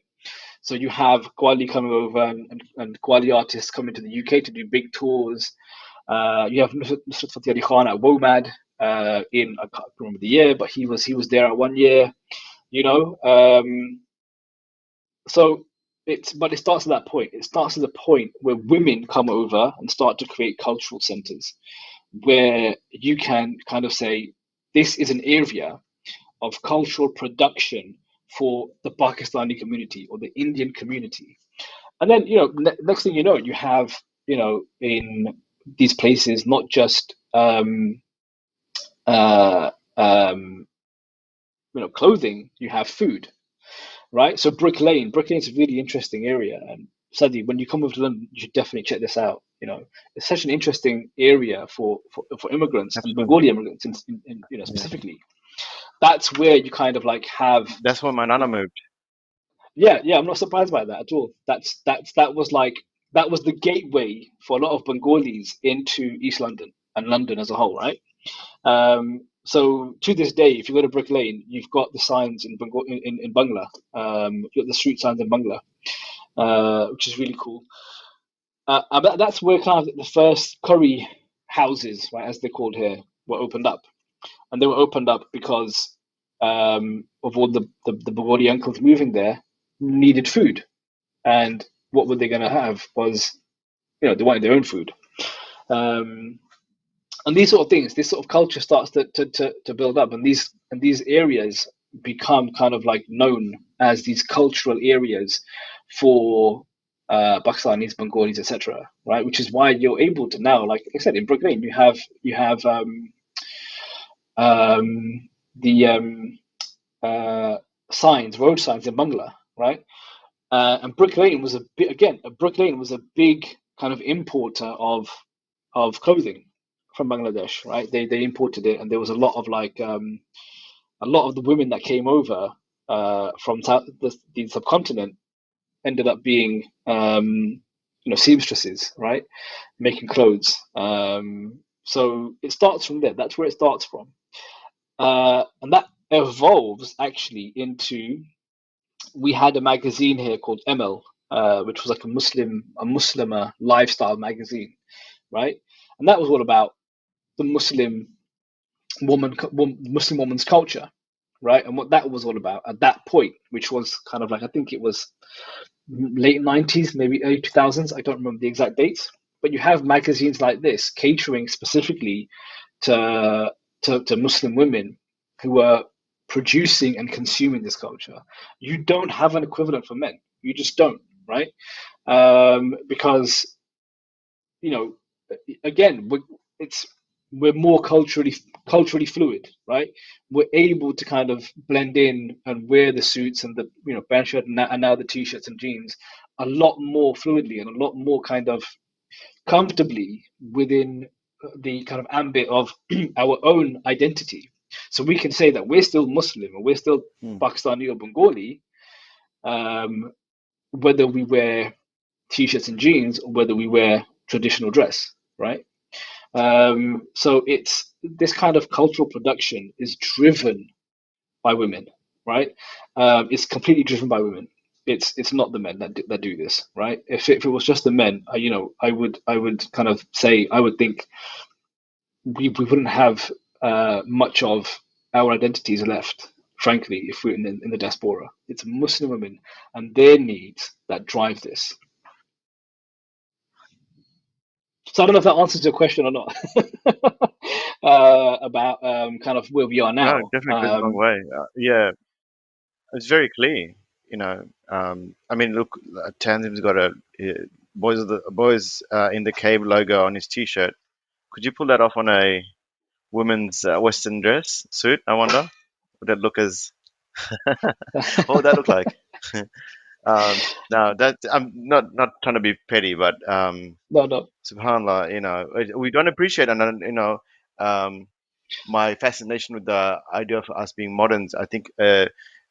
Speaker 1: So you have Gwali coming over and Gwali artists coming to the UK to do big tours. You have Nusrat Fateh Ali Khan at WOMAD I can't remember the year, but he was there at 1 year. So it starts at that point. It starts at the point where women come over and start to create cultural centers, where you can kind of say this is an area of cultural production for the Pakistani community or the Indian community. And then, next thing you know, you have, in these places, not just, uh, um, clothing, you have food, right? So Brick Lane is a really interesting area. And Sadi, when you come over to London, you should definitely check this out. It's such an interesting area for immigrants and
Speaker 3: Absolutely.
Speaker 1: Bengali immigrants, specifically. That's where you kind of like have.
Speaker 3: That's where my nana moved.
Speaker 1: Yeah, I'm not surprised by that at all. That was the gateway for a lot of Bengalis into East London and London as a whole, right? So to this day, if you go to Brick Lane, you've got the signs in Bangla. You've got the street signs in Bangla, which is really cool. That's where kind of the first curry houses, right, as they're called here, were opened up, and they were opened up because of all the Bengali uncles moving there needed food, and what were they going to have was, they wanted their own food. And these sort of things, this sort of culture starts to build up, and these areas become kind of like known as these cultural areas for Pakistanis, Bengalis, etc. Right, which is why you're able to now, like I said, in Brick Lane, you have the signs, road signs in Bangla, right? And Brick Lane was Brick Lane was a big kind of importer of clothing from Bangladesh, right? They imported it, and there was a lot of a lot of the women that came over from the subcontinent ended up being seamstresses, right? Making clothes. So it starts from there. That's where it starts from, and that evolves actually into. We had a magazine here called ML, which was like a Muslimah lifestyle magazine, right? And that was all about the Muslim Muslim woman's culture, right? And what that was all about at that point, which was kind of like, I think it was late 90s, maybe early 2000s. I don't remember the exact dates, but you have magazines like this catering specifically to Muslim women who are producing and consuming this culture. You don't have an equivalent for men. You just don't, right? Because again, we're more culturally fluid, right? We're able to kind of blend in and wear the suits and the band shirt and now the t-shirts and jeans a lot more fluidly and a lot more kind of comfortably within the kind of ambit of our own identity. So we can say that we're still Muslim or we're still Pakistani or Bengali, whether we wear t-shirts and jeans or whether we wear traditional dress, right? So it's this kind of cultural production is driven by women, right? It's completely driven by women. It's not the men that do this, right? If it was just the men, I would kind of say I would think we wouldn't have much of our identities left. frankly, if we're in the diaspora. It's Muslim women and their needs that drive this. So I don't know if that answers your question or not about kind of where we are
Speaker 3: No,
Speaker 1: now.
Speaker 3: definitely goes a long way. Yeah, it's very clear. I mean, look, Tanzim's got a boys in the cave logo on his T-shirt. Could you pull that off on a women's Western dress suit? I wonder. Would that look as? What would that look like? No, that I'm not trying to be petty, but
Speaker 1: No.
Speaker 3: Subhanallah, we don't appreciate, and um, my fascination with the idea of us being moderns. I think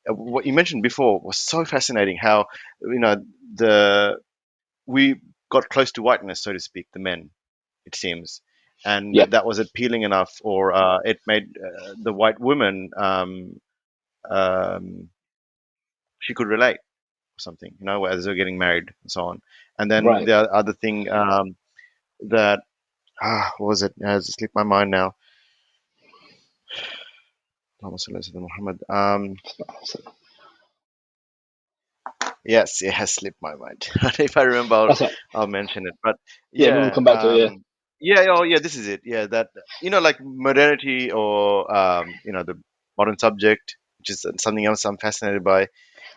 Speaker 3: what you mentioned before was so fascinating. How you know the we got close to whiteness, so to speak, the men, it seems, and
Speaker 1: Yeah.
Speaker 3: that was appealing enough, or it made the white woman um, she could relate or something, as they're getting married and so on. And then
Speaker 1: Right.
Speaker 3: the other thing that what was it? It has slipped my mind now. Allahumma salli ala Sayyidina Muhammad. Yes, it has slipped my mind. If I remember,
Speaker 1: That's right.
Speaker 3: I'll mention it. But
Speaker 1: Yeah, we'll
Speaker 3: yeah,
Speaker 1: come back to it.
Speaker 3: yeah, oh yeah, this is it. Yeah, that like modernity or the modern subject, which is something else I'm fascinated by.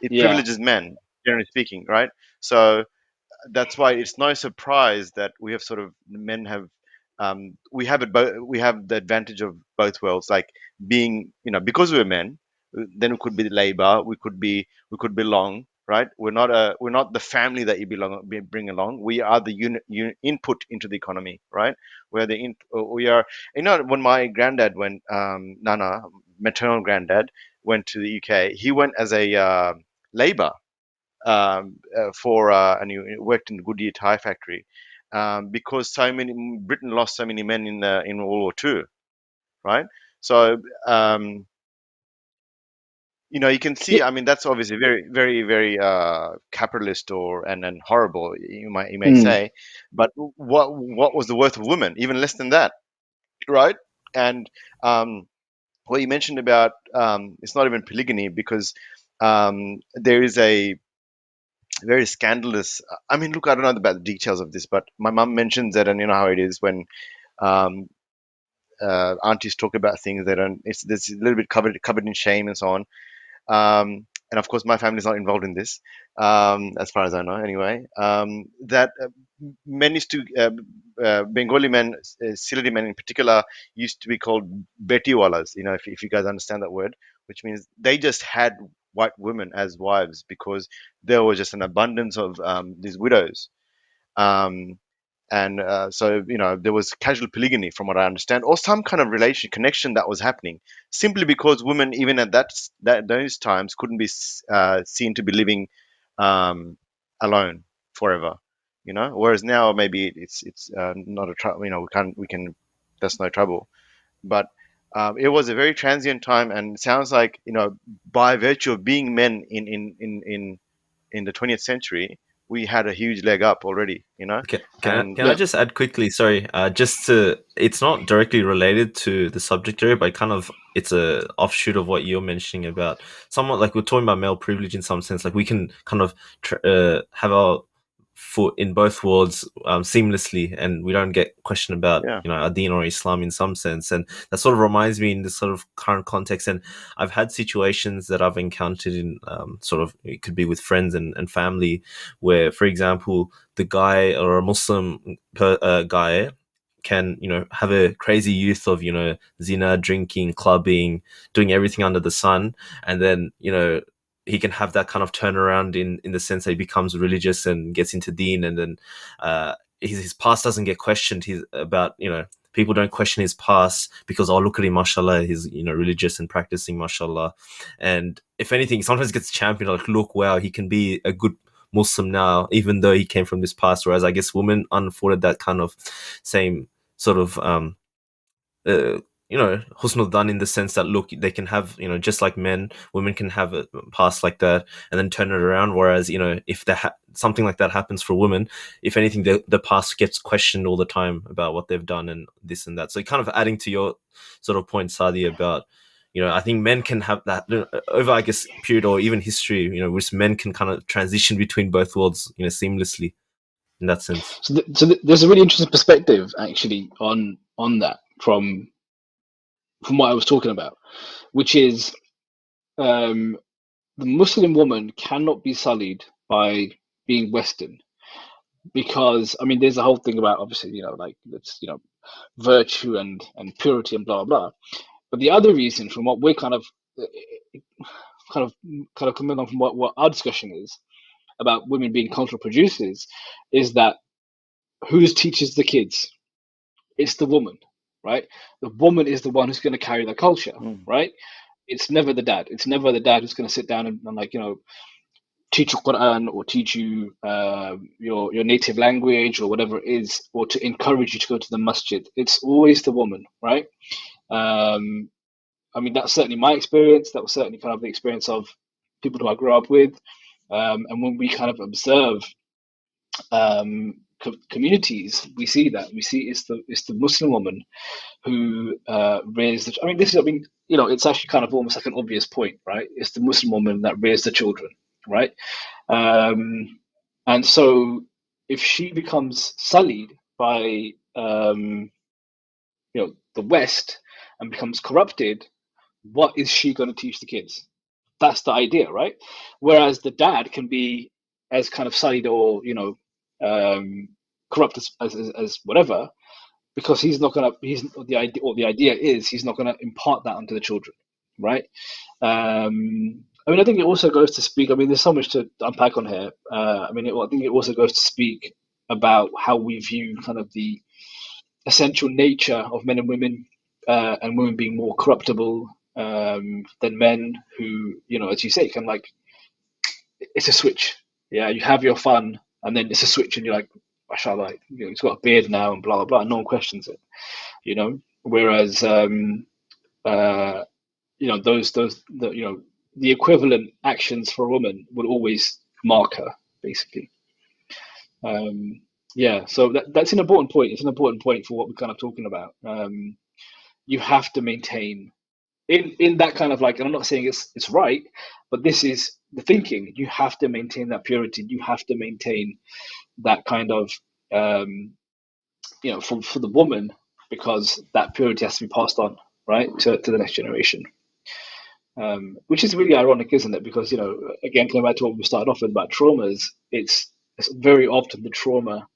Speaker 3: It
Speaker 1: Yeah.
Speaker 3: privileges men, generally speaking, right? So that's why it's no surprise that we have sort of men have we have it both we have the advantage of both worlds, like being because we're men, then we could be labor, we could belong, right? We're not the family that you bring along. We are the input into the economy, right? We are, when my granddad went, Nana, maternal granddad, went to the UK. He went as a labor, and he worked in the Goodyear tire factory, because Britain lost so many men in World War II, right? So you can see.
Speaker 1: Yeah.
Speaker 3: I mean, that's obviously very, very, very capitalist and horrible. You may
Speaker 1: Mm.
Speaker 3: say, but what was the worth of women? Even less than that, right? And what you mentioned about it's not even polygamy, because there is a very scandalous. I mean, look, I don't know about the details of this, but my mum mentions that, and you know how it is when um, aunties talk about things that are there's a little bit covered in shame and so on. And of course, my family's not involved in this, as far as I know, anyway. That men used to Bengali men, Sylheti men in particular, used to be called betiwalas. If you guys understand that word, which means they just had white women as wives because there was just an abundance of these widows. Um, and so there was casual polygamy, from what I understand, or some kind of relation connection that was happening, simply because women, even at those times, couldn't be seen to be living um, alone forever. Whereas now maybe it's not a trouble. We can that's no trouble. But it was a very transient time, and it sounds like by virtue of being men in the 20th century, we had a huge leg up already.
Speaker 2: Can
Speaker 3: And
Speaker 2: I
Speaker 1: Yeah.
Speaker 2: just add quickly? Sorry, just to it's not directly related to the subject area, but it's a offshoot of what you're mentioning about somewhat like we're talking about male privilege in some sense. Like we can kind of have our foot in both worlds seamlessly, and we don't get questioned about
Speaker 3: yeah,
Speaker 2: our deen or Islam in some sense. And that sort of reminds me in this sort of current context. And I've had situations that I've encountered in sort of it could be with friends and family, where, for example, the guy or a Muslim guy can have a crazy youth of zina, drinking, clubbing, doing everything under the sun, and then he can have that kind of turnaround in the sense that he becomes religious and gets into deen, and then his past doesn't get questioned. He's about people don't question his past because, oh, look at him, mashallah, he's religious and practicing, mashallah. And if anything, sometimes gets championed, like, look, wow, he can be a good Muslim now, even though he came from this past. Whereas I guess women unafforded that kind of same sort of uh, husnul done, in the sense that, look, they can have just like men, women can have a past like that and then turn it around. Whereas if something like that happens for women, if anything, the past gets questioned all the time about what they've done and this and that. So kind of adding to your sort of point, Sadi, about I think men can have that over, I guess, period or even history, which men can kind of transition between both worlds, seamlessly in that sense.
Speaker 1: There's a really interesting perspective actually on that from what I was talking about, which is the Muslim woman cannot be sullied by being Western, because I mean there's a whole thing about, obviously, like it's virtue and purity and blah blah. But the other reason, from what we're kind of coming on from what our discussion is about women being cultural producers, is that who teaches the kids? It's the woman, right? The woman is the one who's going to carry the culture,
Speaker 3: Mm.
Speaker 1: right? It's never the dad. It's never the dad who's going to sit down and like, teach you Quran or teach you your native language or whatever it is, or to encourage you to go to the masjid. It's always the woman, right? I mean, that's certainly my experience. That was certainly kind of the experience of people who I grew up with. And when we kind of observe communities, we see that. We see it's the Muslim woman who raised the. I mean, it's actually kind of almost like an obvious point, right? It's the Muslim woman that raised the children, right? And so if she becomes sullied by the West and becomes corrupted, what is she going to teach the kids? That's the idea, right? Whereas the dad can be as kind of sullied or corrupt as whatever, because he's not gonna. He's the idea. Or the idea is he's not gonna impart that onto the children, right? I mean, I think it also goes to speak. I mean, there's so much to unpack on here. I mean, I think it also goes to speak about how we view kind of the essential nature of men and women, and women being more corruptible than men, who, as you say, can like, it's a switch. Yeah, you have your fun, and then it's a switch, and you're like, mashallah, he's got a beard now, and blah blah blah. No one questions it, Whereas, uh, the equivalent actions for a woman would always mark her, basically. Yeah, so that's an important point. It's an important point for what we're kind of talking about. You have to maintain in that kind of like, and I'm not saying it's right, but this is the thinking. You have to maintain that purity. You have to maintain that kind of for the woman, because that purity has to be passed on, right, to the next generation. Which is really ironic, isn't it? Because again, coming back to what we started off with about traumas, it's very often the trauma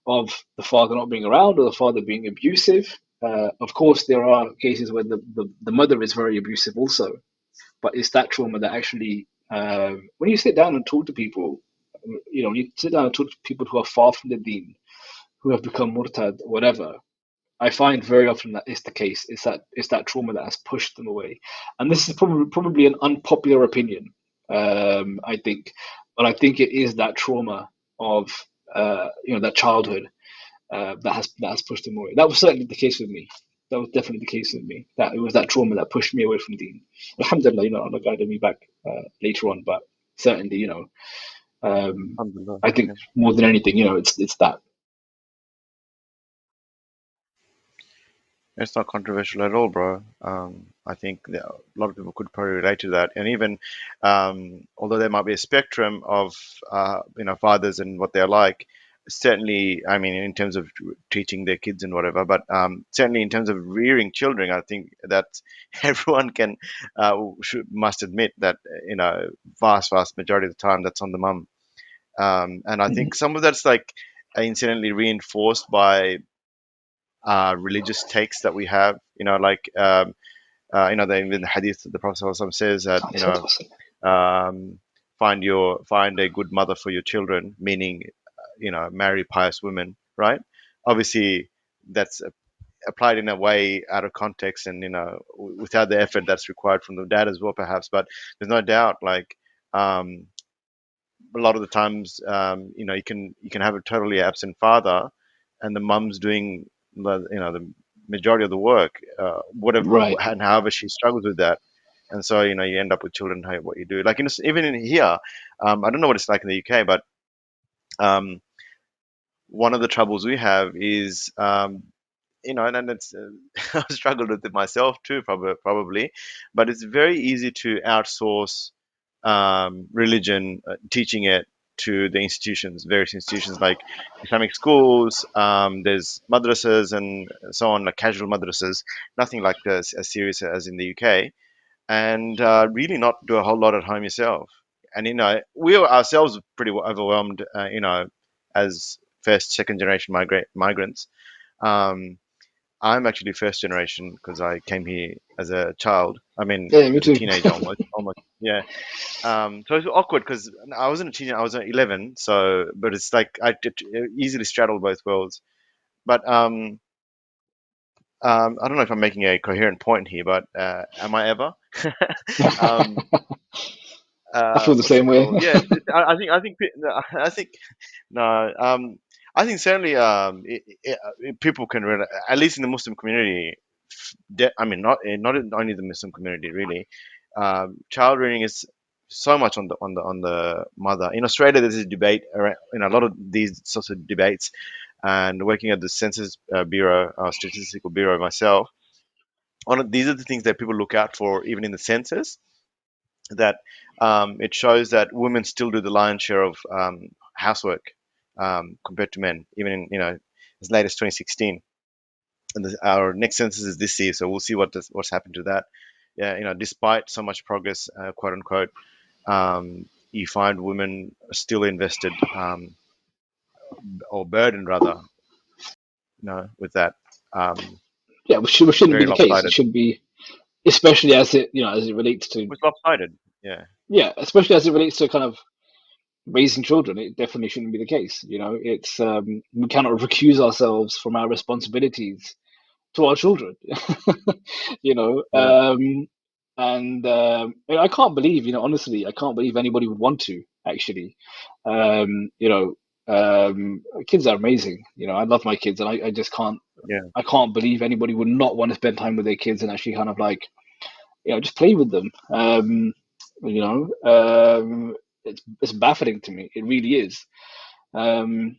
Speaker 1: of the father not being around or the father being abusive. Of course, there are cases where the mother is very abusive also, but it's that trauma that actually, when you sit down and talk to people, when you sit down and talk to people who are far from the deen, who have become murtad, whatever, I find very often that is the case. It's that trauma that has pushed them away, and this is probably an unpopular opinion, I think, but I think it is that trauma of that childhood that has pushed them away. That was certainly the case with me. That was definitely the case with me. That it was that trauma that pushed me away from Deen. Alhamdulillah, Allah guided me back later on, but certainly, I think
Speaker 3: Yeah.
Speaker 1: more than anything, it's that.
Speaker 3: It's not controversial at all, bro. I think that a lot of people could probably relate to that, and even although there might be a spectrum of fathers and what they're like, certainly, I mean, in terms of teaching their kids and whatever, but certainly in terms of rearing children, I think that everyone must admit that vast majority of the time that's on the mum, and I think some of that's like incidentally reinforced by religious takes that we have. In the hadith, the Prophet ﷺ says that find a good mother for your children, meaning marry pious women, right? Obviously, that's applied in a way out of context, and without the effort that's required from the dad as well, perhaps. But there's no doubt, like a lot of the times, you can have a totally absent father, and the mum's doing the majority of the work, whatever
Speaker 1: Right.
Speaker 3: and however she struggles with that, and so you end up with children. What you do, like even in here, I don't know what it's like in the UK, but um, one of the troubles we have is you know, and it's I've struggled with it myself too, probably, but it's very easy to outsource religion, teaching it to the institutions, various institutions like Islamic schools. There's madrasas and so on, like casual madrasas, nothing like as serious as in the UK, and really not do a whole lot at home yourself. And you know, we were ourselves pretty overwhelmed, you know, as first, second generation migrants. Um, I'm actually first generation because I came here as a child. I mean,
Speaker 1: Yeah, me
Speaker 3: as a
Speaker 1: too.
Speaker 3: teenager, almost, yeah. So it's awkward because I wasn't a teenager; I was 11. So, but it's like I did easily straddle both worlds. But I don't know if I'm making a coherent point here, but am I ever? um,
Speaker 1: I feel the
Speaker 3: what's
Speaker 1: same
Speaker 3: it
Speaker 1: way.
Speaker 3: called? Yeah, I think no. I think certainly people can really, at least in the Muslim community. I mean, not only the Muslim community really. Child rearing is so much on the mother. In Australia, there's a debate around, you know, a lot of these sorts of debates, and working at the Census Bureau, Statistical Bureau myself. These are the things that people look out for, even in the census, that it shows that women still do the lion's share of housework compared to men, even in, you know, as late as 2016. And our next census is this year, so we'll see what's happened to that. Yeah, you know, despite so much progress, quote unquote, you find women are still invested, or burdened rather, you know, with that. Um,
Speaker 1: Yeah, which shouldn't be
Speaker 3: Very
Speaker 1: the case. It
Speaker 3: lopsided.
Speaker 1: should be, especially as it, you know, as it relates to,
Speaker 3: It's lopsided. Yeah,
Speaker 1: yeah, especially as it relates to kind of raising children. It definitely shouldn't be the case. You know, it's we cannot recuse ourselves from our responsibilities to our children. You know,
Speaker 3: yeah,
Speaker 1: and I can't believe, you know, honestly, I can't believe anybody would want to actually. You know, kids are amazing. You know, I love my kids, and I just can't.
Speaker 3: yeah,
Speaker 1: I can't believe anybody would not want to spend time with their kids and actually kind of like, you know, just play with them. You know, it's baffling to me. It really is. Um,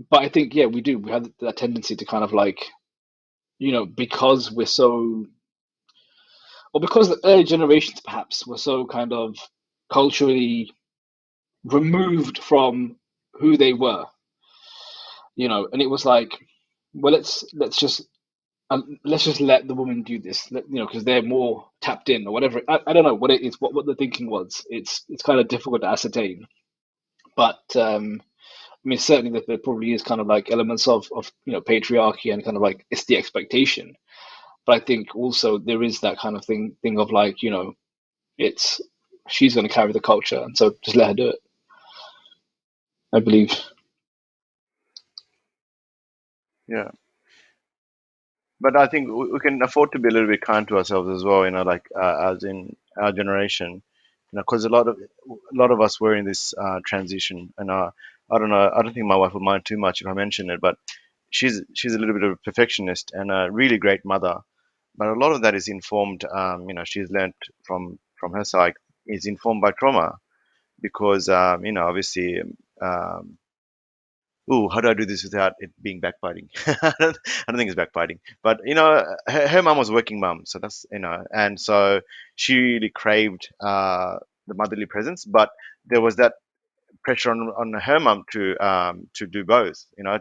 Speaker 1: but I think, yeah, we do. We have that tendency to kind of like, you know, because we're so, or because the early generations perhaps were so kind of culturally removed from who they were, you know, and it was like, well, let's just let the woman do this, you know, because they're more tapped in or whatever. I don't know what it is, what the thinking was. It's kind of difficult to ascertain, but I mean, certainly that there probably is kind of like elements of you know, patriarchy and kind of like it's the expectation. But I think also there is that kind of thing of like, you know, it's she's going to carry the culture, and so just let her do it. I believe.
Speaker 3: yeah. But I think we can afford to be a little bit kind to ourselves as well. You know, like as in our generation, you know, because a lot of us were in this transition, and I don't know. I don't think my wife would mind too much if I mention it, but she's a little bit of a perfectionist and a really great mother. But a lot of that is informed. You know, she's learnt from her side is informed by trauma because you know, obviously. Um, Ooh, how do I do this without it being backbiting? I don't think it's backbiting, but you know, her mom was a working mom, so that's, you know, and so she really craved the motherly presence, but there was that pressure on her mom to do both, you know,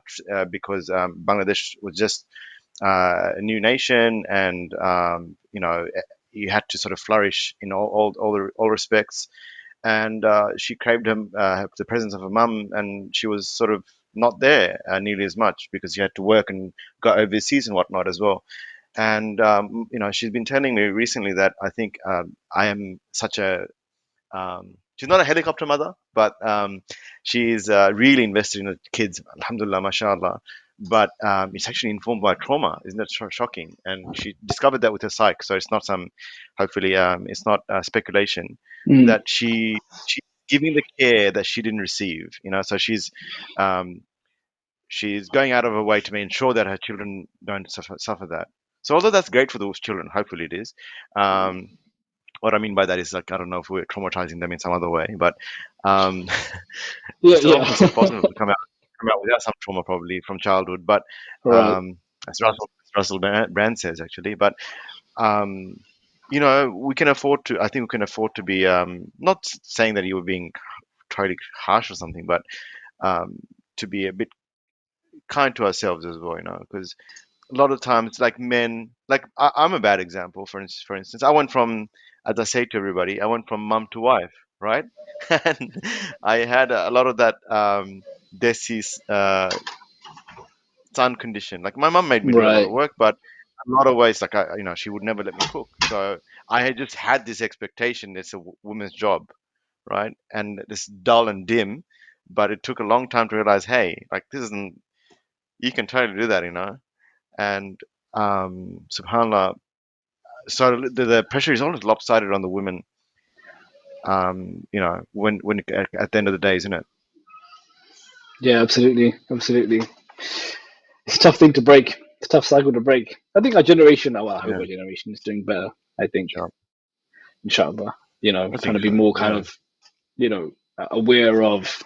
Speaker 3: because Bangladesh was just a new nation, and you know, you had to sort of flourish in all respects, and she craved the presence of her mum, and she was sort of not there nearly as much because she had to work and go overseas and whatnot as well. And you know, she's been telling me recently that I think I am such a she's not a helicopter mother, but she's really invested in the kids, alhamdulillah, mashallah. But it's actually informed by trauma. Isn't that shocking? And she discovered that with her psych, so it's not hopefully, it's not speculation,
Speaker 1: Mm.
Speaker 3: that she's giving the care that she didn't receive. You know, so um, she's going out of her way to ensure that her children don't suffer that. So although that's great for those children, hopefully it is. Um, what I mean by that is, like, I don't know if we're traumatizing them in some other way, but um,
Speaker 1: Yeah,
Speaker 3: it's still
Speaker 1: yeah.
Speaker 3: almost impossible to come out without some trauma probably from childhood. But
Speaker 1: Right.
Speaker 3: as Russell Brand says actually. But um, we can afford to. I think we can afford to be not saying that you were being totally harsh or something, but um, to be a bit kind to ourselves as well. Because a lot of times, like men, like I'm a bad example. For instance, I went from, as I say to everybody, I went from mum to wife, right? And I had a lot of that desi son condition. Like my mum made me do a lot of
Speaker 1: Right.
Speaker 3: work, but a lot of ways, like she would never let me cook. So I had just had this expectation it's a woman's job, right? And this dull and dim, but it took a long time to realize, hey, like this isn't. You can totally do that. And subhanallah, so the pressure is always lopsided on the women. When at the end of the day, isn't it?
Speaker 1: Yeah, absolutely, absolutely. It's a tough thing to break. It's a tough cycle to break. I think our generation, well, I hope
Speaker 3: Yeah,
Speaker 1: our generation is doing better. I think,
Speaker 3: sure.
Speaker 1: inshallah,
Speaker 3: I
Speaker 1: trying
Speaker 3: think
Speaker 1: to be
Speaker 3: so.
Speaker 1: more kind
Speaker 3: Yeah,
Speaker 1: of, aware of,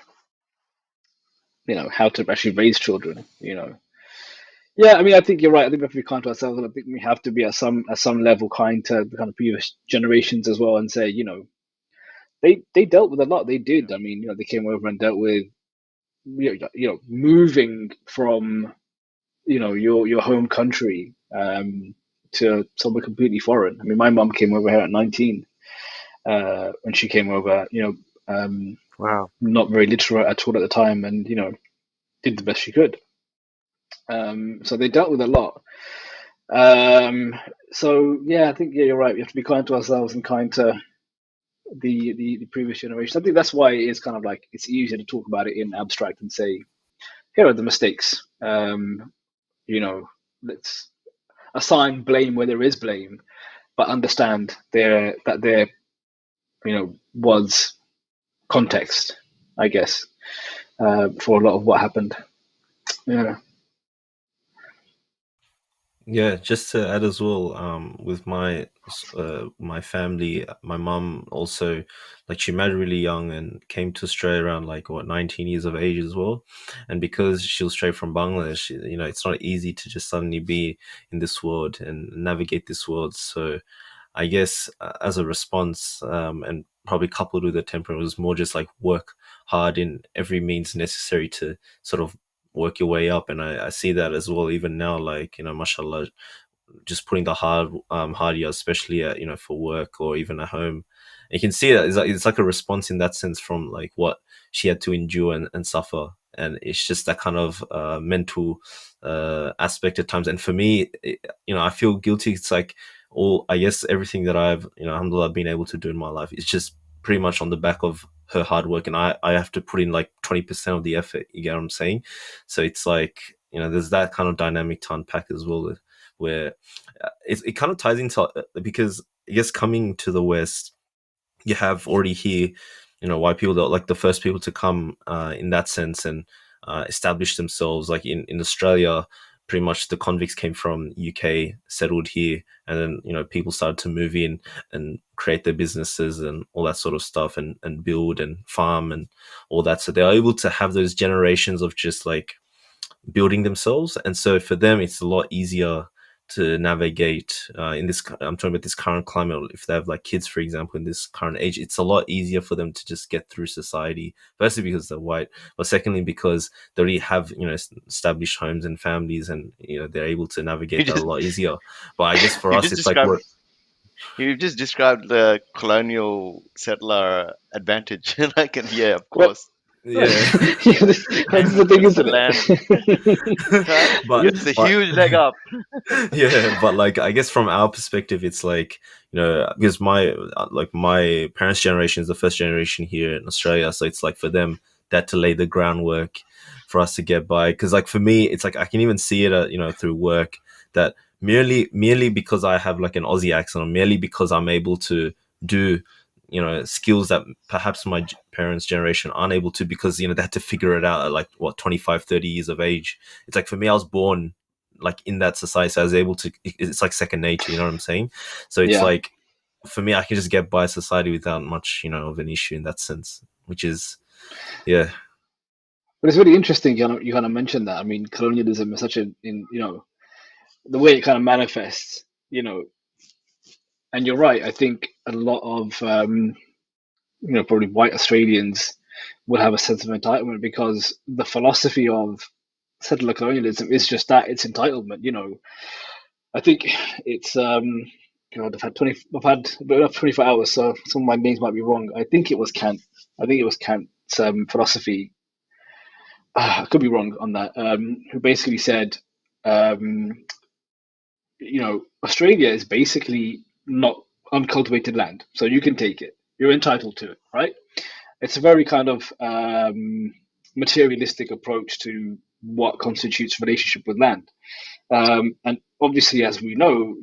Speaker 1: how to actually raise children. Yeah, I mean, I think you're right. I think we have to be kind to ourselves, and I think we have to be at some level kind to the kind of previous generations as well, and say, they dealt with a lot. They
Speaker 3: yeah.
Speaker 1: did. I mean, they came over and dealt with, moving from, your home country, to somewhere completely foreign. I mean, my mum came over here at 19, when she came over.
Speaker 3: Wow.
Speaker 1: Not very literate at all at the time, and did the best she could. So they dealt with a lot. So yeah, I think, yeah, you're right. We have to be kind to ourselves and kind to the previous generation. I think that's why it is kind of like it's easier to talk about it in abstract and say, here are the mistakes. Let's assign blame where there is blame, but understand there was context, I guess, for a lot of what happened. Yeah.
Speaker 2: Yeah, just to add as well, with my family, my mom also, like, she married really young and came to Australia around, like, what, 19 years of age as well. And because she was straight from Bangladesh, it's not easy to just suddenly be in this world and navigate this world. So I guess, as a response, and probably coupled with the temperament, was more just like work hard in every means necessary to sort of work your way up. And I see that as well even now, like, mashallah, just putting the hard yards, especially at, for work or even at home. And you can see that it's like a response in that sense from like what she had to endure and suffer. And it's just that kind of mental aspect at times. And for me, I feel guilty. It's like, all, I guess, everything that I've, alhamdulillah, been able to do in my life is just pretty much on the back of her hard work. And I have to put in like 20% of the effort. You get what I'm saying? So it's like, there's that kind of dynamic to unpack as well, where it kind of ties into, because I guess coming to the West, you have already here, white people that are like the first people to come, in that sense, and establish themselves. Like in Australia, pretty much the convicts came from UK, settled here, and then people started to move in and create their businesses and all that sort of stuff, and build and farm and all that. So they're able to have those generations of just like building themselves. And so for them, it's a lot easier to navigate, in this, I'm talking about this current climate. If they have like kids, for example, in this current age, it's a lot easier for them to just get through society. Firstly, because they're white, but secondly, because they already have, established homes and families, and they're able to
Speaker 3: You
Speaker 2: navigate that a
Speaker 3: just
Speaker 2: lot easier. But I guess for
Speaker 3: you
Speaker 2: us,
Speaker 3: just
Speaker 2: it's like
Speaker 3: described
Speaker 2: we're,
Speaker 3: you just described the colonial settler advantage. Like, and yeah, of
Speaker 1: Well,
Speaker 3: course,
Speaker 2: yeah.
Speaker 1: this is the thing,
Speaker 3: piece of
Speaker 1: isn't
Speaker 3: land,
Speaker 1: it?
Speaker 3: right?
Speaker 2: but
Speaker 3: It's a
Speaker 2: but
Speaker 3: huge leg up.
Speaker 2: yeah, but like, I guess from our perspective, it's like, because my parents' generation is the first generation here in Australia, so it's like for them, that to lay the groundwork for us to get by. Because like for me, it's like I can even see it, through work, that merely because I have like an Aussie accent, or merely because I'm able to do, skills that perhaps my parents' generation aren't able to, because they had to figure it out at like, what, 25, 30 years of age. It's like, for me, I was born like in that society, so I was able to, it's like second nature, you know what I'm saying? So it's
Speaker 1: Yeah,
Speaker 2: like, for me, I can just get by society without much, of an issue in that sense, which is, yeah.
Speaker 1: but it's really interesting. You kind of mentioned that. I mean, colonialism is such a, the way it kind of manifests, you know. And you're right. I think a lot of probably white Australians will have a sense of entitlement because the philosophy of settler colonialism is just that, it's entitlement. I think it's God, I've had about 24 hours, so some of my names might be wrong. I think it was Kant. I think it was Kant's philosophy. I could be wrong on that. Who basically said, um, Australia is basically not uncultivated land, so you can take it. You're entitled to it, right? It's a very kind of materialistic approach to what constitutes relationship with land. And obviously, as we know,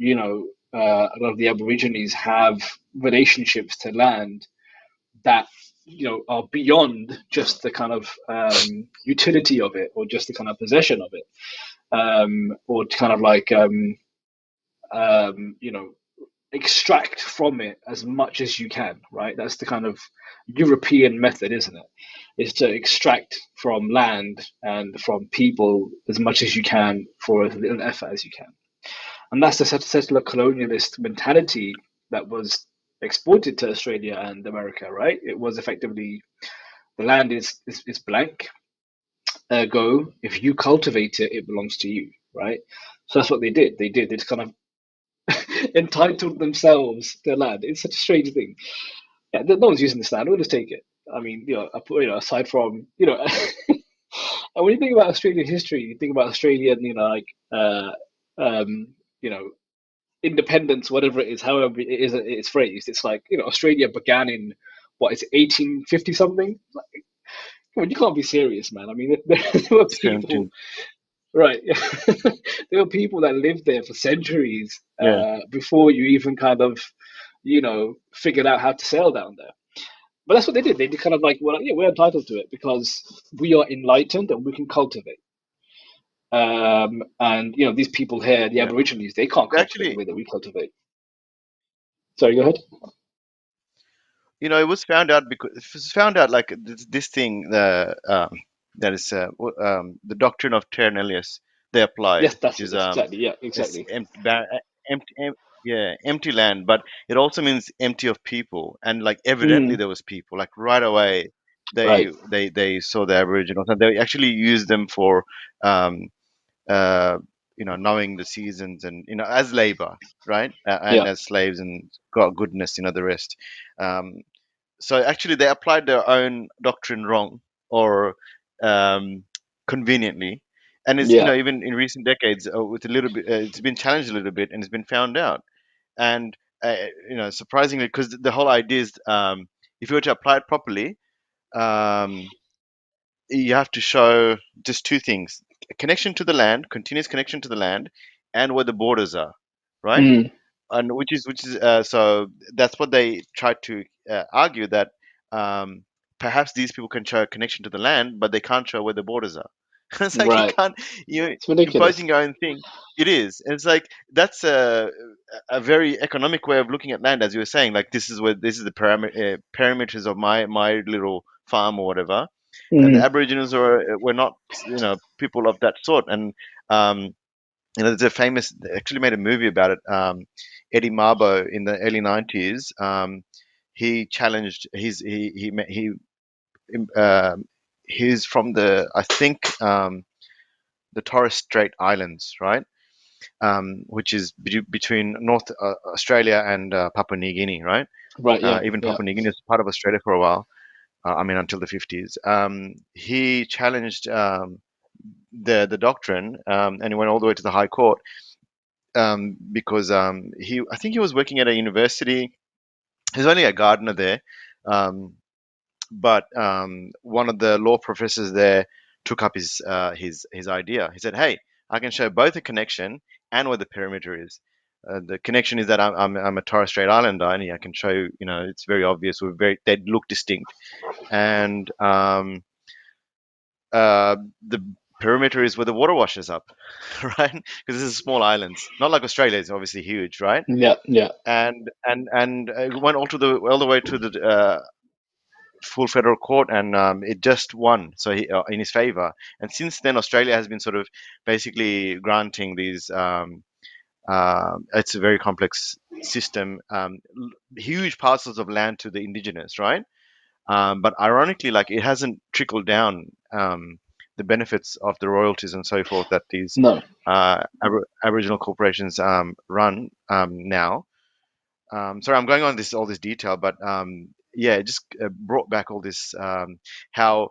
Speaker 1: a lot of the Aborigines have relationships to land that are beyond just the kind of utility of it, or just the kind of possession of it, or to kind of like you know extract from it as much as you can, right? That's the kind of European method, isn't it? Is to extract from land and from people as much as you can for as little effort as you can. And that's the settler colonialist mentality that was exported to Australia and America, right? It was effectively the land is blank. Ergo, if you cultivate it, it belongs to you, right? So that's what they did. They just kind of entitled themselves to land. It's such a strange thing. Yeah, no one's using this land. We'll just take it. I mean, aside from and when you think about Australian history, you think about Australian, um, you know, independence, whatever it is, however it's phrased. It's like Australia began in what is it, 1850 something. Like, come on, you can't be serious, man. I mean, there were people,
Speaker 3: 17.
Speaker 1: right? There were people that lived there for centuries
Speaker 3: Yeah.
Speaker 1: before you even kind of, figured out how to sail down there. But that's what they did. They did kind of like, well, yeah, we're entitled to it because we are enlightened and we can cultivate. And these people here, the
Speaker 3: Yeah.
Speaker 1: Aborigines, they can't
Speaker 3: They
Speaker 1: cultivate the
Speaker 3: actually,
Speaker 1: way that we cultivate. Sorry, go ahead.
Speaker 3: it was found out because it was found out like this thing, that is the doctrine of Ternelius they applied,
Speaker 1: Yes,
Speaker 3: which
Speaker 1: that's
Speaker 3: is
Speaker 1: exactly. Yeah,
Speaker 3: this
Speaker 1: exactly.
Speaker 3: empty land, but it also means empty of people, and like evidently
Speaker 1: Mm,
Speaker 3: there was people like right away.
Speaker 1: right.
Speaker 3: They saw the Aboriginals and they actually used them for um, uh, knowing the seasons and as labor, right? And
Speaker 1: Yeah.
Speaker 3: as slaves and got goodness, the rest. Um, so actually, they applied their own doctrine wrong or um, conveniently, and it's
Speaker 1: Yeah.
Speaker 3: even in recent decades with a little bit, it's been challenged a little bit and it's been found out. And surprisingly, because the whole idea is, if you were to apply it properly, um, you have to show just two things: a connection to the land, continuous connection to the land, and where the borders are, right?
Speaker 1: Mm,
Speaker 3: And which is so that's what they tried to argue, that um, perhaps these people can show a connection to the land, but they can't show where the borders are. It's like you
Speaker 1: right.
Speaker 3: can't, you're
Speaker 1: It's ridiculous.
Speaker 3: imposing your own thing. It is, and it's like that's a very economic way of looking at land, as you were saying. Like this is the parameters of my little farm or whatever. And the
Speaker 1: Mm,
Speaker 3: Aboriginals were not people of that sort. And um, there's a famous, they actually made a movie about it. Eddie Mabo in the early 90s. He challenged. He's from I think the Torres Strait Islands, right? Which is between North Australia and Papua New Guinea, right?
Speaker 1: right. Yeah.
Speaker 3: Even
Speaker 1: Yeah.
Speaker 3: Papua New Guinea was part of Australia for a while. I mean, until the 50s. He challenged the doctrine, and he went all the way to the High Court, because I think he was working at a university. He's only a gardener there, um, but one of the law professors there took up his idea. He said, "Hey, I can show both a connection and where the perimeter is. The connection is that I'm a Torres Strait Islander, and I can show you. It's very obvious. They look distinct, and the perimeter is where the water washes up, right? Because this is small islands, not like Australia. It's obviously huge, right?
Speaker 1: Yeah. Yeah.
Speaker 3: And went all the way to the full federal court, and it just won, so he in his favor. And since then, Australia has been sort of basically granting these. It's a very complex system. Huge parcels of land to the indigenous, right? But ironically, like it hasn't trickled down the benefits of the royalties and so forth that these
Speaker 1: No.
Speaker 3: Aboriginal corporations run now. Sorry, I'm going on all this detail, but yeah, it just brought back all this how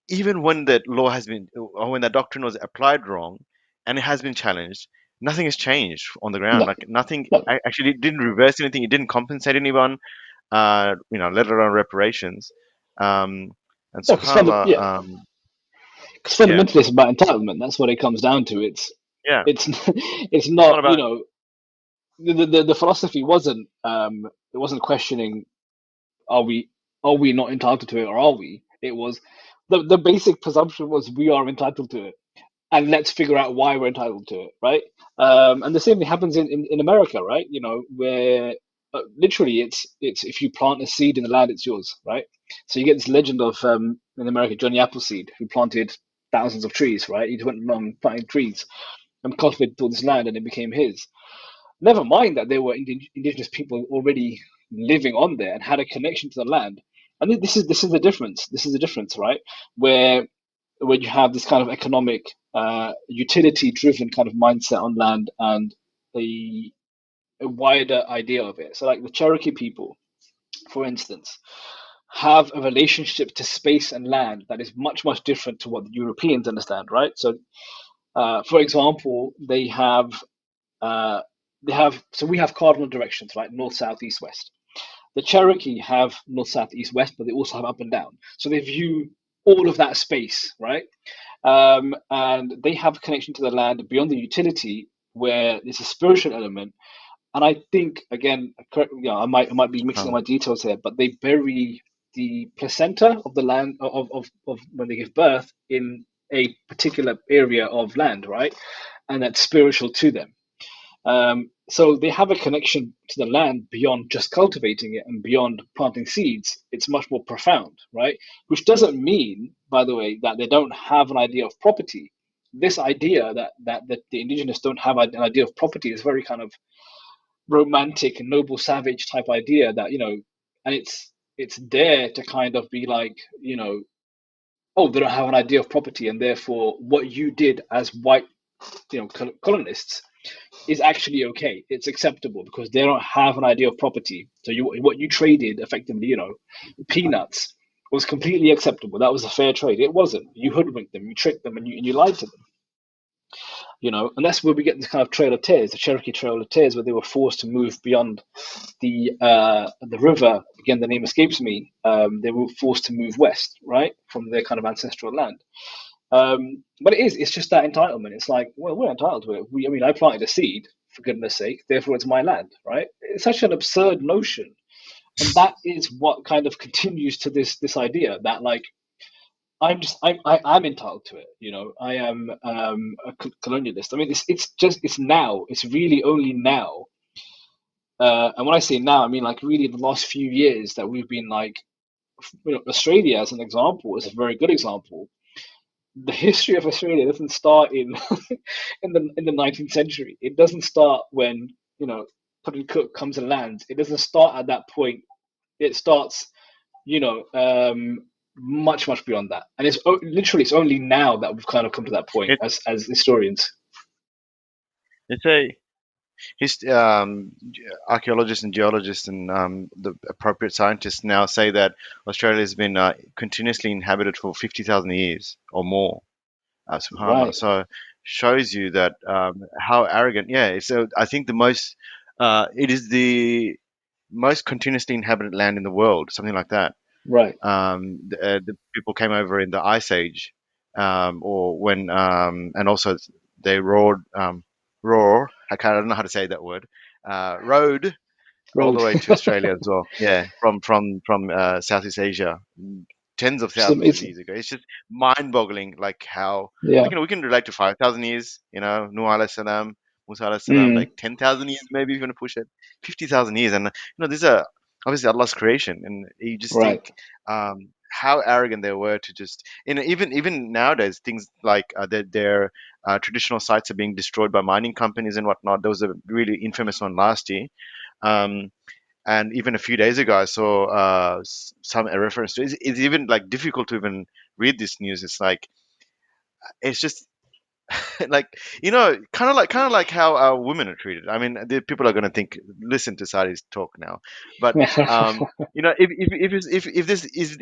Speaker 3: even when that law has been or when that doctrine was applied wrong and it has been challenged, nothing has changed on the ground.
Speaker 1: No.
Speaker 3: Like nothing
Speaker 1: No.
Speaker 3: actually it didn't reverse anything. It didn't compensate anyone. Let alone reparations. And
Speaker 1: No. Because
Speaker 3: subhanallah, yeah,
Speaker 1: fundamentally it's about entitlement. That's what it comes down to.
Speaker 3: yeah,
Speaker 1: It's it's
Speaker 3: it's not
Speaker 1: not,
Speaker 3: about
Speaker 1: the philosophy wasn't it wasn't questioning, are we not entitled to it, or are we? It was, the basic presumption was we are entitled to it, and let's figure out why we're entitled to it, right? And the same thing happens in America, right? Where literally it's if you plant a seed in the land, it's yours, right? So you get this legend of in America, Johnny Appleseed, who planted thousands of trees, right? He just went along planting trees and cultivated all this land, and it became his. Never mind that there were indigenous people already living on there and had a connection to the land. And this is the difference. This is the difference, right? Where you have this kind of economic, utility-driven kind of mindset on land, and a wider idea of it. So, like the Cherokee people, for instance, have a relationship to space and land that is much, much different to what the Europeans understand, right? So, for example, uh, so we have cardinal directions, right? North, south, east, west. The Cherokee have north, south, east, west, but they also have up and down. So they view all of that space, right? And they have a connection to the land beyond the utility, where there's a spiritual element. And I think, again, I might be mixing up
Speaker 3: subhanallah.
Speaker 1: my details here, but they bury the placenta of the land of when they give birth in a particular area of land, right? And that's spiritual to them. So they have a connection to the land beyond just cultivating it and beyond planting seeds. It's much more profound, right? Which doesn't mean, by the way, that they don't have an idea of property. This idea that the indigenous don't have an idea of property is very kind of romantic and noble savage type idea that, and it's there to kind of be like, oh, they don't have an idea of property, and therefore what you did as white, colonists is actually okay. It's acceptable because they don't have an idea of property. So what you traded effectively, peanuts, was completely acceptable. That was a fair trade. It wasn't. You hoodwinked them, you tricked them, and you lied to them. And that's where we get this kind of Trail of Tears, the Cherokee Trail of Tears, where they were forced to move beyond the river. Again, the name escapes me. They were forced to move west, right, from their kind of ancestral land. But it's just that entitlement. It's like, well, we're entitled to it. I planted a seed, for goodness sake, therefore it's my land, right? It's such an absurd notion. And that is what kind of continues to this idea that, like, I'm entitled to it. I am a colonialist. I mean, it's now. It's really only now. And when I say now, I mean like really the last few years that we've been like, Australia as an example is a very good example. The history of Australia doesn't start in in the 19th century. It doesn't start when Captain Cook comes and lands. It doesn't start at that point. It starts, you know, um, much beyond that. And it's only now that we've kind of come to that point
Speaker 3: It,
Speaker 1: as historians.
Speaker 3: it's a archaeologists and geologists and the appropriate scientists now say that Australia has been continuously inhabited for 50,000 years or more. Subhanallah.
Speaker 1: Right,
Speaker 3: So shows you that how arrogant. Yeah. So I think it is the most continuously inhabited land in the world, something like that.
Speaker 1: right,
Speaker 3: The people came over in the Ice Age, or when, and also they roar. I don't know how to say that word. Rode all the
Speaker 1: road.
Speaker 3: way to Australia as well. Yeah, from Southeast Asia, tens of
Speaker 1: It's
Speaker 3: thousands of
Speaker 1: amazing.
Speaker 3: years ago. It's just mind-boggling, like how
Speaker 1: Yeah.
Speaker 3: we can relate to 5,000 years. Nuh alayhi salam, Musa alayhi salam,
Speaker 1: Mm,
Speaker 3: like 10,000 years, maybe if you want to push it, 50,000 years, and these are obviously Allah's creation, and you just
Speaker 1: right.
Speaker 3: think, um, how arrogant they were to just, even nowadays, things like their traditional sites are being destroyed by mining companies and whatnot. There was a really infamous one last year. Um, and even a few days ago, I saw some a reference to it's even like difficult to even read this news. It's like it's just like kind of like how women are treated. I mean, the people are going to think, listen to Sadi's talk now, but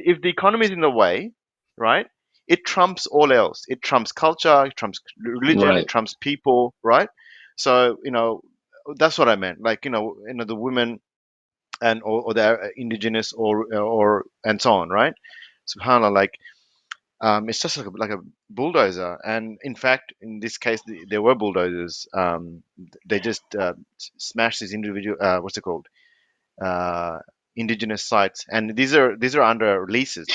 Speaker 3: if the economy is in the way, right? It trumps all else. It trumps culture. It trumps religion. It
Speaker 1: Right.
Speaker 3: trumps people, right? So that's what I meant. Like the women and or the indigenous or and so on, right? Subhanallah, like it's just like a bulldozer. And in fact, in this case, there were bulldozers. They just smashed these individual, what's it called? Uh, Indigenous sites, and these are under leases.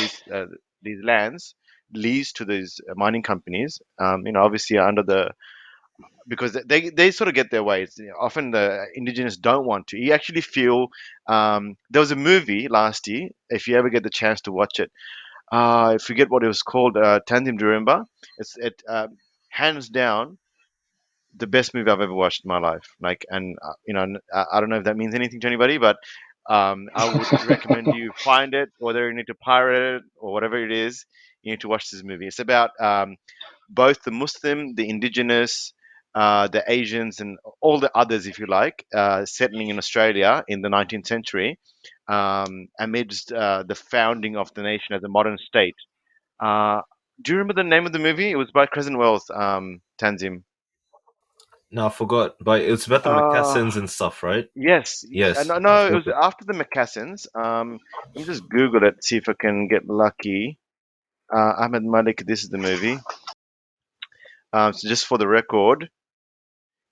Speaker 3: These lands leased to these mining companies. Obviously under the because they sort of get their way. Often the indigenous don't want to. You actually feel there was a movie last year. If you ever get the chance to watch it, I forget what it was called. Tanzim, do you remember? Hands down the best movie I've ever watched in my life. Like, and I don't know if that means anything to anybody, but I would recommend you find it, whether you need to pirate it or whatever it is. You need to watch this movie. It's about both the Muslim, the indigenous, the Asians, and all the others, if you like, settling in Australia in the 19th century, amidst the founding of the nation as a modern state. Uh, do you remember the name of the movie? It was by Crescent Wells, Tanzim.
Speaker 2: No, I forgot. But it's about the
Speaker 3: Uh,
Speaker 2: Macassans and stuff, right?
Speaker 3: yes.
Speaker 2: Yes,
Speaker 3: No,
Speaker 2: I
Speaker 3: no, it was
Speaker 2: forgot.
Speaker 3: after the Macassans. Let me just Google it, see if I can get lucky. Ahmed Malik, this is the movie. So just for the record,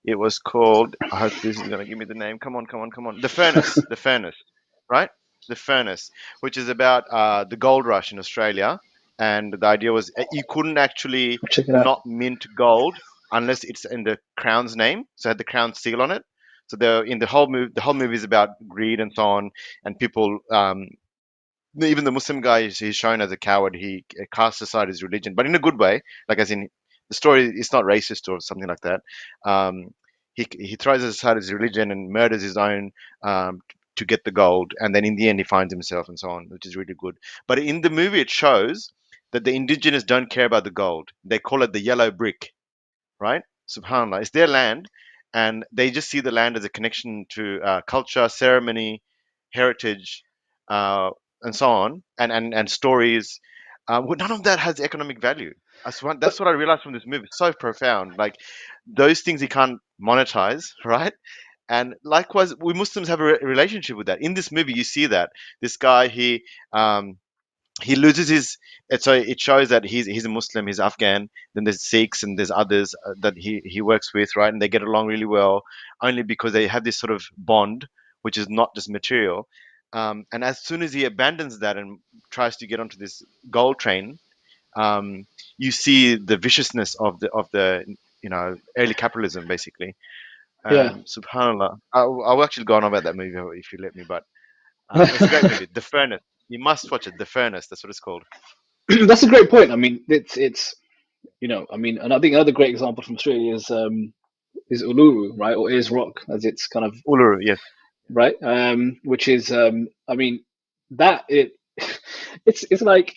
Speaker 3: it was called. I hope this is gonna give me the name. Come on, come on, come on. The Furnace, right? The Furnace, which is about the gold rush in Australia, and the idea was you couldn't actually
Speaker 1: Check it out.
Speaker 3: not mint gold unless it's in the crown's name, so it had the crown seal on it. So the whole movie is about greed and so on, and people even the Muslim guy he's shown as a coward. He casts aside his religion, but in a good way. Like as in the story is not racist or something like that. Um, he throws aside his religion and murders his own to get the gold, and then in the end he finds himself and so on, which is really good. But in the movie it shows that the indigenous don't care about the gold. They call it the yellow brick, right? Subhanallah, it's their land, and they just see the land as a connection to culture, ceremony, heritage, uh, and so on, and stories. None of that has economic value.
Speaker 1: But
Speaker 3: That's what I realized from this movie. It's so profound. Like those things you can't monetize, right? And likewise, we Muslims have a relationship with that. In this movie, you see that this guy um, he loses his so it shows that he's a Muslim, he's Afghan. Then there's Sikhs and there's others that he works with, right? And they get along really well only because they have this sort of bond which is not just material. And as soon as he abandons that and tries to get onto this gold train, um, you see the viciousness of the early capitalism basically.
Speaker 1: yeah,
Speaker 3: Subhanallah, I'll actually go on about that movie if you let me, but it's a great movie, The Furnace. You must watch it, The Furnace, that's what it's called.
Speaker 1: that's a great point. I mean, it's I mean, and I think another great example from Australia is Uluru, right, or is Rock, as it's kind of
Speaker 3: Uluru, yes.
Speaker 1: right, which is I mean that it it's like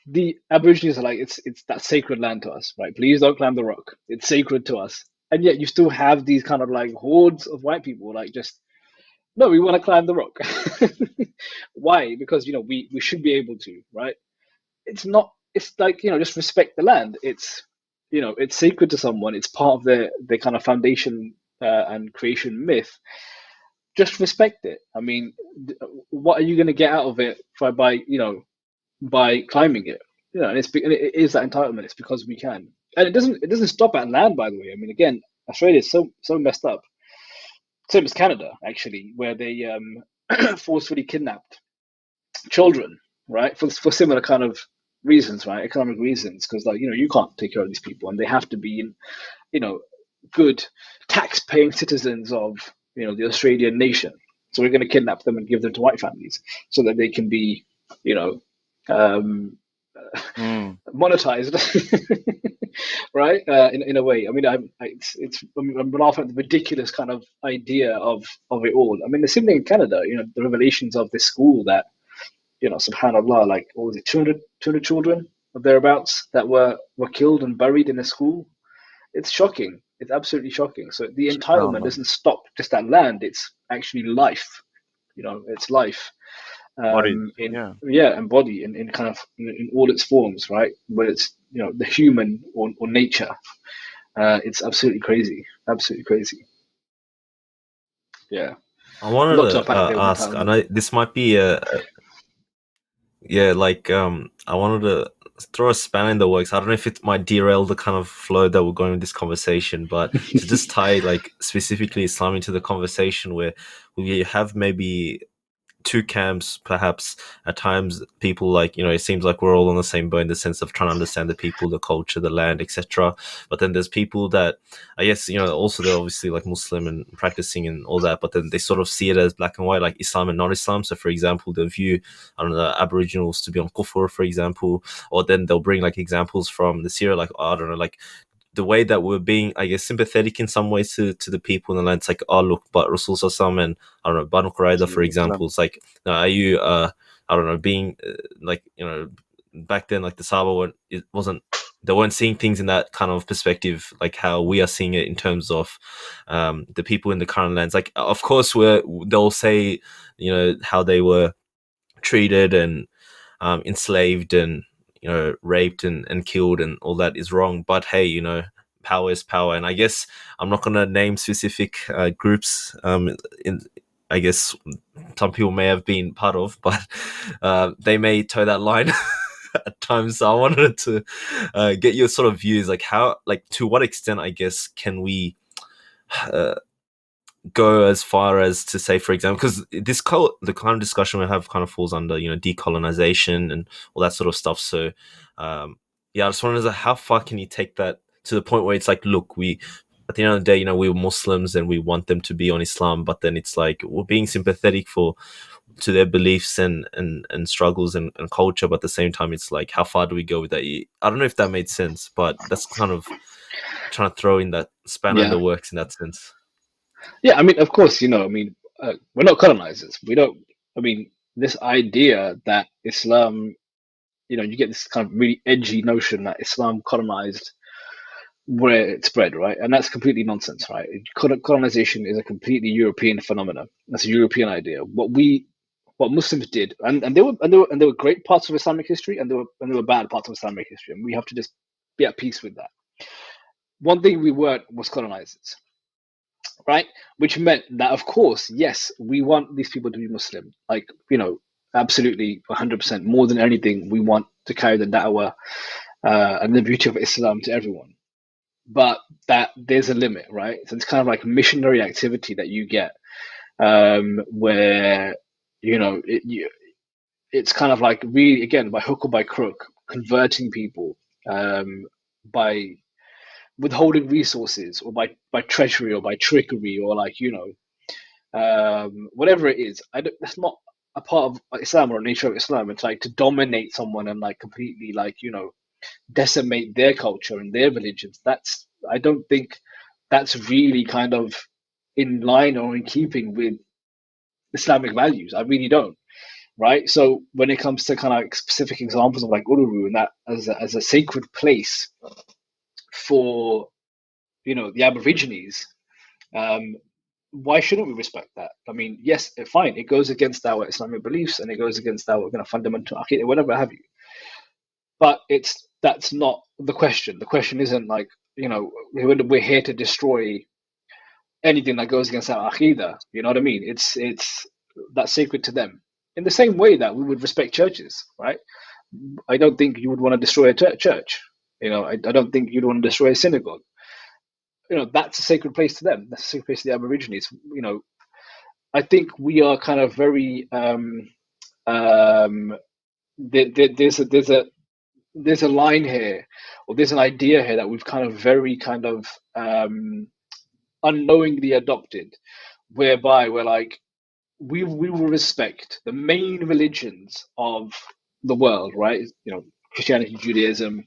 Speaker 1: the Aborigines are like it's that sacred land to us, right? Please don't climb the rock. It's sacred to us, and yet you still have these kind of like hordes of white people, like just no, we want to climb the rock. Why? Because we should be able to, right? It's not. It's like just respect the land. It's sacred to someone. It's part of their kind of foundation and creation myth. Just respect it. I mean, what are you going to get out of it by climbing it? And it is that entitlement. It's because we can, and it doesn't stop at land. By the way, I mean, again, Australia is so messed up. Same as Canada, actually, where they forcefully kidnapped children, right, for similar kind of reasons, right, economic reasons, because like you can't take care of these people, and they have to be in you know good tax-paying citizens of the Australian nation. So we're going to kidnap them and give them to white families so that they can be, you know, um,
Speaker 3: Mm.
Speaker 1: monetized, right? In a way. I mean, I'm laughing at the ridiculous kind of idea of it all. I mean, the same thing in Canada. The revelations of this school that, subhanallah, like, what was it, 200 children or thereabouts that were killed and buried in a school. It's shocking. It's absolutely shocking. So the entitlement
Speaker 2: SubhanAllah.
Speaker 1: doesn't stop just at land. It's actually life. It's life.
Speaker 3: Bodies.
Speaker 1: In
Speaker 3: Yeah.
Speaker 1: Yeah, and body in kind of in all its forms, right? Whether it's the human or nature. It's absolutely crazy. Absolutely crazy. Yeah.
Speaker 2: I wanted
Speaker 1: Lot to
Speaker 2: to
Speaker 1: unpack there with
Speaker 2: ask. I
Speaker 1: entitlement.
Speaker 2: know this might be yeah, like I wanted to throw a spanner in the works. I don't know if it might derail the kind of flow that we're going in this conversation, but to just tie like specifically Islam into the conversation, where we have maybe two camps, perhaps at times people, like, it seems like we're all on the same boat in the sense of trying to understand the people, the culture, the land, etc. But then there's people that, I guess, also they're obviously like Muslim and practicing and all that, but then they sort of see it as black and white, like Islam and non-Islam. So for example, they'll view, I don't know, Aboriginals to be on kufr, for example, or then they'll bring like examples from the Syria, like, I don't know, like the way that we're being, I guess, sympathetic in some ways to the people in the land. It's like, oh, look, but Rasul Sallam and, I don't know, Banu Qurayza, for example, it's like, are you, I don't know, being like, back then, like the Sahaba they weren't seeing things in that kind of perspective, like how we are seeing it in terms of the people in the current lands. Like, of course, they'll say, how they were treated and enslaved and raped and killed and all that is wrong, but hey, power is power. And I guess I'm not going to name specific groups, in I guess some people may have been part of, but they may toe that line at times. So I wanted to get your sort of views, like how, like, to what extent, I guess, can we uh, go as far as to say, for example, because the kind of discussion we have kind of falls under, decolonization and all that sort of stuff. So, yeah, I just wanted to know, how far can you take that to the point where it's like, look, we, at the end of the day, we're Muslims and we want them to be on Islam, but then it's like we're being sympathetic to their beliefs and struggles and culture, but at the same time, it's like, how far do we go with that? I don't know if that made sense, but that's kind of trying to throw in that spanner in the
Speaker 1: Yeah.
Speaker 2: works in that sense.
Speaker 1: Yeah. I mean, of course, we're not colonizers. We don't. I mean, this idea that Islam, you get this kind of really edgy notion that Islam colonized where it spread, right? And that's completely nonsense, right? Colonization is a completely European phenomenon. That's a European idea. What Muslims did, and there were great parts of Islamic history, and there were bad parts of Islamic history, and we have to just be at peace with that. One thing we weren't was colonizers, right? Which meant that, of course, yes, we want these people to be Muslim, like, absolutely 100%. More than anything, we want to carry the da'wah and the beauty of Islam to everyone. But that there's a limit, right? So it's kind of like missionary activity that you get, where it's kind of like, really, again, by hook or by crook, converting people, by withholding resources, or by treachery, or by trickery, or like, whatever it is. That's not a part of Islam or a nature of Islam. It's like to dominate someone and like completely, like, decimate their culture and their religions. I don't think that's really kind of in line or in keeping with Islamic values. I really don't. Right. So when it comes to kind of like specific examples of like Uluru and that as a sacred place for the Aborigines, um, why shouldn't we respect that? I mean, yes, fine, it goes against our Islamic beliefs and it goes against our fundamental aqidah, whatever have you. But that's not the question. The question isn't like, we're here to destroy anything that goes against our aqidah. You know what I mean? It's that's sacred to them. In the same way that we would respect churches, right? I don't think you would want to destroy a church. I don't think you'd want to destroy a synagogue. That's a sacred place to them. That's a sacred place to the Aborigines. I think we are kind of very there's a line here, or there's an idea here that we've kind of very kind of unknowingly adopted, whereby we're like, we will respect the main religions of the world, right? Christianity, Judaism,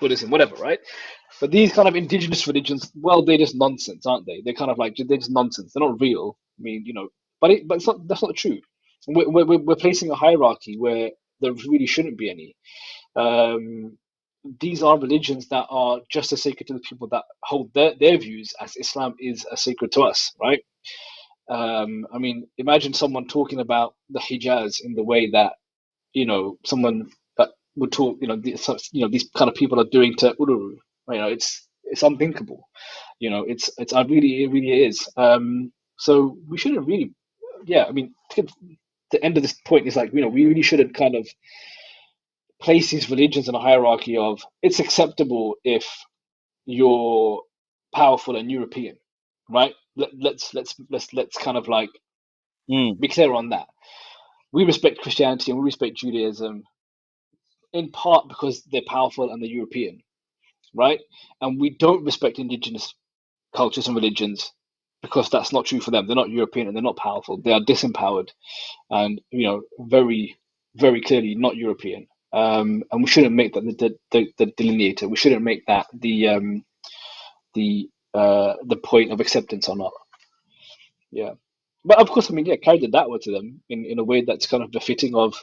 Speaker 1: Buddhism, whatever, right? But these kind of indigenous religions, well, they're just nonsense, aren't they? They're kind of like they're just nonsense. They're not real. I mean, but it's not. That's not true. We're placing a hierarchy where there really shouldn't be any. Um, these are religions that are just as sacred to the people that hold their views as Islam is as sacred to us, right? I mean, imagine someone talking about the Hijaz in the way that someone that would talk, these kind of people are doing to Uluru. It's unthinkable. It really is. So we shouldn't really, yeah. I mean, the end of this point is like, we really shouldn't kind of place these religions in a hierarchy of it's acceptable if you're powerful and European, right? Let's kind of like
Speaker 3: Mm.
Speaker 1: be clear on that. We respect Christianity and we respect Judaism in part because they're powerful and they're European, right? And we don't respect indigenous cultures and religions because that's not true for them. They're not European and they're not powerful. They are disempowered and very, very clearly not European. And we shouldn't make that the delineator. We shouldn't make that the point of acceptance or not. Yeah, but of course, I mean, yeah, carry the da'wah to them in a way that's kind of befitting of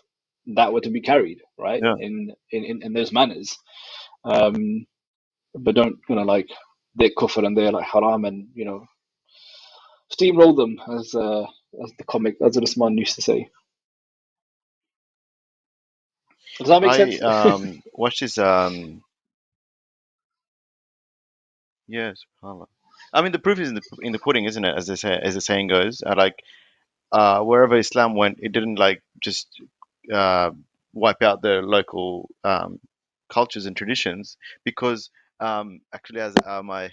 Speaker 1: da'wah to be carried, right?
Speaker 3: Yeah.
Speaker 1: In those manners. Um, but don't like they're kufr and they're like haram and steamroll them as the comic as Usman used to say. Does that make
Speaker 3: I
Speaker 1: sense?
Speaker 3: watched this. Yes, subhanallah. I mean, the proof is in the pudding, isn't it? As they say, as the saying goes. Like wherever Islam went, it didn't like just uh, wipe out the local cultures and traditions because actually, as my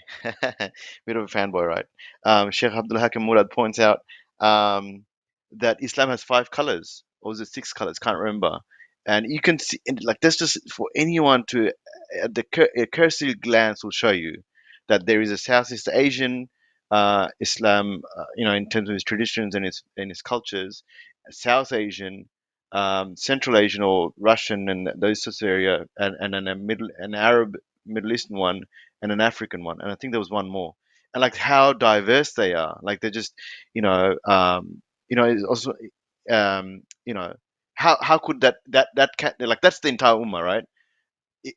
Speaker 3: bit of a fanboy, right? Sheikh Abdul Hakim Murad points out that Islam has five colors, or was it six colors? Can't remember. And you can see, and like, that's just for anyone to, a cursory glance will show you that there is a Southeast Asian Islam, in terms of its traditions and its cultures, South Asian, Central Asian or Russian and those sorts of area, and then an Arab Middle Eastern one, and an African one, and I think there was one more. And like how diverse they are, like they're just, it's also, how could like that's the entire ummah, right?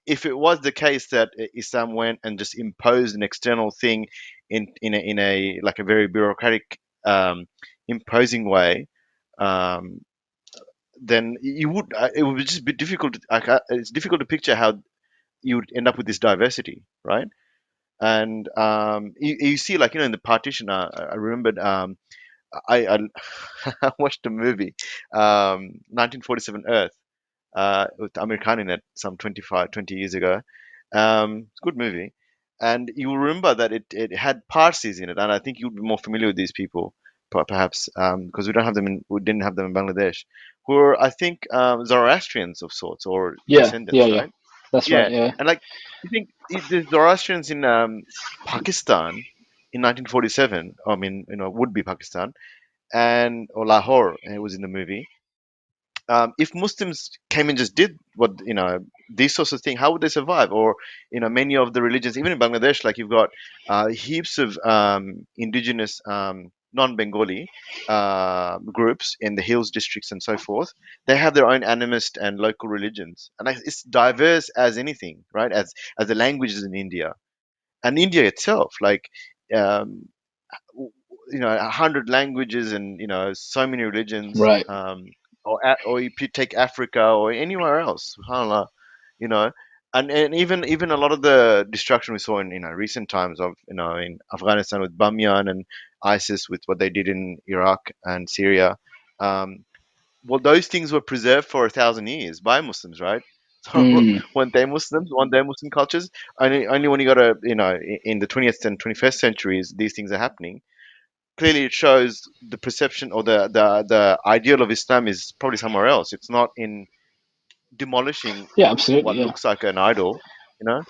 Speaker 3: If it was the case that Islam went and just imposed an external thing in a like a very bureaucratic, imposing way, um, then you would it would just be difficult. It's difficult to picture how you would end up with this diversity, right? And you see, like in the partition, I remembered. I I watched a movie, 1947 Earth, with Amir Khan in it some 20 years ago. It's a good movie. And you will remember that it had Parsis in it. And I think you'd be more familiar with these people, perhaps, because we didn't have them in Bangladesh, who are, I think, Zoroastrians of sorts or
Speaker 1: Yeah, yeah,
Speaker 3: descendants,
Speaker 1: yeah.
Speaker 3: right?
Speaker 1: That's right.
Speaker 3: Yeah.
Speaker 1: Yeah.
Speaker 3: And like, you think the Zoroastrians in Pakistan in 1947, I mean, would be Pakistan, and or Lahore, it was in the movie. If Muslims came and just did what these sorts of things, how would they survive? Or many of the religions, even in Bangladesh, like you've got heaps of indigenous non-Bengali groups in the hills districts and so forth. They have their own animist and local religions, and like, it's diverse as anything, right? As the languages in India and India itself, like. Um, 100 languages and so many religions,
Speaker 1: Right.
Speaker 3: or if you take Africa or anywhere else, subhanallah, you know and even a lot of the destruction we saw in recent times of in Afghanistan with Bamyan and ISIS with what they did in Iraq and Syria. Well, those things were preserved for 1,000 years by Muslims, right? So
Speaker 1: Mm.
Speaker 3: when they Muslims, when they Muslim cultures, only when you got to in the 20th and 21st centuries, these things are happening. Clearly it shows the perception or the ideal of Islam is probably somewhere else. It's not in demolishing
Speaker 1: Yeah. Absolutely.
Speaker 3: what
Speaker 1: Yeah.
Speaker 3: looks like an idol, you know?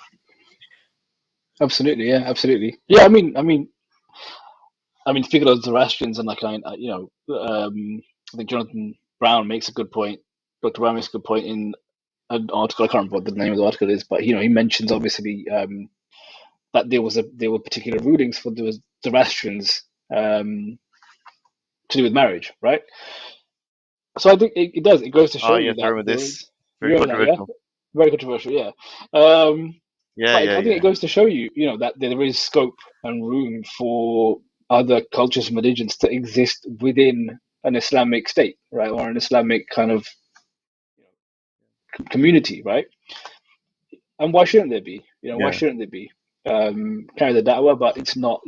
Speaker 1: Absolutely. Yeah. Absolutely. Yeah. Speaking of Zoroastrians and like I think Jonathan Brown makes a good point. Dr. Ram makes a good point in an article. I can't remember what the name of the article is, but he mentions obviously that there were particular rulings for the Zoroastrians to do with marriage, right? So I think it does. It goes to show you
Speaker 3: Yes, I
Speaker 1: that
Speaker 3: remember
Speaker 1: there
Speaker 3: this.
Speaker 1: was.
Speaker 3: Very
Speaker 1: You remember that, yeah?
Speaker 3: controversial.
Speaker 1: Very controversial, yeah. Um,
Speaker 3: Yeah,
Speaker 1: but
Speaker 3: yeah,
Speaker 1: I think
Speaker 3: yeah.
Speaker 1: it goes to show you, that there is scope and room for other cultures and religions to exist within an Islamic state, right, or an Islamic kind of community, right? And why shouldn't there be? Why
Speaker 3: Yeah.
Speaker 1: shouldn't there be? Carry the da'wah, but it's not.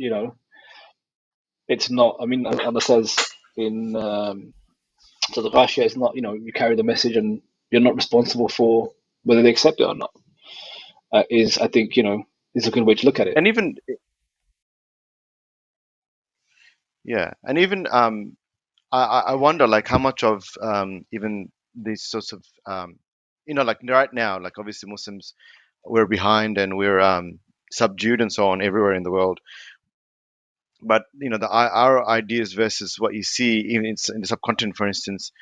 Speaker 1: It's not. I mean, Allah says in so the Ghashiyah is not. You carry the message, and you're not responsible for whether they accept it or not. Is I think is a good way to look at it.
Speaker 3: And even yeah, and even I wonder like how much of even these sorts of like right now, like obviously Muslims we're behind and we're subdued and so on everywhere in the world. But our ideas versus what you see even in the subcontinent, for instance,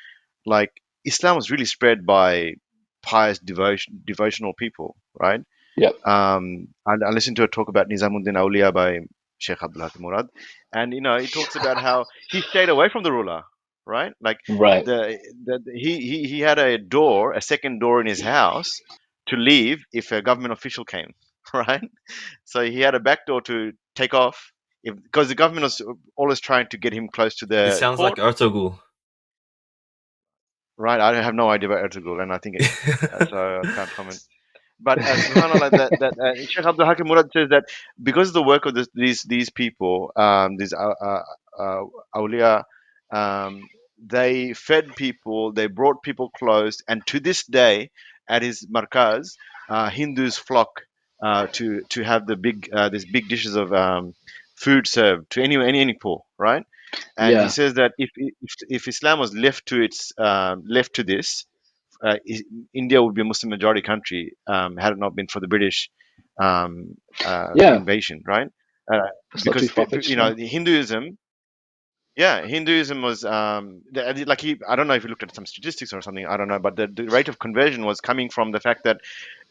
Speaker 3: like Islam was really spread by pious devotional people, right?
Speaker 1: Yeah.
Speaker 3: I listened to a talk about Nizamuddin Awliya by Sheikh Abdul Hakim Murad, and he talks about how he stayed away from the ruler, right? Like
Speaker 1: Right.
Speaker 3: he had a second door in his house to leave if a government official came, right? So he had a back door to take off because the government was always trying to get him close to
Speaker 2: This
Speaker 3: the
Speaker 2: sounds like
Speaker 3: court,
Speaker 2: Ertugrul.
Speaker 3: right? I have no idea about Ertugrul, and I think so I can't comment. But subhanallah, that Sheikh Abdul Hakim Murad says that because of the work of these people, these awliya, they fed people, they brought people close, and to this day, at his markaz, Hindus flock to have these big dishes of food served to any poor, right? And he
Speaker 1: Yeah.
Speaker 3: says that if Islam was left to this, India would be a Muslim majority country had it not been for the British
Speaker 1: Yeah.
Speaker 3: invasion, right? Uh,
Speaker 1: It's not too
Speaker 3: because
Speaker 1: far fetched. Yeah.
Speaker 3: Hinduism, yeah, Hinduism was like I don't know if you looked at some statistics or something, I don't know, but the rate of conversion was coming from the fact that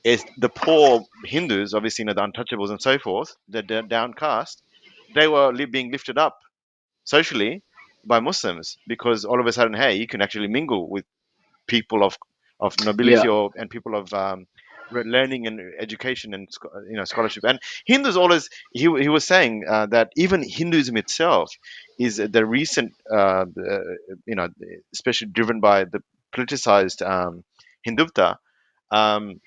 Speaker 3: is the poor Hindus, obviously, the untouchables and so forth, the downcast, they were being lifted up socially by Muslims because all of a sudden, hey, you can actually mingle with people of
Speaker 1: Yeah.
Speaker 3: nobility and people of learning and education and scholarship. And Hindus always he was saying that even Hinduism itself is the recent especially driven by the politicized Hindutva, um,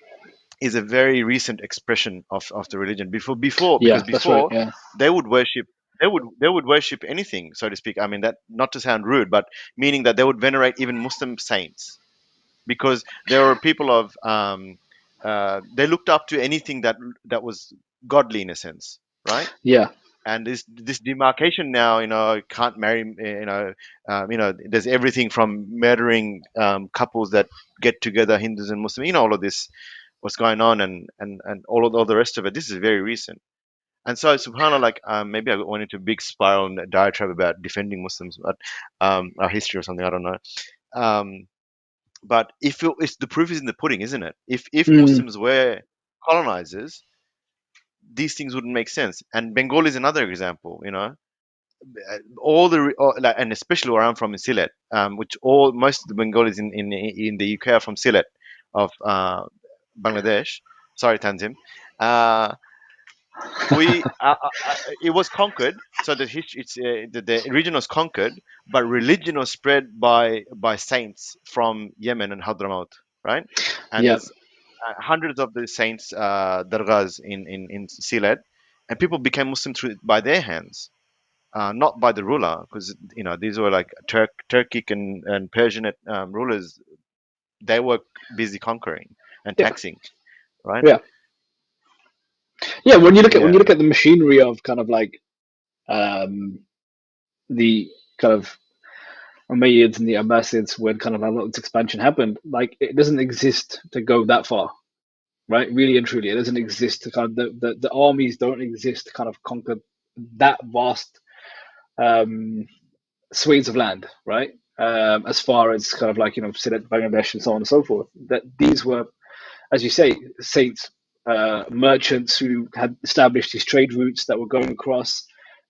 Speaker 3: is a very recent expression of the religion. Because
Speaker 1: Yeah. That's right.
Speaker 3: before
Speaker 1: Yeah.
Speaker 3: they would worship they would worship anything, so to speak. I mean, that not to sound rude, but meaning that they would venerate even Muslim saints because there were people of they looked up to anything that was godly in a sense, right?
Speaker 1: Yeah.
Speaker 3: And this demarcation now, can't marry, there's everything from murdering couples that get together, Hindus and Muslims, all of this, what's going on, and all the rest of it. This is very recent. And so, subhanallah, like maybe I went into a big spiral and diatribe about defending Muslims, but our history or something, I don't know. Um, but if the proof is in the pudding, isn't it? If
Speaker 1: Mm.
Speaker 3: Muslims were colonizers, these things wouldn't make sense. And Bengal is another example. All like, and especially where I'm from in Sylhet, which most of the Bengalis in the UK are from Sylhet of Bangladesh. Sorry, Tanzim. Uh, we it was conquered, so the region was conquered, but religion was spread by saints from Yemen and Hadramaut, right? And
Speaker 1: Yeah.
Speaker 3: there's hundreds of the saints dargahs in Sylhet, and people became Muslim by their hands, not by the ruler, because these were like Turkic and Persian rulers. They were busy conquering and
Speaker 1: Yeah.
Speaker 3: taxing, right?
Speaker 1: Yeah. Yeah. When you
Speaker 3: Yeah,
Speaker 1: look at the machinery of kind of like um, the kind of Umayyads and the Abbasids, when kind of a lot of this expansion happened, like it doesn't exist to go that far, right? Really and truly, it doesn't exist to kind of the armies don't exist to kind of conquer that vast um, swathes of land, right? as far as kind of like, Sylhet, Bangladesh, and so on and so forth. That these were, as you say, saints, merchants who had established these trade routes that were going across,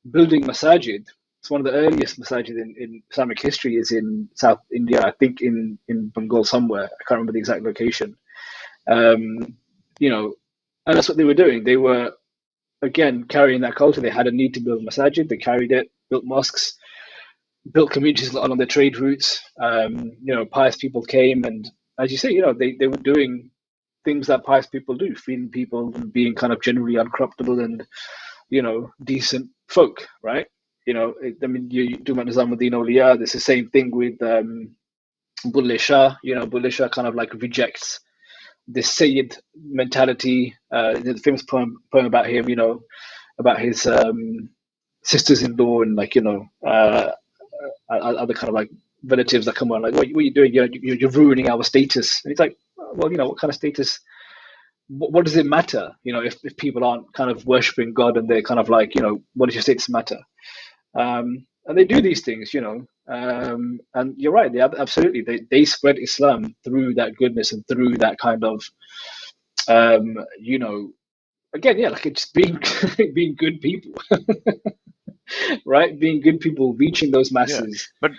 Speaker 1: building masajid. It's one of the earliest masajid in Islamic history is in South India, I think in Bengal somewhere. I can't remember the exact location. And that's what they were doing. They were, again, carrying that culture. They had a need to build masajid. They carried it, built mosques, built communities along their trade routes. Pious people came, and as you say, they were doing things that pious people do, feeding people and being kind of generally uncorruptible and, decent folk, right? You do about Nizamuddin Awliya, there's the same thing with Bulleh Shah. Bulleh Shah kind of like rejects this Sayyid mentality. The famous poem about him, about his sisters-in-law and other kind of like relatives that come on, like, what are you doing? You're ruining our status. And it's like, well, what kind of status? What does it matter? If people aren't kind of worshiping God and they're kind of like, what does your status matter? And they do these things, and you're right. They spread Islam through that goodness and through that kind of, again, yeah, like it's being being good people, right? Being good people, reaching those masses.
Speaker 3: But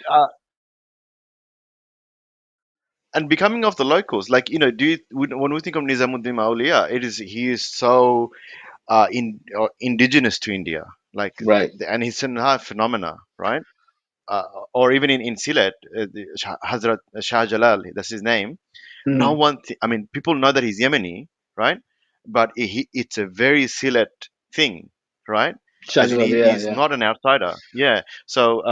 Speaker 3: and becoming of the locals, like when we think of Nizamuddin Auliya, he is so indigenous to India, like,
Speaker 1: Right.
Speaker 3: and he's a phenomena, right? Or even in Sylhet, Hazrat Shah Jalal, that's his name. No one, I mean, people know that he's Yemeni, right? But it's a very Sylhet thing, right? As in, he's
Speaker 1: Yeah.
Speaker 3: not an outsider. Yeah. So,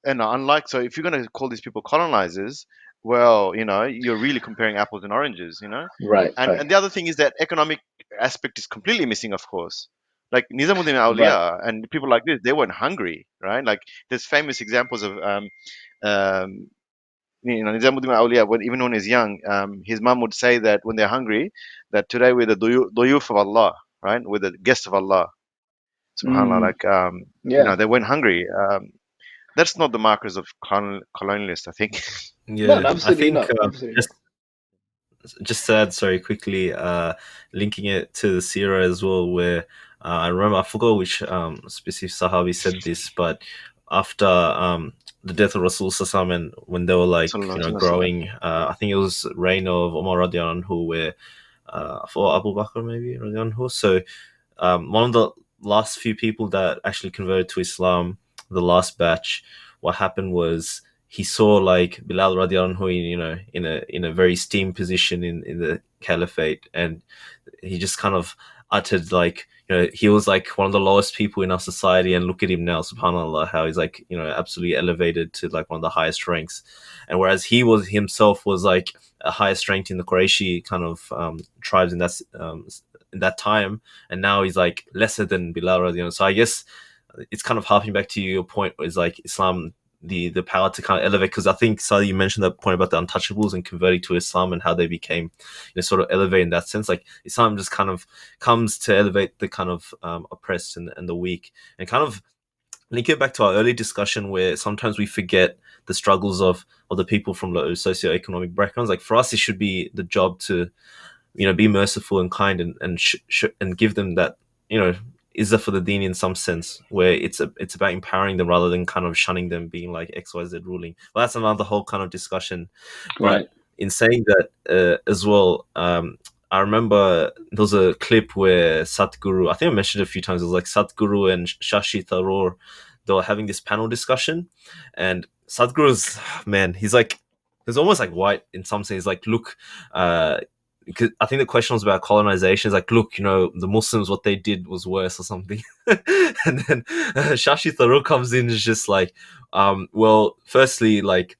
Speaker 3: and unlike, so if you're going to call these people colonizers, well, you're really comparing apples and oranges,
Speaker 1: Right.
Speaker 3: And the other thing is that economic aspect is completely missing, of course. Like Nizamuddin
Speaker 1: Right.
Speaker 3: Auliya and people like this, they weren't hungry, right? Like there's famous examples of Nizamuddin Auliya, even when he's young, his mom would say that when they're hungry, that today we're the duyuf of Allah, right? We're the guests of Allah. Subhanallah. Like,
Speaker 1: Yeah.
Speaker 3: they weren't hungry. That's not the markers of colonialists, I think.
Speaker 2: Yeah,
Speaker 1: No,
Speaker 2: I
Speaker 1: absolutely
Speaker 2: think
Speaker 1: not. Absolutely
Speaker 2: just to add, sorry, quickly, linking it to the Sirah as well, where I remember, I forgot which specific Sahabi said this, but after the death of Rasul Sassam, and when they were like, growing, I think it was reign of Umar radiallahu anhu, where for Abu Bakr maybe radiallahu anhu. So one of the last few people that actually converted to Islam, the last batch, what happened was he saw like Bilal radiallahu anhu, in a very esteemed position in the caliphate, and he just kind of uttered like, he was like one of the lowest people in our society, and look at him now, subhanallah, how he's like, absolutely elevated to like one of the highest ranks. And whereas he was himself was like a highest rank in the Qurayshi kind of tribes in that time, and now he's like lesser than Bilal radiallahu anhu. So I guess it's kind of harping back to your point, is like Islam, the power to kind of elevate, because I think, Sadi, you mentioned that point about the untouchables and converting to Islam and how they became, sort of elevate in that sense. Like Islam just kind of comes to elevate the kind of oppressed and the weak, and kind of link it back to our early discussion where sometimes we forget the struggles of the people from low socioeconomic backgrounds. Like for us, it should be the job to, be merciful and kind and give them that, is there for the deen in some sense, where it's about empowering them rather than kind of shunning them, being like XYZ ruling. Well, that's another whole kind of discussion.
Speaker 1: right.
Speaker 2: But in saying that as well, I remember there was a clip where Satguru, I think I mentioned it a few times, it was like Satguru and Shashi Tharoor, they were having this panel discussion, and Satguru's, man, he's almost like white in some sense. Like, look, because I think the question was about colonization. It's like, look, the Muslims, what they did was worse or something. And then Shashi Tharoor comes in and is just like, well, firstly, like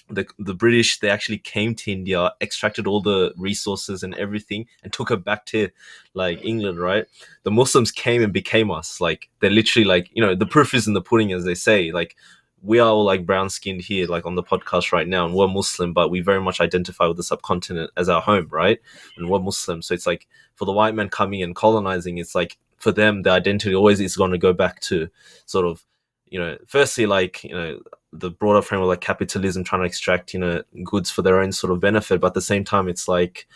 Speaker 2: the British, they actually came to India, extracted all the resources and everything, and took it back to like England, right? The Muslims came and became us. Like they're literally like, the proof is in the pudding, as they say. Like we are all like brown skinned here, like on the podcast right now, and we're Muslim, but we very much identify with the subcontinent as our home, right? And we're Muslim. So it's like for the white man coming and colonizing, it's like for them, the identity always is going to go back to sort of, firstly, like, the broader framework, like capitalism trying to extract, goods for their own sort of benefit, but at the same time, it's like,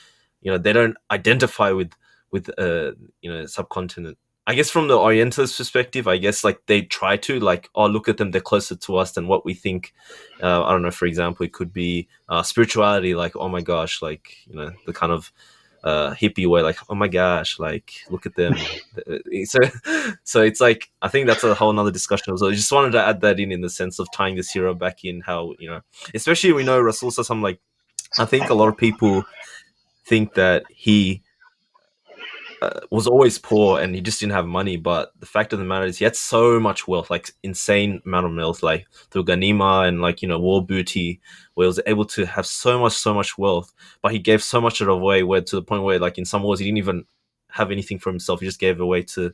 Speaker 2: they don't identify with subcontinent. I guess from the Orientalist perspective, I guess like they try to, like, oh, look at them, they're closer to us than what we think. I don't know, for example, it could be spirituality, like, oh my gosh, like, the kind of hippie way, like, oh my gosh, like, look at them. So, so it's like, I think that's a whole nother discussion as well. I just wanted to add that in the sense of tying this hero back in, how, especially we know Rasul Sassam, like, I think a lot of people think that he was always poor and he just didn't have money, but the fact of the matter is he had so much wealth, like insane amount of wealth, like through Ganima and, like, war booty, where he was able to have so much wealth, but he gave so much of it away, where to the point where, like, in some wars he didn't even have anything for himself, he just gave it away to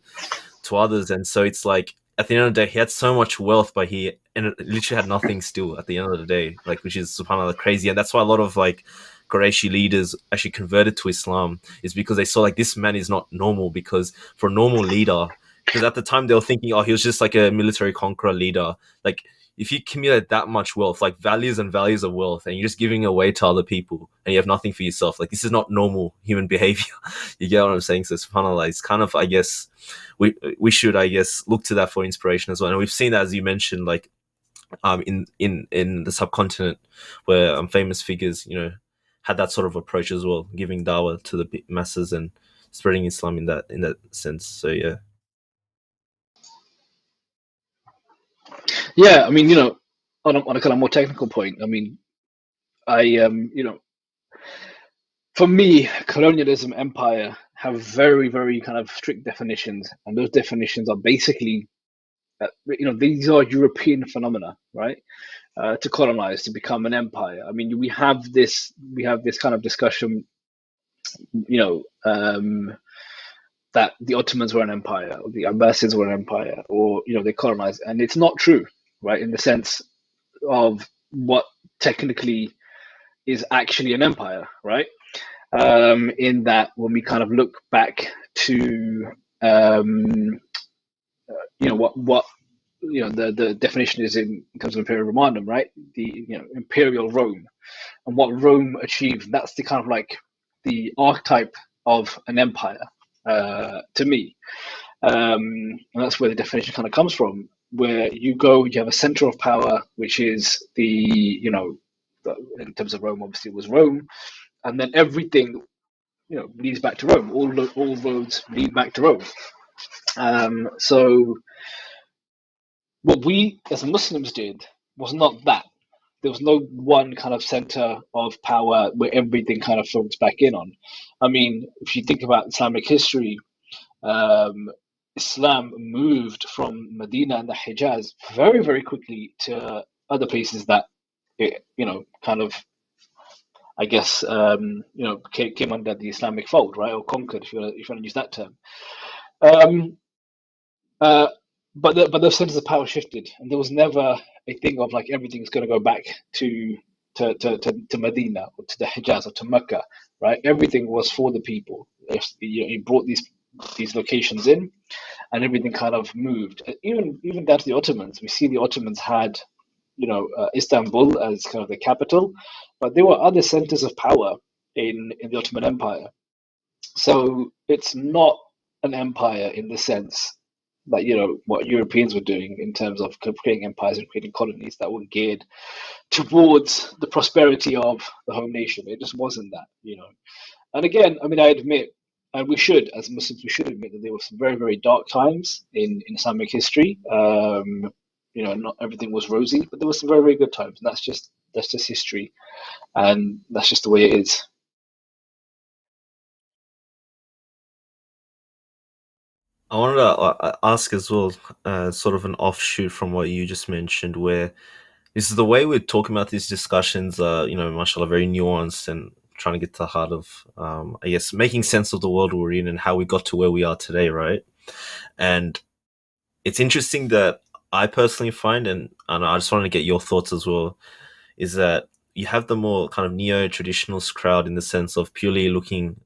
Speaker 2: others. And so it's like, at the end of the day, he had so much wealth, but he literally had nothing still at the end of the day, like, which is subhanAllah crazy. And that's why a lot of, like, Qurayshi leaders actually converted to Islam, is because they saw, like, this man is not normal. Because for a normal leader, because at the time they were thinking, oh, he was just like a military conqueror leader. Like, if you accumulate that much wealth, like values and values of wealth, and you're just giving away to other people and you have nothing for yourself, like, this is not normal human behavior. You get what I'm saying? So subhanAllah, it's kind of, I guess, we should, I guess, look to that for inspiration as well. And we've seen that, as you mentioned, like, in the subcontinent, where famous figures, had that sort of approach as well, giving dawah to the masses and spreading Islam in that sense. So yeah.
Speaker 1: Yeah, I mean, on a kind of more technical point, I mean, for me, colonialism, empire have very, very kind of strict definitions, and those definitions are basically, these are European phenomena, right? To colonize, to become an empire. I mean, we have this kind of discussion, that the Ottomans were an empire, or the Abbasids were an empire, or they colonized, and it's not true, right? In the sense of what technically is actually an empire, right? In that, when we kind of look back to what the definition is in terms of Imperial Romandum, right? The Imperial Rome, and what Rome achieved. That's the kind of like the archetype of an empire, to me, and that's where the definition kind of comes from. Where you have a center of power, which is in terms of Rome, obviously it was Rome, and then everything leads back to Rome. All roads lead back to Rome. So what we as Muslims did was not that. There was no one kind of center of power where everything kind of folds back in on. I mean, if you think about Islamic history, Islam moved from Medina and the Hijaz very, very quickly to other places that it, kind of, I guess, came under the Islamic fold, right, or conquered, if you want to use that term. Um, uh, but the centers of power shifted, and there was never a thing of like everything's going to go back to Medina or to the Hijaz or to Mecca, right? Everything was for the people. You brought these locations in, and everything kind of moved. Even down to the Ottomans, we see the Ottomans had Istanbul as kind of the capital, but there were other centers of power in the Ottoman Empire. So it's not an empire in the sense that what Europeans were doing in terms of creating empires and creating colonies that were geared towards the prosperity of the home nation. It just wasn't that. And again, I mean, I admit, and we should, as Muslims, we should admit that there were some very, very dark times in Islamic history. Not everything was rosy, but there were some very, very good times, and that's just history, and that's just the way it is.
Speaker 2: I wanted to ask as well, sort of an offshoot from what you just mentioned, where this is the way we're talking about these discussions, mashallah, very nuanced and trying to get to the heart of, I guess, making sense of the world we're in and how we got to where we are today, right? And it's interesting that I personally find, and I just wanted to get your thoughts as well, is that you have the more kind of neo-traditionalist crowd in the sense of purely looking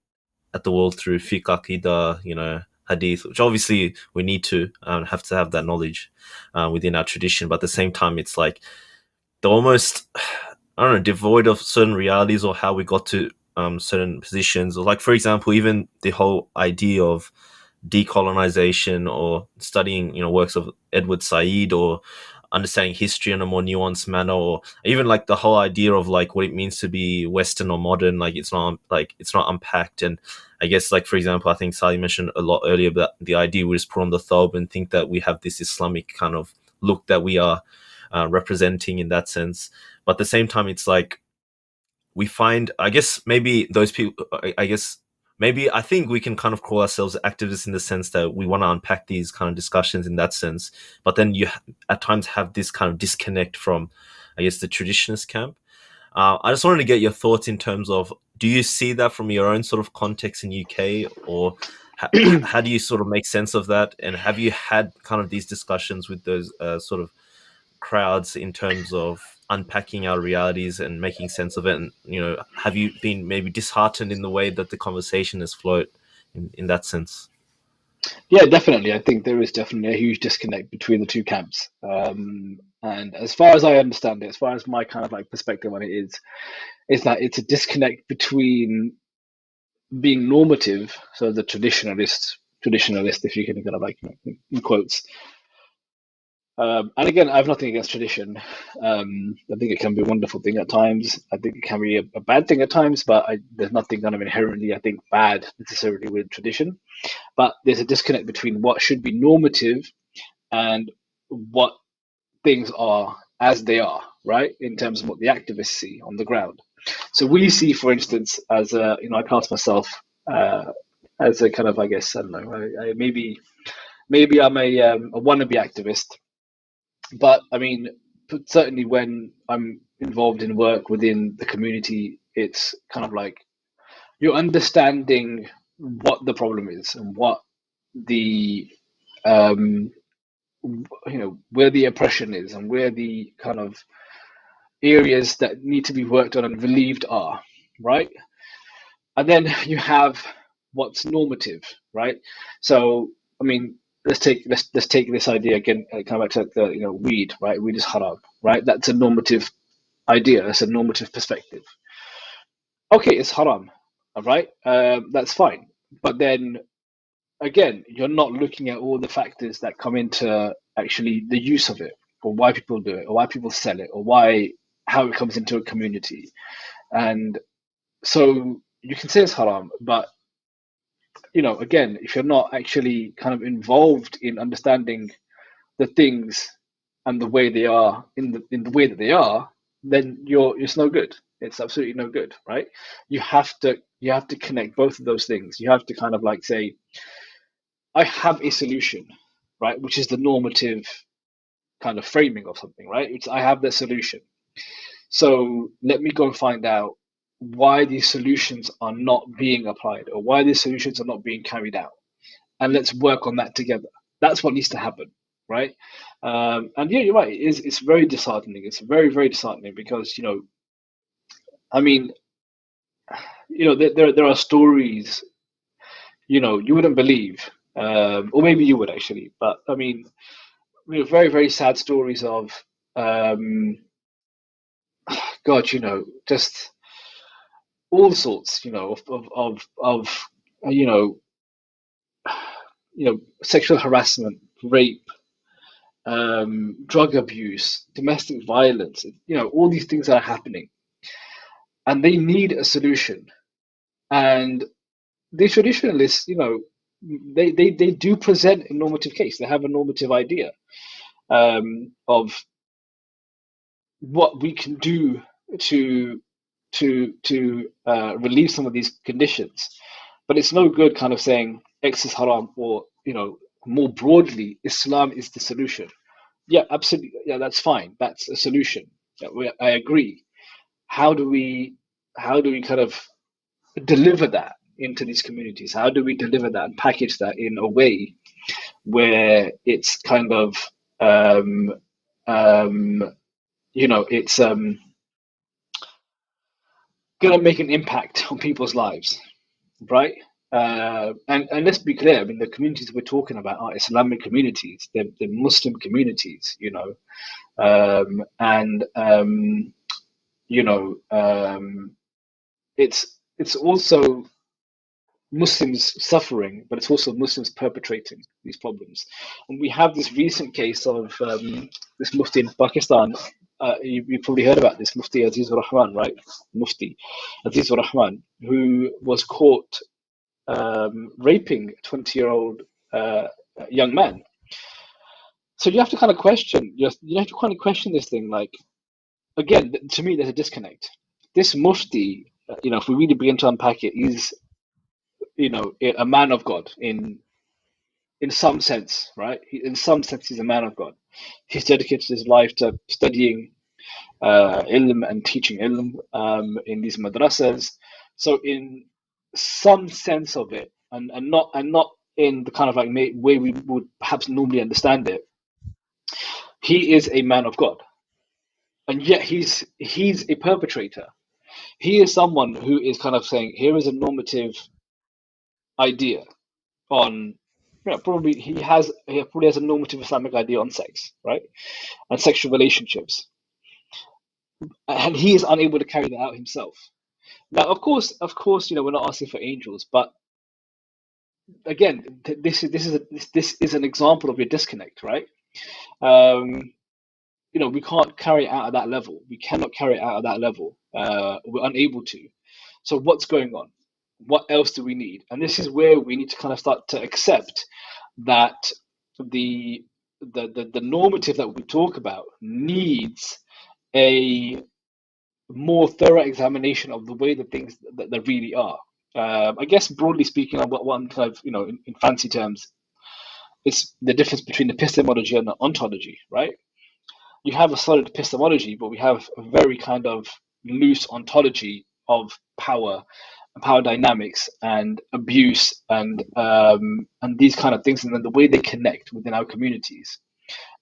Speaker 2: at the world through fiqh, aqidah, hadith, which obviously we need to have that knowledge within our tradition. But at the same time, it's like they're almost, I don't know, devoid of certain realities or how we got to certain positions. Or like, for example, even the whole idea of decolonization or studying, works of Edward Said, or understanding history in a more nuanced manner, or even like the whole idea of like what it means to be Western or modern. Like it's not unpacked. And I guess, like, for example, I think Sally mentioned a lot earlier about the idea we just put on the thobe and think that we have this Islamic kind of look that we are representing in that sense. But at the same time, it's like we find, I guess maybe those people, maybe I think we can kind of call ourselves activists in the sense that we want to unpack these kind of discussions in that sense. But then you at times have this kind of disconnect from, I guess, the traditionalist camp. I just wanted to get your thoughts in terms of, do you see that from your own sort of context in UK, or how do you sort of make sense of that? And have you had kind of these discussions with those sort of crowds in terms of unpacking our realities and making sense of it? And have you been maybe disheartened in the way that the conversation has flowed in that sense?
Speaker 1: Yeah, definitely. I think there is definitely a huge disconnect between the two camps. And as far as I understand it, as far as my kind of like perspective on it is that it's a disconnect between being normative, so the traditionalist, if you can kind of like, in quotes. And again, I have nothing against tradition. I think it can be a wonderful thing at times. I think it can be a bad thing at times, but there's nothing kind of inherently, I think, bad necessarily with tradition. But there's a disconnect between what should be normative and what things are as they are, right? In terms of what the activists see on the ground. So we see, for instance, as a, I class myself as a kind of, I guess, I don't know, maybe I'm a wannabe activist. But I mean, certainly when I'm involved in work within the community, it's kind of like you're understanding what the problem is and what the where the oppression is and where the kind of areas that need to be worked on and relieved are, right? And then you have what's normative, right? So I mean, let's take this idea again, come back to the weed, right? Weed is haram, right? That's a normative idea. That's a normative perspective. Okay, it's haram, all right. That's fine. But then again, you're not looking at all the factors that come into actually the use of it, or why people do it, or why people sell it, or how it comes into a community. And so you can say it's haram, but again, if you're not actually kind of involved in understanding the things and the way they are in the way that they are, then it's no good. It's absolutely no good, right? You have to connect both of those things. You have to kind of like say, I have a solution, right? Which is the normative kind of framing of something, right? I have the solution. So let me go and find out why these solutions are not being applied or why these solutions are not being carried out. And let's work on that together. That's what needs to happen, right? And yeah, you're right. It's very disheartening. It's very, very disheartening because, I mean, there are stories, you wouldn't believe, or maybe you would actually, but I mean, very, very sad stories of, God, just all sorts, of you know, sexual harassment, rape, drug abuse, domestic violence, all these things are happening, and they need a solution. And the traditionalists, they do present a normative case. They have a normative idea of what we can do to relieve some of these conditions. But it's no good kind of saying X is haram, or more broadly, Islam is the solution. Yeah, absolutely. Yeah, that's fine. That's a solution. Yeah, I agree. How do we kind of deliver that into these communities? How do we deliver that and package that in a way where it's kind of it's gonna make an impact on people's lives, right? And let's be clear. I mean, the communities we're talking about are Islamic communities. They're Muslim communities. And it's also Muslims suffering, but it's also Muslims perpetrating these problems. And we have this recent case of this Mufti in Pakistan. You probably heard about this Mufti Azizur Rahman, right? Mufti Azizur Rahman, who was caught raping a 20-year-old young man. So you have to kind of question, you have to kind of question this thing. Like, again, to me, there's a disconnect. This Mufti, if we really begin to unpack it, is a man of God in some sense, right? In some sense, he's a man of God. He's dedicated his life to studying ilm and teaching ilm in these madrasas. So in some sense of it, and not in the kind of like way we would perhaps normally understand it, he is a man of God, and yet he's a perpetrator. He is someone who is kind of saying, here is a normative idea on probably he probably has a normative Islamic idea on sex, right? And sexual relationships. And he is unable to carry that out himself. Now, of course, we're not asking for angels, but again, this is an example of your disconnect, right? We can't carry it out at that level. We cannot carry it out at that level. We're unable to. So what's going on? What else do we need? And this is where we need to kind of start to accept that the normative that we talk about needs a more thorough examination of the way the things that really are. I guess broadly speaking, one kind of in fancy terms, it's the difference between epistemology and ontology, right? You have a solid epistemology, but we have a very kind of loose ontology of power and power dynamics and abuse and these kind of things, and then the way they connect within our communities.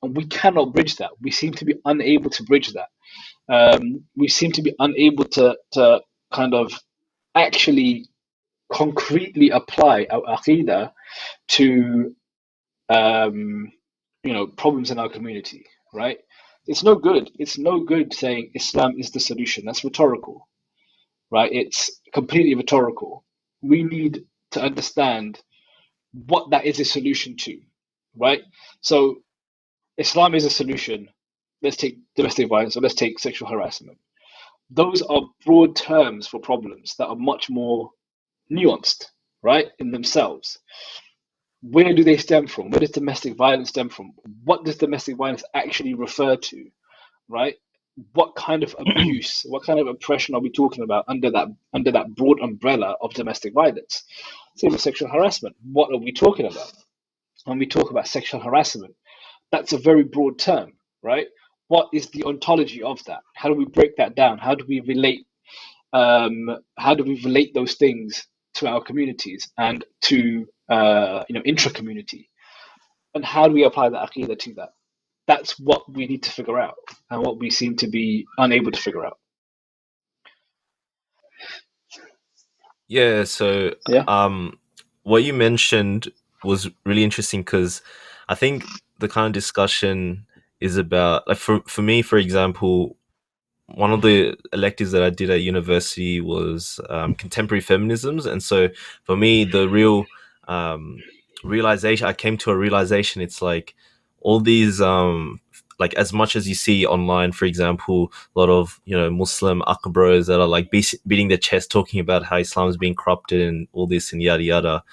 Speaker 1: And we cannot bridge that. We seem to be unable to bridge that. We seem to be unable to kind of actually concretely apply our aqidah to problems in our community, right? It's no good. It's no good saying Islam is the solution. That's rhetorical, right? It's completely rhetorical. We need to understand what that is a solution to, right? So Islam is a solution. Let's take domestic violence, or let's take sexual harassment. Those are broad terms for problems that are much more nuanced, right, in themselves. Where do they stem from? Where does domestic violence stem from? What does domestic violence actually refer to, right? What kind of abuse, what kind of oppression are we talking about under that broad umbrella of domestic violence? Same with sexual harassment. What are we talking about? When we talk about sexual harassment, that's a very broad term, right? What is the ontology of that? How do we break that down? How do we relate those things to our communities and to intra-community? And how do we apply the aqidah to that? That's what we need to figure out, and what we seem to be unable to figure out.
Speaker 2: Yeah, so
Speaker 1: Yeah.
Speaker 2: what you mentioned was really interesting, because I think the kind of discussion is about, like, for me, for example, one of the electives that I did at university was contemporary feminisms, and so for me, the real realization, I came to a realization, it's like all these like, as much as you see online, for example, a lot of Muslim akbros that are like beating their chest, talking about how Islam is being corrupted and all this and yada yada.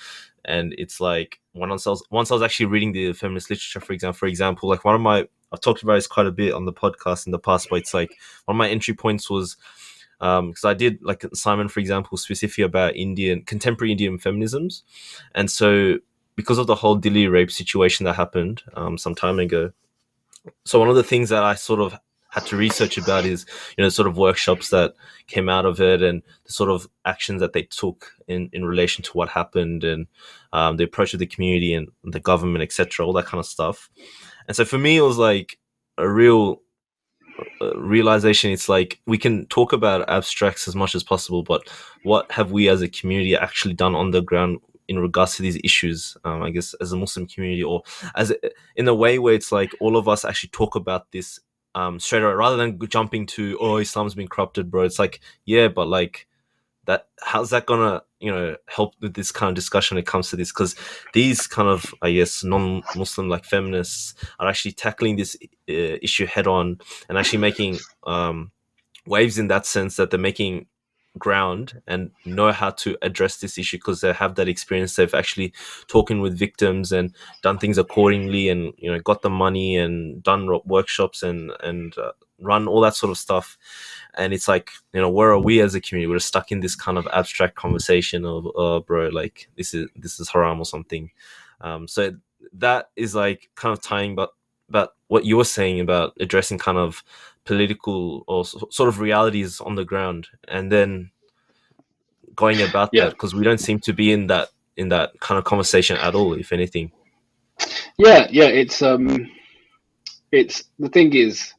Speaker 2: And it's like, once I was actually reading the feminist literature, for example, like I've talked about this quite a bit on the podcast in the past, but it's like one of my entry points was because I did like an assignment, for example, specifically about contemporary Indian feminisms. And so because of the whole Delhi rape situation that happened some time ago, so one of the things that I sort of had to research about is, sort of workshops that came out of it, and the sort of actions that they took in relation to what happened, and the approach of the community and the government, etc., all that kind of stuff. And so for me, it was like a real realization. It's like, we can talk about abstracts as much as possible, but what have we as a community actually done on the ground in regards to these issues, I guess, as a Muslim community, or in a way where it's like all of us actually talk about this straight away, rather than jumping to, oh, Islam's been corrupted, bro. It's like, yeah, but like, that, how's that gonna help with this kind of discussion when it comes to this? Because these kind of, I guess, non-Muslim like feminists are actually tackling this issue head on, and actually making waves in that sense, that they're making ground and know how to address this issue because they have that experience. They've actually talking with victims and done things accordingly, and got the money and done workshops and run all that sort of stuff. And it's like, where are we as a community? We're stuck in this kind of abstract conversation of, oh, bro, like this is haram or something. So that is like kind of tying about what you were saying about addressing kind of political or sort of realities on the ground, and then going about that, because we don't seem to be in that kind of conversation at all, if anything.
Speaker 1: It's the thing is,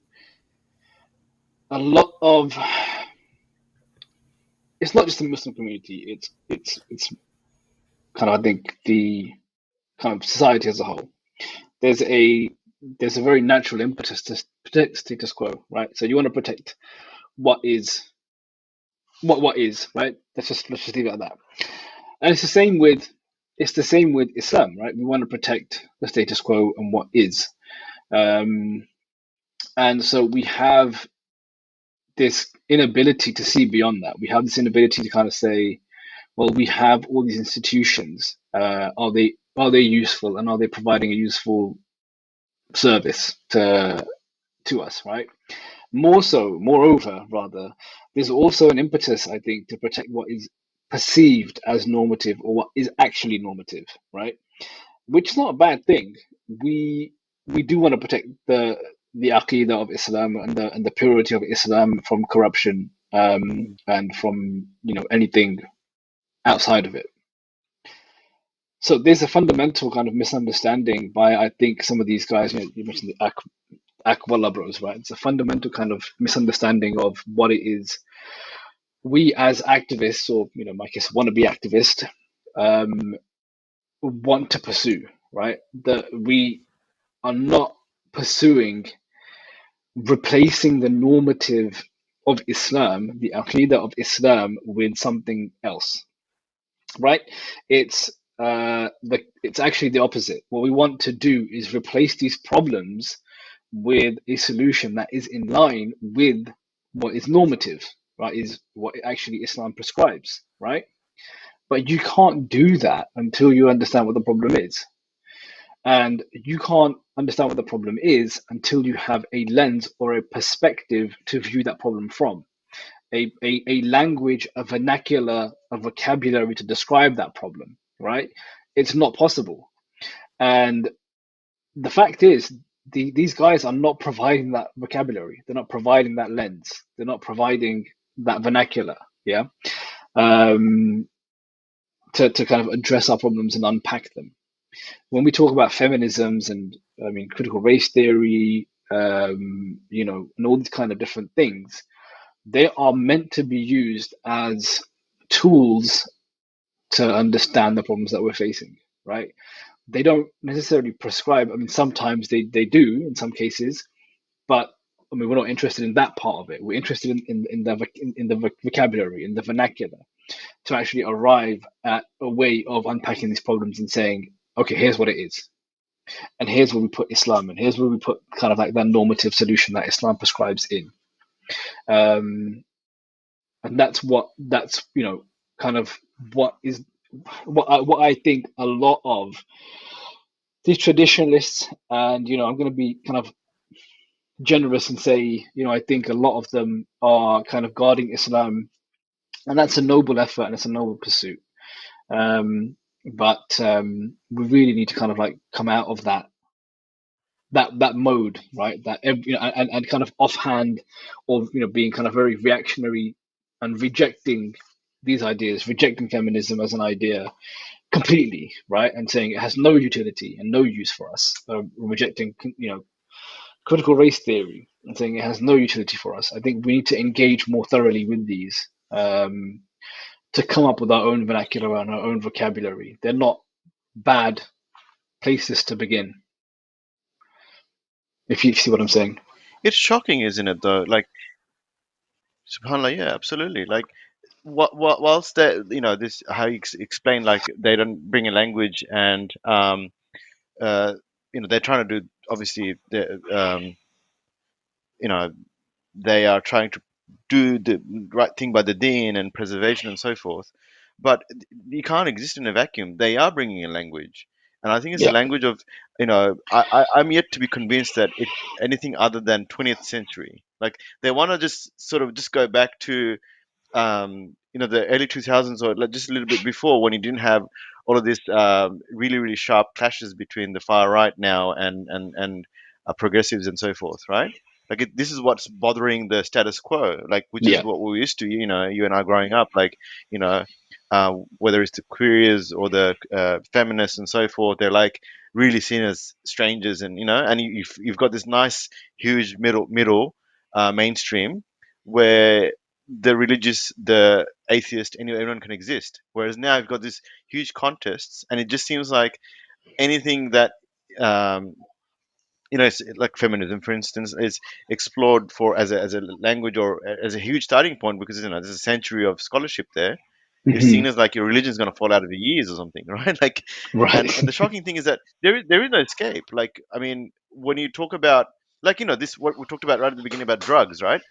Speaker 1: a lot of, it's not just the Muslim community, it's kind of, I think, the kind of society as a whole. There's a very natural impetus to protect status quo, right? So you want to protect what is right. Let's just leave it at that. And it's the same with Islam, right? We want to protect the status quo and what is, and so we have this inability to see beyond that. We have this inability to kind of say, well, we have all these institutions. Are they useful, and are they providing a useful service to us, right? Moreover, rather, there's also an impetus, I think, to protect what is perceived as normative, or what is actually normative, right? Which is not a bad thing. We do want to protect the aqidah of Islam and the purity of Islam from corruption, and from anything outside of it. So there's a fundamental kind of misunderstanding by, I think, some of these guys. You mentioned the Akwala Bros, right? It's a fundamental kind of misunderstanding of what it is we as activists, or my case, wannabe activist, want to pursue, right? That we are not pursuing replacing the normative of Islam, the aqidah of Islam, with something else, right? It's actually the opposite. What we want to do is replace these problems with a solution that is in line with what is normative, right? Is what actually Islam prescribes, right? But you can't do that until you understand what the problem is. And you can't understand what the problem is until you have a lens or a perspective to view that problem from. A language, a vernacular, a vocabulary to describe that problem, right? It's not possible. And the fact is, these guys are not providing that vocabulary. They're not providing that lens. They're not providing that vernacular, yeah, to kind of address our problems and unpack them. When we talk about feminisms and, I mean, critical race theory, and all these kind of different things, they are meant to be used as tools to understand the problems that we're facing, right? They don't necessarily prescribe. I mean, sometimes they do in some cases, but I mean, we're not interested in that part of it. We're interested in the vocabulary, in the vernacular, to actually arrive at a way of unpacking these problems and saying, okay, here's what it is, and here's where we put Islam, and here's where we put kind of like that normative solution that Islam prescribes in. And that's kind of what I think a lot of these traditionalists, and I'm going to be kind of generous and say, I think a lot of them are kind of guarding Islam, and that's a noble effort and it's a noble pursuit. But we really need to kind of like come out of that mode, right? That and kind of offhand, or being kind of very reactionary and rejecting these ideas, rejecting feminism as an idea completely, right? And saying it has no utility and no use for us. Rejecting, critical race theory and saying it has no utility for us. I think we need to engage more thoroughly with these, to come up with our own vernacular and our own vocabulary. They're not bad places to begin, if you see what I'm saying.
Speaker 3: It's shocking, isn't it? Though, like, subhanallah, yeah, absolutely. Like, whilst they, this how you explain, like, they don't bring a language, and uh, they're trying to do, obviously, you know, they are trying to do the right thing by the deen and preservation and so forth. But you can't exist in a vacuum. They are bringing a language, and I think it's a
Speaker 1: Yeah.
Speaker 3: language of, I'm yet to be convinced that it's anything other than 20th century. Like, they want to just sort of just go back to the early 2000s, or like just a little bit before, when you didn't have all of this really, really sharp clashes between the far right now and progressives and so forth, right? Like, this is what's bothering the status quo, like, which is
Speaker 1: Yeah.
Speaker 3: what we're used to, you and I growing up, like, you know, whether it's the queers or the feminists and so forth, they're like really seen as strangers, and and you've got this nice, huge middle mainstream, where the religious, the atheist, anyone can exist. Whereas now you've got this huge contests, and it just seems like anything that um, it's like feminism, for instance, is explored for as a language, or as a huge starting point, because there's a century of scholarship there. Is
Speaker 1: Hmm.
Speaker 3: seen as like your religion is going to fall out of your ears or something, right? Like,
Speaker 1: Right.
Speaker 3: and the shocking thing is that there is no escape. Like, I mean, when you talk about, like, this, what we talked about right at the beginning about drugs, right?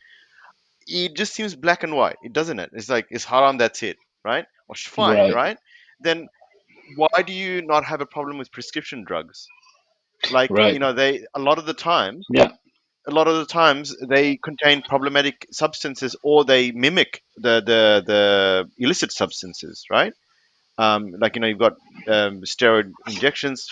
Speaker 3: It just seems black and white, it doesn't it? It's like, it's haram, that's it, right? Or fine,
Speaker 1: Right.
Speaker 3: right? Then why do you not have a problem with prescription drugs? Like,
Speaker 1: Right.
Speaker 3: they,
Speaker 1: Yeah.
Speaker 3: a lot of the times they contain problematic substances, or they mimic the illicit substances, right? Like, you've got steroid injections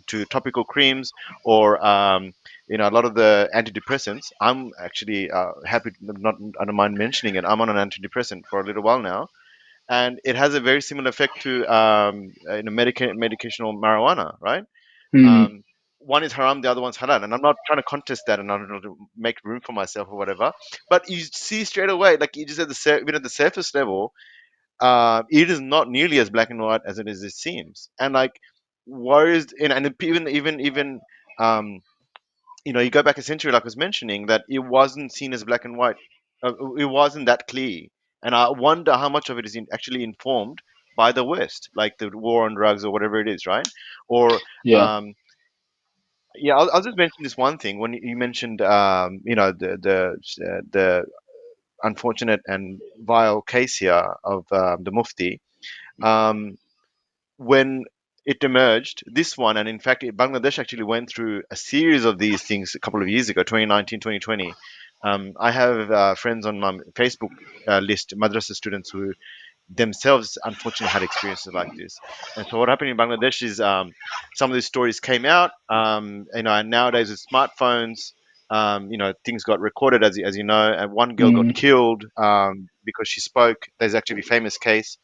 Speaker 3: to topical creams, or a lot of the antidepressants. I'm actually happy, not, I don't mind mentioning it. I'm on an antidepressant for a little while now, and it has a very similar effect to medicational marijuana, right?
Speaker 1: Hmm.
Speaker 3: um, One is haram, the other one's halal, and I'm not trying to contest that, and I'm not to make room for myself or whatever. But you see straight away, like, you just even at the surface level, it is not nearly as black and white as it seems. And, like, whereas, and even um, you go back a century, like I was mentioning, that it wasn't seen as black and white. It wasn't that clear, and I wonder how much of it is actually informed by the West, like the war on drugs or whatever it is, right? Or
Speaker 1: Yeah.
Speaker 3: um, yeah, I'll just mention this one thing. When you mentioned, the unfortunate and vile case here of the Mufti, um, when it emerged, this one, and in fact, Bangladesh actually went through a series of these things a couple of years ago, 2019, 2020. I have friends on my Facebook list, madrasa students, who themselves unfortunately had experiences like this. And so what happened in Bangladesh is, some of these stories came out, and nowadays with smartphones, things got recorded, as you know, and one girl got
Speaker 1: Hmm.
Speaker 3: killed because she spoke. There's actually a famous case,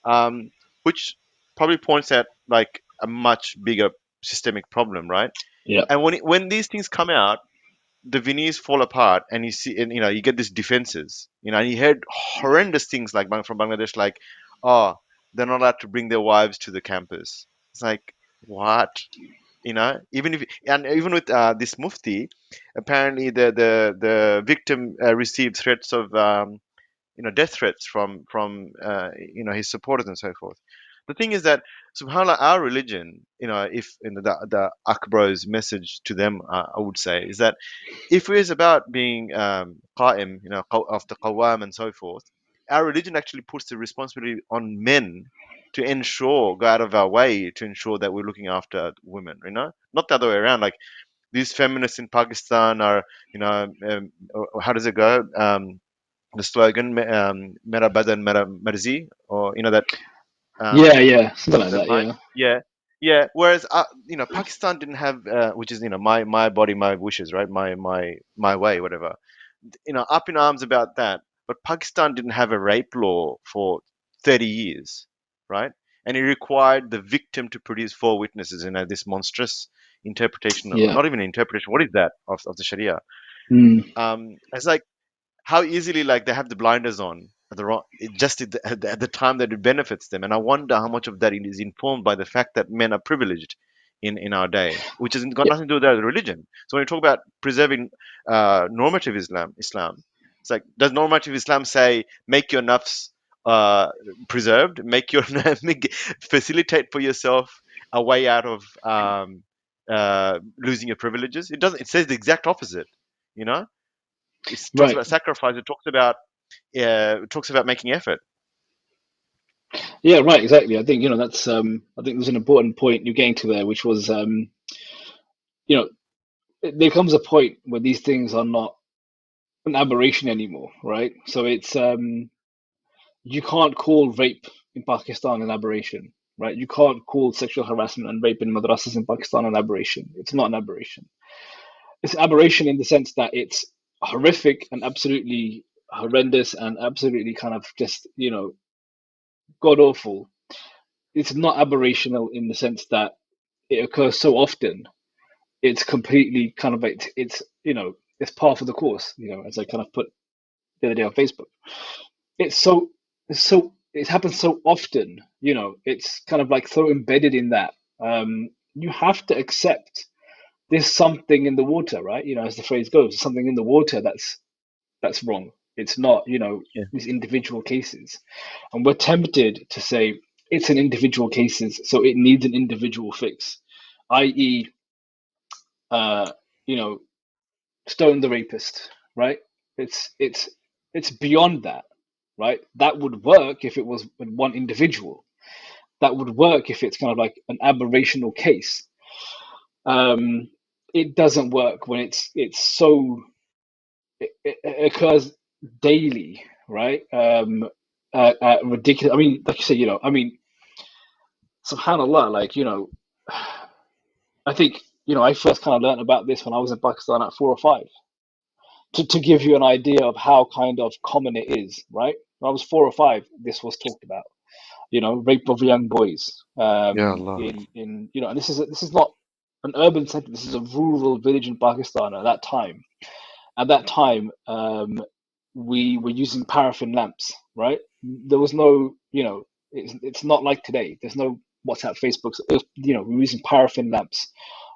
Speaker 3: um, which probably points at, like, a much bigger systemic problem, right?
Speaker 1: Yeah.
Speaker 3: And when these things come out, the veneers fall apart, and you see, and you get these defenses, and you heard horrendous things, like, from Bangladesh, like, oh, they're not allowed to bring their wives to the campus. It's like, what? Even if, and even with this Mufti, apparently the victim received threats of, death threats from his supporters and so forth. The thing is that, subhanallah, our religion, if in the Akbar's message to them, I would say, is that if it is about being qa'im, of the qawam and so forth, our religion actually puts the responsibility on men to ensure, go out of our way to ensure that we're looking after women, not the other way around. Like, these feminists in Pakistan are, how does it go? The slogan, "Mera badan, mera marzi," or that um,
Speaker 1: Yeah. Yeah. Something like
Speaker 3: that
Speaker 1: that.
Speaker 3: line.
Speaker 1: Yeah.
Speaker 3: Yeah, yeah. Whereas, Pakistan didn't have, which is, my body, my wishes, right? My way, whatever. Up in arms about that. But Pakistan didn't have a rape law for 30 years, right? And it required the victim to produce four witnesses in this monstrous interpretation, or
Speaker 1: Yeah.
Speaker 3: not even interpretation. What is that of the Sharia?
Speaker 1: Mm.
Speaker 3: It's like, how easily, like, they have the blinders on, at the wrong, just at the time that it benefits them. And I wonder how much of that is informed by the fact that men are privileged in our day, which has got
Speaker 1: Yeah,
Speaker 3: nothing to do with their religion. So when you talk about preserving normative Islam, it's like, does normative Islam say make your nafs uh, preserved, make your facilitate for yourself a way out of losing your privileges? It doesn't. It says the exact opposite. You know, it talks
Speaker 1: right.
Speaker 3: about sacrifice. It talks about making effort.
Speaker 1: Yeah, right. Exactly. I think that's I think there's an important point you're getting to there, which was you know there comes a point where these things are not an aberration anymore, right? So it's you can't call rape in Pakistan an aberration, right? You can't call sexual harassment and rape in madrasas in Pakistan an aberration. It's not an aberration. It's an aberration in the sense that it's horrific and absolutely horrendous and absolutely kind of just, god awful. It's not aberrational in the sense that it occurs so often. It's completely kind of like it's part of the course, as I kind of put the other day on Facebook. It's so it happens so often, it's kind of like so embedded in that. You have to accept there's something in the water, right? As the phrase goes, something in the water that's wrong. It's not,
Speaker 3: Yeah.
Speaker 1: these individual cases. And we're tempted to say it's an individual cases, so it needs an individual fix, i.e., uh, you know, stone the rapist, right? It's beyond that, right? That would work if it was with one individual. That would work if it's kind of like an aberrational case. It doesn't work when it's so it occurs daily, right? Ridiculous. I mean, like you said, subhanallah, like I think I first kind of learned about this when I was in Pakistan at 4 or 5. To give you an idea of how kind of common it is, right? When I was 4 or 5, this was talked about. Rape of young boys.
Speaker 3: Yeah, Allah.
Speaker 1: And this is not an urban setting. This is a rural village in Pakistan at that time. At that time, we were using paraffin lamps, right? There was no, it's not like today. There's no WhatsApp, Facebook. We were using paraffin lamps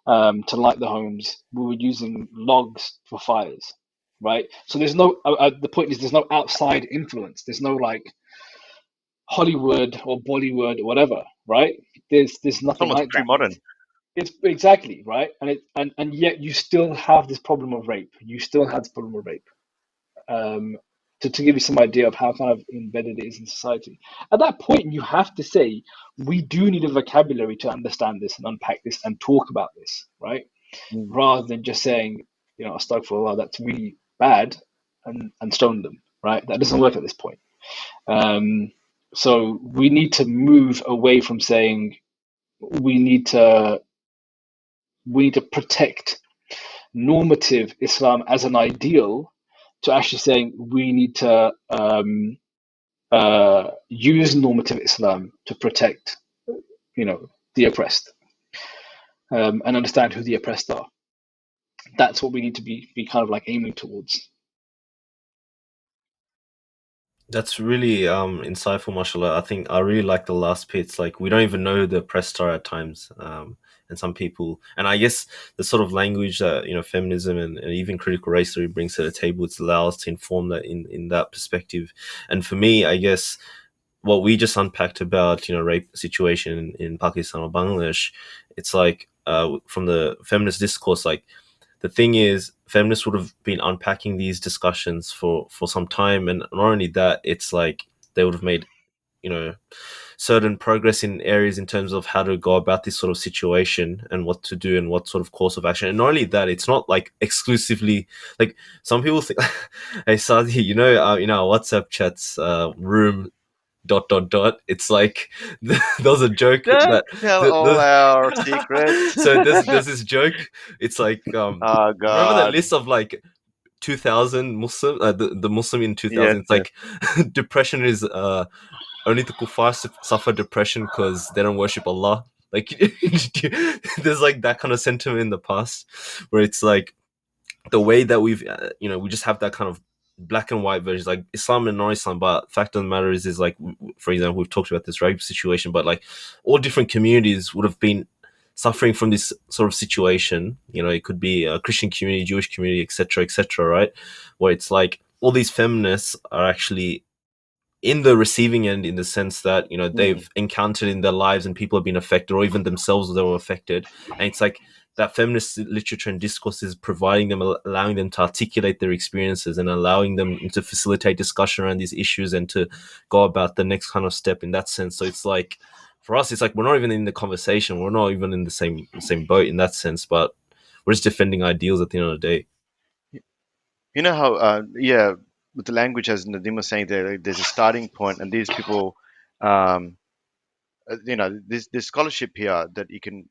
Speaker 1: to light the homes. We were using logs for fires, right? So there's no. The point is, there's no outside influence. There's no like Hollywood or Bollywood or whatever, right? There's
Speaker 3: It's
Speaker 1: nothing
Speaker 3: almost
Speaker 1: like that.
Speaker 3: pre-modern.
Speaker 1: It's exactly right, and yet you still have this problem of rape. You still have this problem of rape. Um, to give you some idea of how kind of embedded it is in society. At that point, you have to say we do need a vocabulary to understand this and unpack this and talk about this, right?
Speaker 3: Mm.
Speaker 1: Rather than just saying, astaghfirullah, that's really bad, and stone them, right? That doesn't work at this point. Um, so we need to move away from saying we need to protect normative Islam as an ideal to actually saying we need to use normative Islam to protect, the oppressed, and understand who the oppressed are. That's what we need to be kind of like aiming towards.
Speaker 2: That's really insightful, mashallah. I think I really like the last bit. It's like we don't even know who the oppressed are at times. And some people, and I guess the sort of language that feminism and even critical race theory brings to the table, it's allows us to inform that in that perspective. And for me, I guess what we just unpacked about rape situation in Pakistan or Bangladesh, it's like from the feminist discourse, like the thing is, feminists would have been unpacking these discussions for some time, and not only that, it's like they would have made certain progress in areas in terms of how to go about this sort of situation and what to do and what sort of course of action. And not only that, it's not like exclusively like some people think. Hey Sadi, in our WhatsApp chats room dot dot dot, it's like there was a joke
Speaker 3: Don't
Speaker 2: that
Speaker 3: tell all our secrets.
Speaker 2: so there's this joke. It's like
Speaker 3: Oh
Speaker 2: remember that
Speaker 3: God.
Speaker 2: list of like 2000 Muslim, the Muslim in
Speaker 3: Yes,
Speaker 2: 2000. It's
Speaker 3: yes.
Speaker 2: like depression is only the kuffar suffer depression because they don't worship Allah. Like there's like that kind of sentiment in the past where it's like the way that we just have that kind of black and white versions, like Islam and non-Islam. But fact of the matter is like, for example, we've talked about this rape situation, but like all different communities would have been suffering from this sort of situation. You know, it could be a Christian community, Jewish community, etc., right? Where it's like all these feminists are actually in the receiving end, in the sense that, you know, they've encountered in their lives and people have been affected, or even themselves that were affected. And it's like that feminist literature and discourse is providing them, allowing them to articulate their experiences and allowing them to facilitate discussion around these issues and to go about the next kind of step in that sense. So it's like, for us, it's like we're not even in the conversation, we're not even in the same boat in that sense, but we're just defending ideals at the end of the day.
Speaker 3: You know how, yeah, with the language, as Nadeem was saying, there's a starting point, and these people, um, there's scholarship here that you can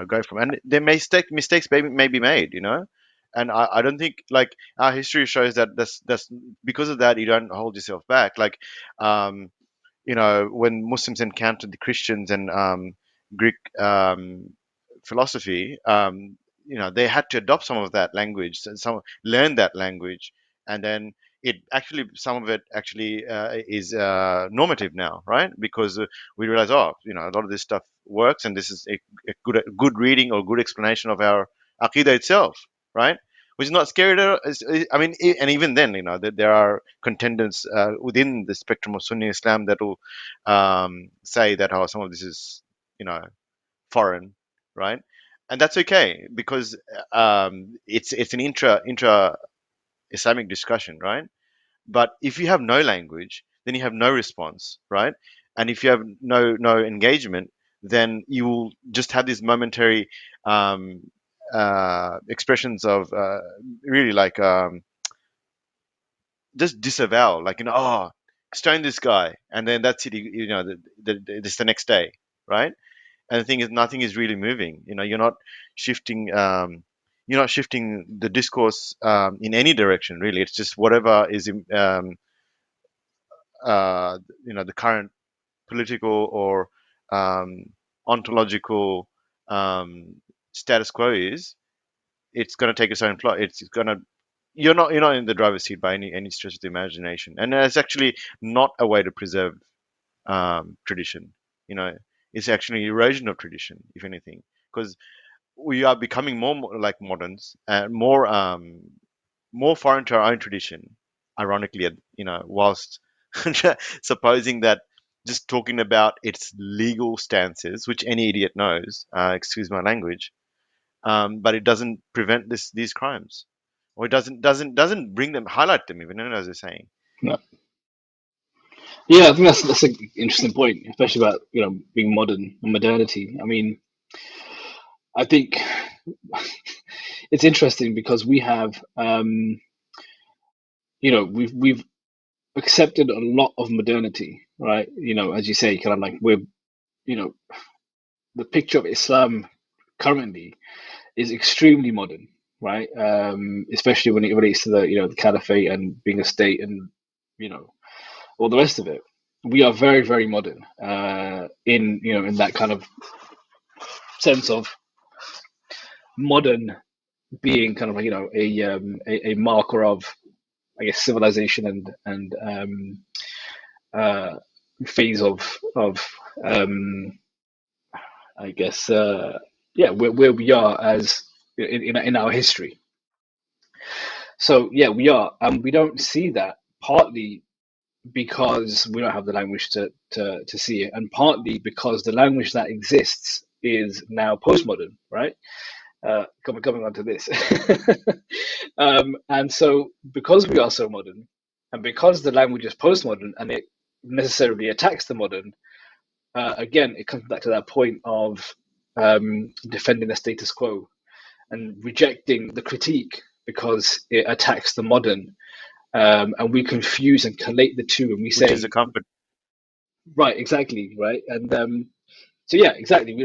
Speaker 3: go from, and there mistakes may be made, and I don't think, like, our history shows that that's because of that you don't hold yourself back, like, um, when Muslims encountered the Christians and Greek philosophy, they had to adopt some of that language, and some learn that language, and then it actually, some of it actually is normative now, right? Because we realize, oh, a lot of this stuff works, and this is a good reading or good explanation of our aqidah itself, right? Which is not scary at all. I mean, and even then, there are contenders within the spectrum of Sunni Islam that will say that, oh, some of this is, you know, foreign, right? And that's okay, because it's an intra Islamic discussion, right? But if you have no language, then you have no response, right? And if you have no engagement, then you will just have these momentary um, expressions of really, like, just disavow, like, oh, stone this guy, and then that's it. This the next day, right? And the thing is, nothing is really moving. Shifting. You're not shifting the discourse in any direction, really. It's just whatever is the current political or um, ontological um, status quo is. It's going to take its own plot. It's going to You're not in the driver's seat by any stretch of the imagination, and it's actually not a way to preserve tradition. You know, it's actually erosion of tradition, if anything, because we are becoming more like moderns and more foreign to our own tradition. Ironically, whilst supposing that just talking about its legal stances, which any idiot knows, excuse my language, but it doesn't prevent these crimes, or it doesn't bring them, highlight them, even, as they're saying.
Speaker 1: Yeah, yeah, I think that's an interesting point, especially about being modern and modernity. I mean, I think it's interesting because we have we've accepted a lot of modernity, right? As you say, kind of like we're you know the picture of Islam currently is extremely modern, right? Especially when it relates to the caliphate and being a state and you know all the rest of it. We are very, very modern in that kind of sense of modern being kind of like a marker of, I guess, civilization and phase of um, I guess where we are as in our history. So yeah, we are. We don't see that partly because we don't have the language to see it, and partly because the language that exists is now postmodern, right? Coming on to this, and so because we are so modern, and because the language is postmodern, and it necessarily attacks the modern, again, it comes back to that point of defending the status quo and rejecting the critique because it attacks the modern, and we confuse and collate the two, and we
Speaker 3: Which is
Speaker 1: say,
Speaker 3: a comfort.
Speaker 1: right, exactly, right, and so yeah, exactly. We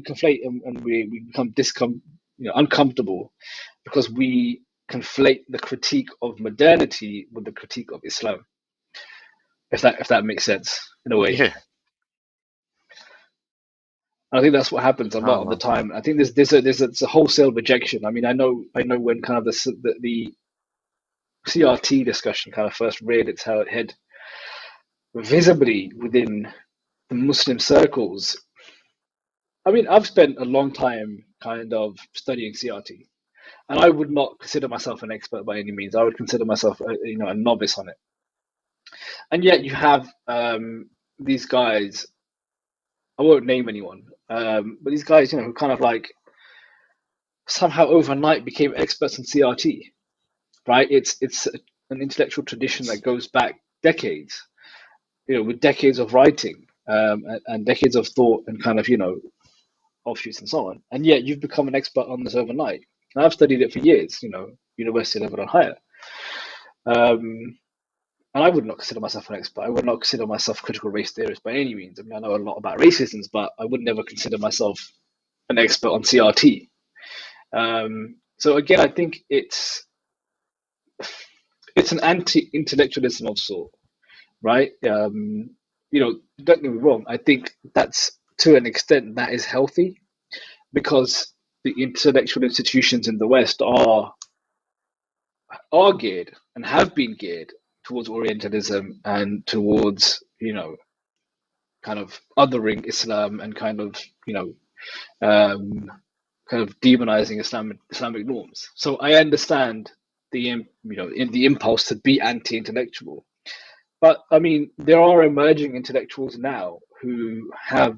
Speaker 1: conflate, and we become uncomfortable because we conflate the critique of modernity with the critique of Islam. If that makes sense in a way.
Speaker 3: Yeah.
Speaker 1: I think that's what happens a lot of the
Speaker 3: SubhanAllah.
Speaker 1: time. I think there's a wholesale rejection. I mean, I know when kind of the CRT discussion kind of first reared its head visibly within the Muslim circles. I mean, I've spent a long time kind of studying CRT, and I would not consider myself an expert by any means. I would consider myself, a novice on it. And yet, you have these guys. I won't name anyone, but these guys, who kind of like somehow overnight became experts in CRT. Right? It's an intellectual tradition that goes back decades. With decades of writing, and decades of thought and kind of offshoots and so on. And yet you've become an expert on this overnight. And I've studied it for years, university level and higher. And I would not consider myself an expert. I would not consider myself a critical race theorist by any means. I mean, I know a lot about racisms, but I would never consider myself an expert on CRT. So again, I think it's an anti-intellectualism of sort, right? Don't get me wrong. I think that's, to an extent, that is healthy, because the intellectual institutions in the West are geared and have been geared towards Orientalism and towards kind of othering Islam and kind of demonizing Islamic norms. So I understand the the impulse to be anti-intellectual, but I mean there are emerging intellectuals now who have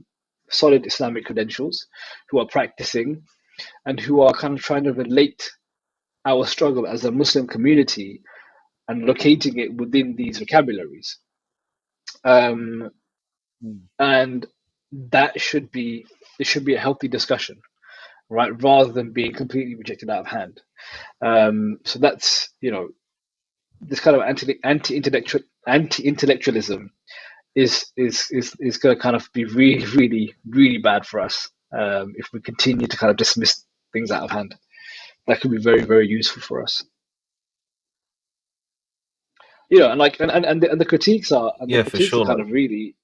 Speaker 1: solid Islamic credentials, who are practicing, and who are kind of trying to relate our struggle as a Muslim community and locating it within these vocabularies. And that should be a healthy discussion, right? Rather than being completely rejected out of hand. So that's this kind of anti-intellectualism is going to kind of be really, really, really bad for us if we continue to kind of dismiss things out of hand. That could be very, very useful for us. And like and the critiques are
Speaker 2: Yeah, for sure.
Speaker 1: kind of really.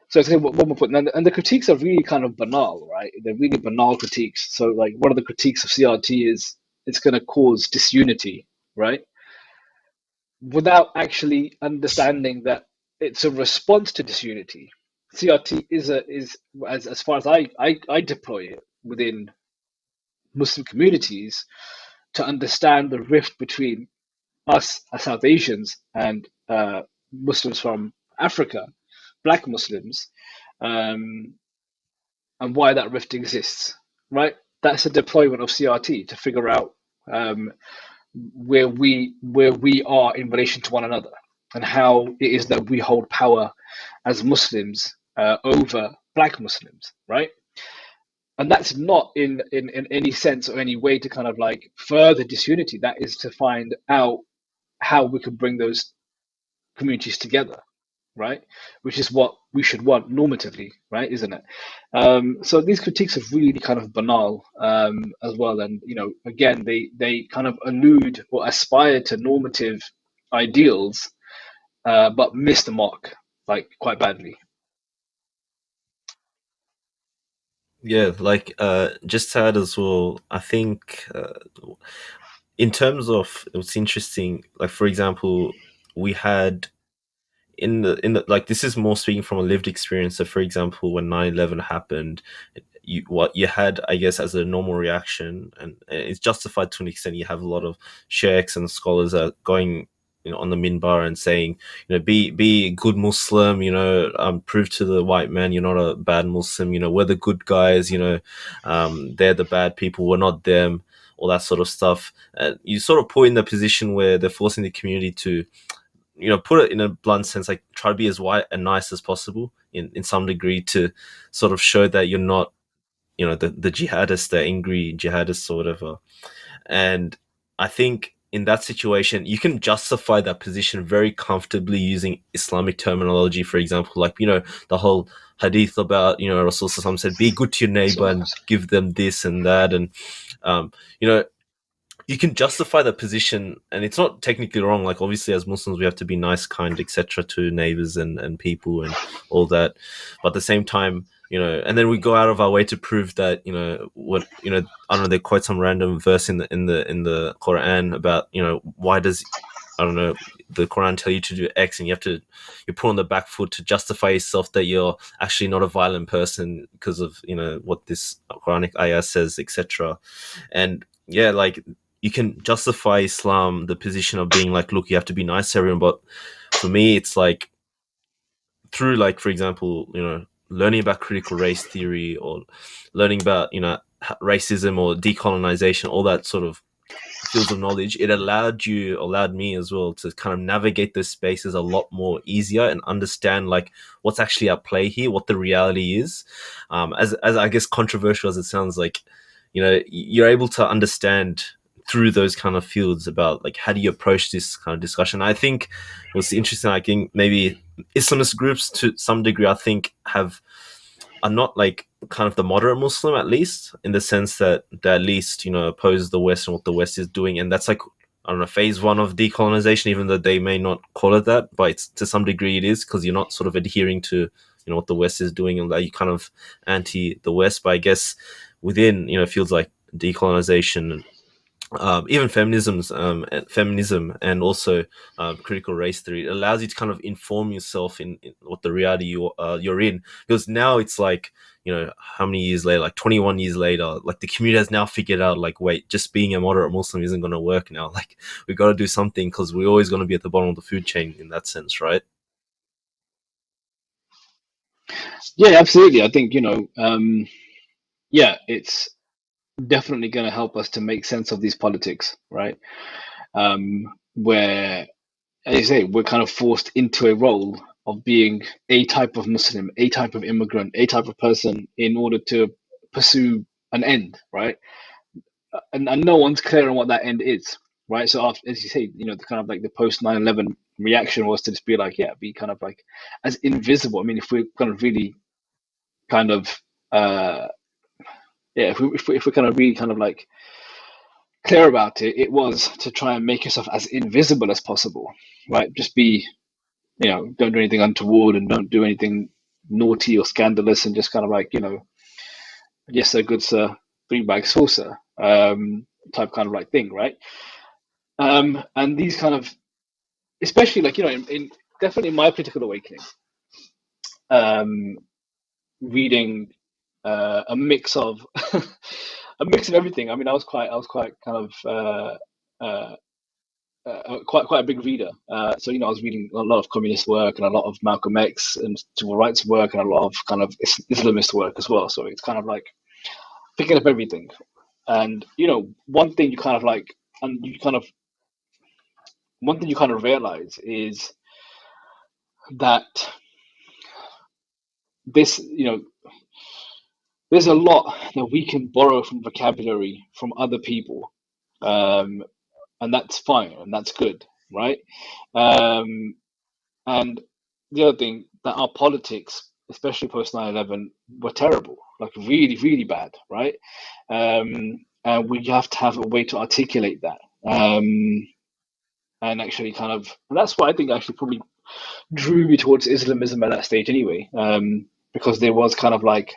Speaker 1: So I say one more point, and the critiques are really kind of banal, right? They're really banal critiques. So like one of the critiques of CRT is it's going to cause disunity, right? Without actually understanding that it's a response to disunity. CRT is as far as I deploy it within Muslim communities, to understand the rift between us as South Asians and Muslims from Africa, Black Muslims, and why that rift exists. Right, that's a deployment of CRT to figure out where we are in relation to one another, and how it is that we hold power as Muslims over Black Muslims, right? And that's not in any sense or any way to kind of like further disunity. That is to find out how we can bring those communities together, right? Which is what we should want normatively, right? Isn't it? So these critiques are really kind of banal as well, and again, they kind of allude or aspire to normative ideals, but miss the mark like quite badly.
Speaker 2: Yeah, like just to add as well, I think in terms of what's interesting, like for example, we had in the like, this is more speaking from a lived experience. So for example, when 9/11 happened, what you had, I guess, as a normal reaction, and it's justified to an extent, you have a lot of sheikhs and scholars going on the minbar and saying, be a good Muslim, prove to the white man you're not a bad Muslim, we're the good guys, they're the bad people, we're not them, all that sort of stuff. You sort of put in the position where they're forcing the community to, put it in a blunt sense, like try to be as white and nice as possible in some degree, to sort of show that you're not, the jihadists, the angry jihadists or whatever. And I think in that situation, you can justify that position very comfortably using Islamic terminology, for example, like, the whole hadith about, Rasul Sallallahu said, be good to your neighbor and give them this and that. And, you can justify that position, and it's not technically wrong. Like, obviously, as Muslims, we have to be nice, kind, etc. to neighbors and people and all that. But at the same time, and then we go out of our way to prove that, what, I don't know, they quote some random verse in the Quran about, why does, I don't know, the Quran tell you to do X, and you put on the back foot to justify yourself that you're actually not a violent person because of, what this Quranic ayah says, etc. And yeah, like, you can justify Islam, the position of being like, look, you have to be nice to everyone, but for me, it's like, through, like, for example, learning about critical race theory, or learning about, racism or decolonization, all that sort of fields of knowledge, it allowed me as well to kind of navigate those spaces a lot more easier and understand, like, what's actually at play here, what the reality is. As I guess controversial as it sounds, like, you're able to understand through those kind of fields about, like, how do you approach this kind of discussion. I think what's interesting, I think maybe Islamist groups to some degree, I think, are not like kind of the moderate Muslim, at least in the sense that they at least, oppose the West and what the West is doing. And that's like, I don't know, phase one of decolonization, even though they may not call it that, but it's, to some degree it is, because you're not sort of adhering to, what the West is doing, and that you kind of anti the West. But I guess within, fields like decolonization, even feminism, and also critical race theory, it allows you to kind of inform yourself in what the reality you're in. Because now it's like, how many years later, like 21 years later, like, the community has now figured out, like, wait, just being a moderate Muslim isn't going to work now. Like, we got to do something, because we're always going to be at the bottom of the food chain in that sense, right?
Speaker 1: Yeah, absolutely. I think, yeah, it's definitely going to help us to make sense of these politics, right? Where, as you say, we're kind of forced into a role of being a type of Muslim, a type of immigrant, a type of person, in order to pursue an end, right? And no one's clear on what that end is, right? So after, as you say, the kind of like the post 9/11 reaction was to just be like, yeah, be kind of like as invisible. I mean, if we're kind of really kind of yeah, if we're kind of really kind of like clear about it, it was to try and make yourself as invisible as possible, right? Just be, don't do anything untoward, and don't do anything naughty or scandalous, and just kind of like, yes sir, good sir, 3 bags saucer, type kind of like thing, right? And these kind of, especially like, in definitely my political awakening, um, reading a mix of a mix of everything. I mean, I was quite kind of quite a big reader. So I was reading a lot of communist work, and a lot of Malcolm X and civil rights work, and a lot of kind of Islamist work as well. So it's kind of like picking up everything. And one thing you kind of like, and you kind of one thing you kind of realize is that this, there's a lot that we can borrow from vocabulary from other people, um, and that's fine and that's good, right? Um, and the other thing, that our politics, especially post 9/11, were terrible, like really, really bad, right? And we have to have a way to articulate that. And actually kind of, and that's why I think actually probably drew me towards Islamism at that stage anyway, because there was kind of like,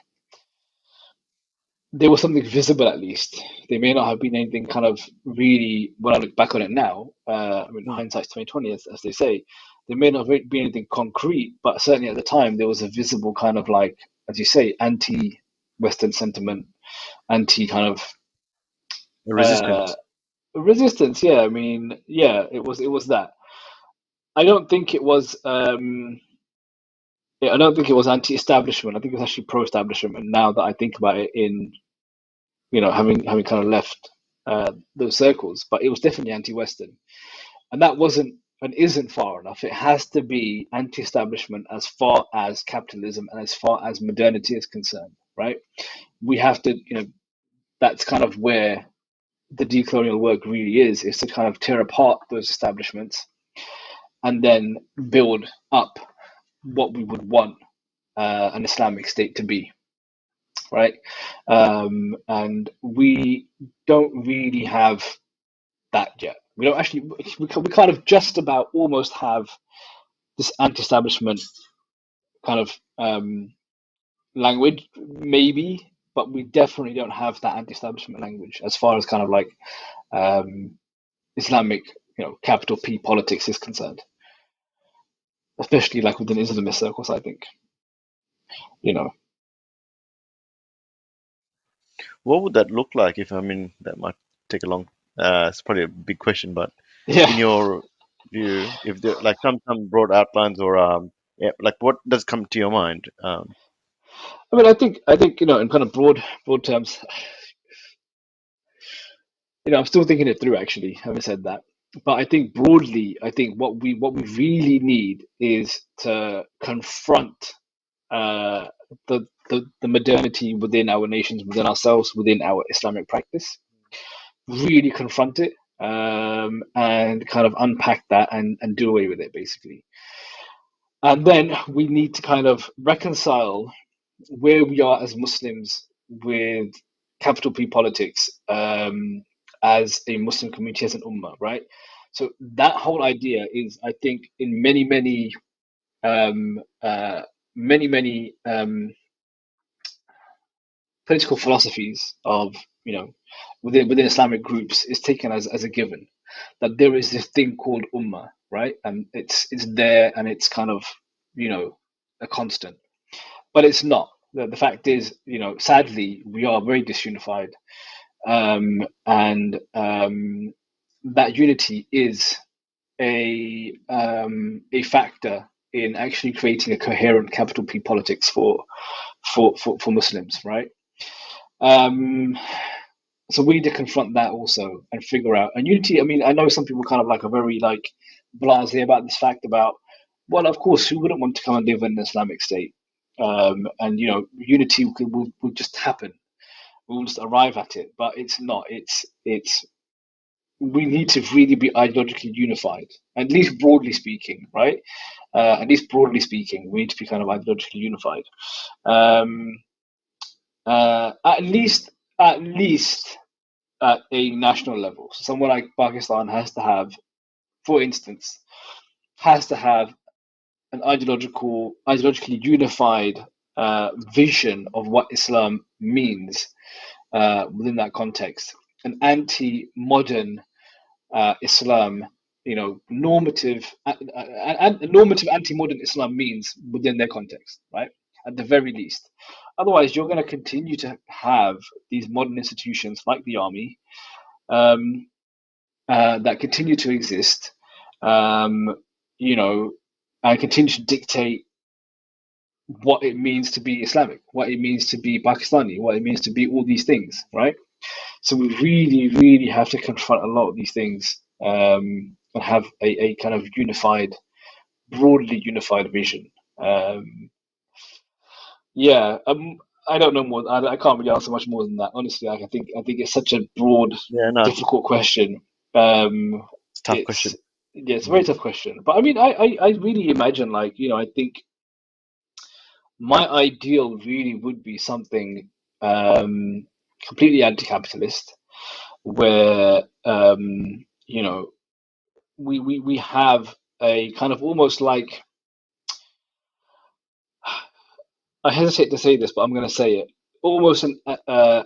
Speaker 1: there was something visible at least. There may not have been anything kind of really, when I look back on it now, I mean, hindsight's 2020, as they say, there may not have been anything concrete, but certainly at the time there was a visible kind of like, as you say, anti-Western sentiment, anti kind of
Speaker 3: Resistance.
Speaker 1: resistance. Yeah, I mean, yeah, it was that. I don't think it was. Yeah, I don't think it was anti-establishment. I think it was actually pro-establishment. And now that I think about it, in having kind of left those circles, but it was definitely anti-Western, and that wasn't and isn't far enough. It has to be anti-establishment as far as capitalism and as far as modernity is concerned, right? We have to, that's kind of where the decolonial work really is to kind of tear apart those establishments and then build up what we would want an Islamic state to be, right? And we don't really have that yet. We don't actually. We kind of just about almost have this anti-establishment kind of language, maybe, but we definitely don't have that anti-establishment language as far as kind of like Islamic, capital P politics is concerned, especially like within Islamist circles. I think, you know,
Speaker 3: What would that look like? If I mean, that might take a long. It's probably a big question, but
Speaker 1: yeah.
Speaker 3: in your view, if there like some broad outlines or yeah, like what does come to your mind?
Speaker 1: I mean, I think in kind of broad terms, I'm still thinking it through. Actually, having said that, but I think broadly, I think what we really need is to confront uh, the modernity within our nations, within ourselves, within our Islamic practice. Really confront it, and kind of unpack that and do away with it, basically. And then we need to kind of reconcile where we are as Muslims with capital P politics, as a Muslim community, as an ummah, right? So that whole idea is, I think, in um, uh, many political philosophies of within Islamic groups is taken as a given that there is this thing called ummah, right? And it's there and it's kind of a constant, but it's not. The fact is, sadly, we are very disunified, and that unity is a factor in actually creating a coherent capital P politics for Muslims, right? Um, so we need to confront that also and figure out. And unity, I mean, I know some people kind of like are very like blasé about this fact about, well, of course, who wouldn't want to come and live in an Islamic state? And unity will just happen. We'll just arrive at it, but it's not. It's we need to really be ideologically unified, at least broadly speaking, right? At least broadly speaking, we need to be kind of ideologically unified. Um, at least at a national level. So someone like Pakistan has to have, for instance, has to have an ideologically unified vision of what Islam means within that context. An anti-modern Islam, normative anti-modern Islam means within their context, right? At the very least. Otherwise, you're going to continue to have these modern institutions like the army, um, that continue to exist, um, you know, and continue to dictate what it means to be Islamic, what it means to be Pakistani, what it means to be all these things, right? So we really, really have to confront a lot of these things, and have a kind of broadly unified vision. Um, yeah, I don't know more. I can't really answer much more than that. Honestly, I think it's such a broad,
Speaker 3: Yeah, no,
Speaker 1: difficult question. Um,
Speaker 3: it's a tough
Speaker 1: it's
Speaker 3: question.
Speaker 1: yeah, it's a very tough question. But I mean, I really imagine, like, I think my ideal really would be something completely anti-capitalist, where we have a kind of almost like, I hesitate to say this, but I'm going to say it, almost an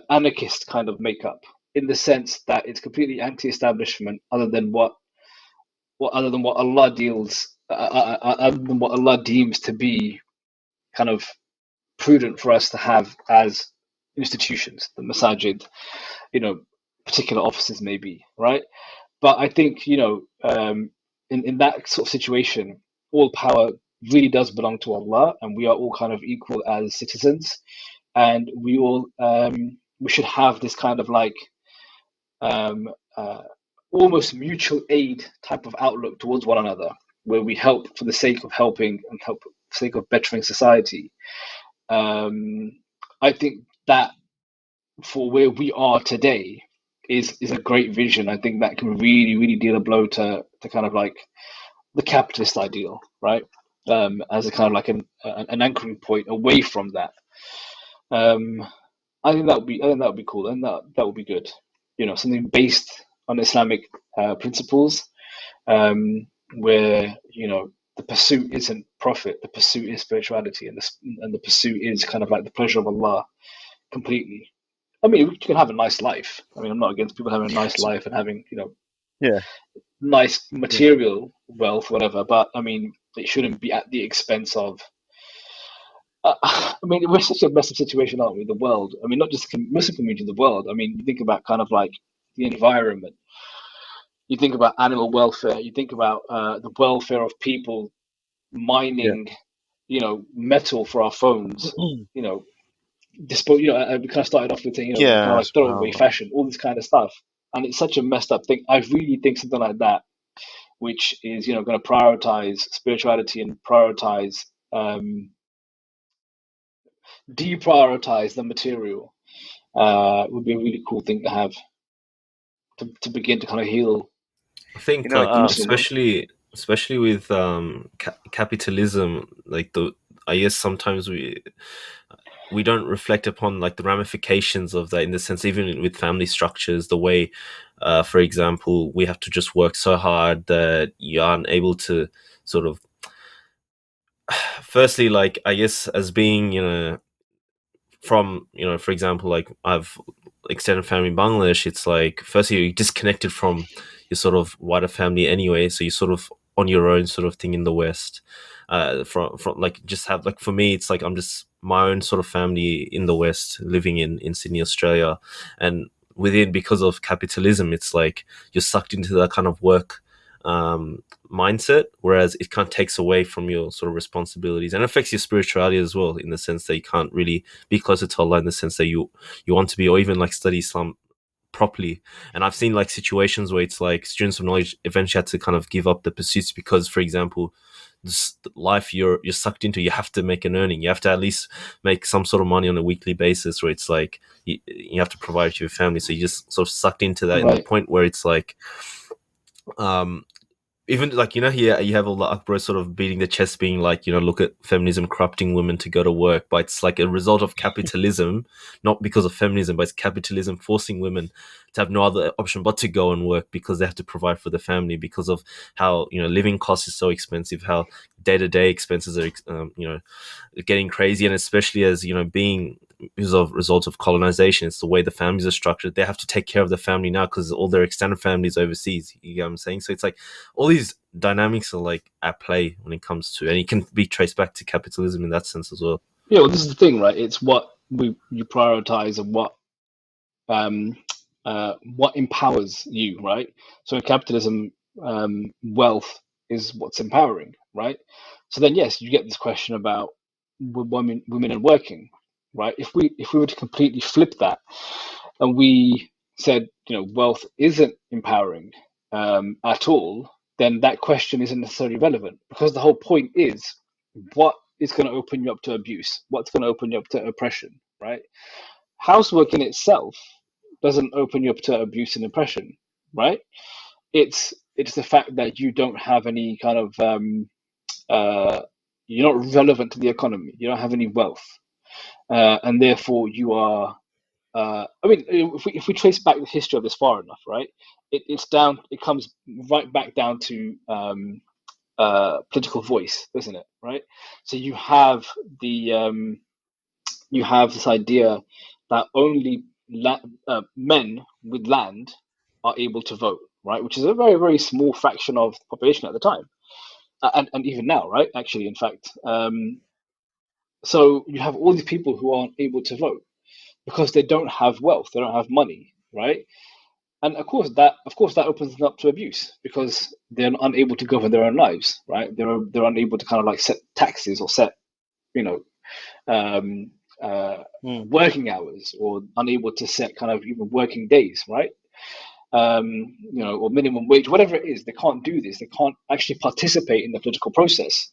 Speaker 1: anarchist kind of makeup, in the sense that it's completely anti-establishment, other than what Allah other than what Allah deems to be kind of prudent for us to have as institutions, the masajid, particular offices maybe, right? But I think, in that sort of situation, all power really does belong to Allah, and we are all kind of equal as citizens, and we should have this kind of like, um, uh, almost mutual aid type of outlook towards one another, where we help for the sake of helping and help for the sake of bettering society. Um, I think that for where we are today is a great vision. I think that can really, really deal a blow to kind of like the capitalist ideal, right? As a kind of like an anchoring point away from that. Um, I think that would be cool, and that would be good. Something based on Islamic principles, where the pursuit isn't Prophet, the pursuit is spirituality, and the pursuit is kind of like the pleasure of Allah completely. I mean, you can have a nice life. I mean, I'm not against people having a nice life and having,
Speaker 3: Yeah.
Speaker 1: nice material wealth, whatever. But I mean, it shouldn't be at the expense of. I mean, we're such a massive situation, aren't we? The world. I mean, not just the Muslim community, the world. I mean, you think about kind of like the environment. You think about animal welfare. You think about the welfare of people
Speaker 3: Yeah.
Speaker 1: mining, metal for our phones. You know, we kind of started off with saying, kind of
Speaker 3: Yeah.
Speaker 1: like throwaway
Speaker 3: SubhanAllah.
Speaker 1: fashion, all this kind of stuff, and it's such a messed up thing. I really think something like that, which is going to prioritize spirituality and prioritize deprioritize the material, would be a really cool thing to have to begin to kind of heal
Speaker 2: I think like
Speaker 1: the
Speaker 3: Um,
Speaker 1: Muslim world.
Speaker 2: especially with capitalism, like I guess sometimes we don't reflect upon like the ramifications of that, in the sense, even with family structures, the way, for example, we have to just work so hard that you aren't able to sort of, firstly, like, I guess, as being, from, for example, like, I've extended family in Bangladesh. It's like, firstly, you're disconnected from your sort of wider family anyway, so you're sort of on your own sort of thing in the West. From like, just have, like, for me, it's like I'm just my own sort of family in the West, living in Sydney, Australia. And within, because of capitalism, it's like you're sucked into that kind of work mindset, whereas it kind of takes away from your sort of responsibilities, and affects your spirituality as well, in the sense that you can't really be closer to Allah, in the sense that you want to be, or even like study Islam properly. And I've seen like situations where it's like students of knowledge eventually had to kind of give up the pursuits because, for example, this life you're sucked into, you have to make an earning, you have to at least make some sort of money on a weekly basis, where it's like you have to provide for your family, so you just sort of sucked into that, in the
Speaker 1: Right.
Speaker 2: point where it's like, um even like, here you have all the Akbar sort of beating the chest, being like, look at feminism corrupting women to go to work, but it's like a result of capitalism, not because of feminism, but it's capitalism forcing women to have no other option but to go and work, because they have to provide for the family, because of how, living costs is so expensive, how day-to-day expenses are getting crazy. And especially as, being, because of result of colonization, it's the way the families are structured. They have to take care of the family now because all their extended families overseas. You get what I'm saying? So it's like all these dynamics are like at play when it comes to, and it can be traced back to capitalism in that sense as well.
Speaker 1: Yeah, well, this is the thing, right? It's what you prioritize and um, what empowers you, right? So in capitalism, wealth is what's empowering, right? So then, yes, you get this question about women and working, right? If we were to completely flip that, and we said, wealth isn't empowering at all, then that question isn't necessarily relevant, because the whole point is what is going to open you up to abuse, what's going to open you up to oppression, right? Housework in itself doesn't open you up to abuse and oppression, right? It's the fact that you don't have any kind of uh, you're not relevant to the economy. You don't have any wealth, and therefore you are. I mean, if we trace back the history of this far enough, right? It's down. It comes right back down to political voice, doesn't it? Right. So you have this idea that only men with land are able to vote, right? Which is a very, very small fraction of the population at the time, and even now, right? Actually, in fact, so you have all these people who aren't able to vote because they don't have wealth, they don't have money, right? And of course that opens them up to abuse because they're unable to govern their own lives, right? They're unable to kind of like set taxes or set, you know, um,
Speaker 3: mm,
Speaker 1: working hours, or unable to set kind of even working days, right? Or minimum wage, whatever it is, they can't do this. They can't actually participate in the political process,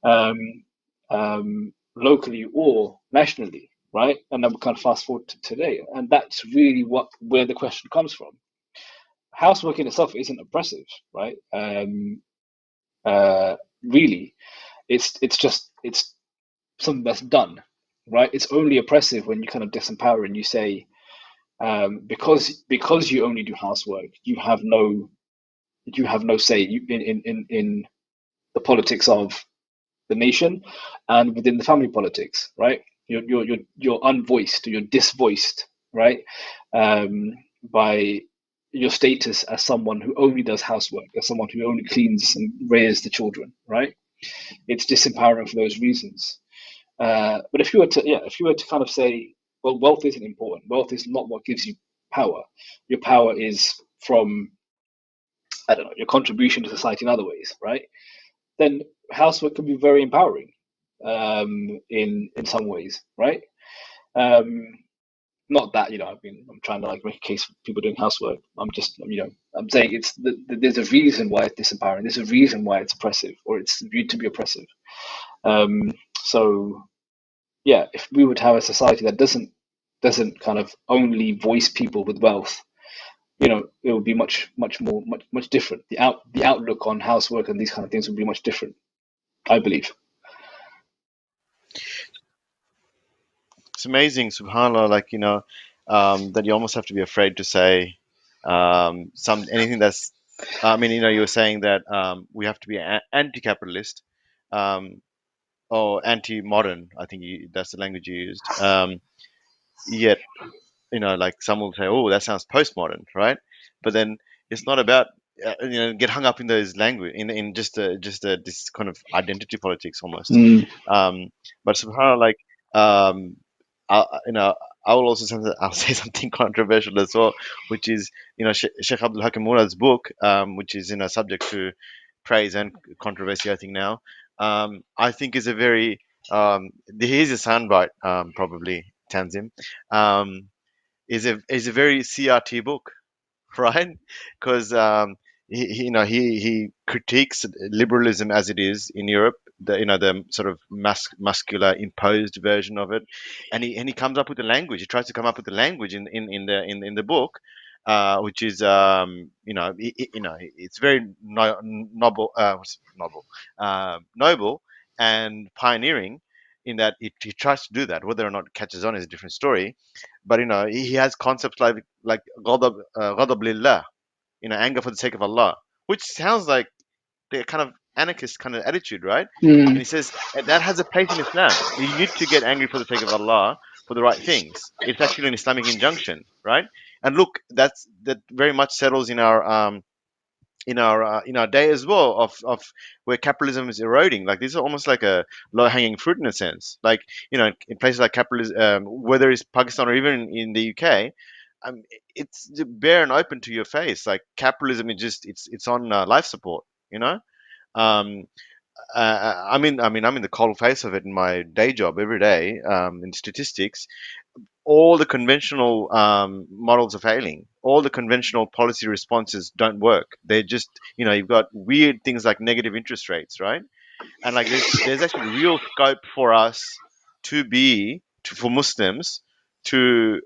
Speaker 1: um, locally or nationally, right? And then we kind of fast forward to today, and that's really where the question comes from. Housework in itself isn't oppressive, right? Really, it's something that's done, right? It's only oppressive when you kind of disempower and you say, because you only do housework, you have no say in the politics of the nation and within the family politics, right? You're unvoiced, you're disvoiced, right? By your status as someone who only does housework, as someone who only cleans and rears the children, right? It's disempowering for those reasons. But if you were to, yeah, if you were to kind of say, well, wealth isn't important. Wealth is not what gives you power. Your power is from, I don't know, your contribution to society in other ways, right? Then housework can be very empowering, in some ways, right? Um, Not that, I mean, I'm trying to like make a case for people doing housework. I'm just, I'm saying there's a reason why it's disempowering. There's a reason why it's oppressive, or it's viewed to be oppressive. So yeah, if we would have a society that doesn't kind of only voice people with wealth, it would be much different. The outlook on housework and these kind of things would be much different, I believe.
Speaker 3: It's amazing, subhanallah, like, that you almost have to be afraid to say anything that's, I mean, you were saying that we have to be anti-capitalist, or anti-modern. I think that's the language you used. Yet, like some will say, oh, that sounds postmodern, right? But then it's not about, get hung up in those language, in just this kind of identity politics almost.
Speaker 1: Mm.
Speaker 3: But subhanallah, like, you know, I will also say I'll say something controversial as well, which is, Sheikh Abdul Hakim Murad's book, which is, subject to praise and controversy, I think now. I think is a very, here's a soundbite, probably, Tanzim. Um, is a very CRT book, right? Because he critiques liberalism as it is in Europe, the sort of muscular imposed version of it, and he comes up with a language. He tries to come up with a language in the book, which is, it's very noble, noble and pioneering, in that he tries to do that. Whether or not it catches on is a different story, but he has concepts like ghadab lillah, anger for the sake of Allah, which sounds like the kind of anarchist kind of attitude, right? And
Speaker 1: Mm.
Speaker 3: he says, "And that has a place in Islam. You need to get angry for the sake of Allah for the right things. It's actually an Islamic injunction, right?" And look, that very much settles in our day as well, of where capitalism is eroding. Like, these are almost like a low hanging fruit in a sense. Like, in places like capitalism, whether it's Pakistan or even in the UK, it's bare and open to your face. Like, capitalism is just, it's on life support. You know, um, I'm in the cold face of it in my day job every day, in statistics. All the conventional models are failing. All the conventional policy responses don't work. They're just, you've got weird things like negative interest rates, right? And like, there's actually real scope for us for Muslims to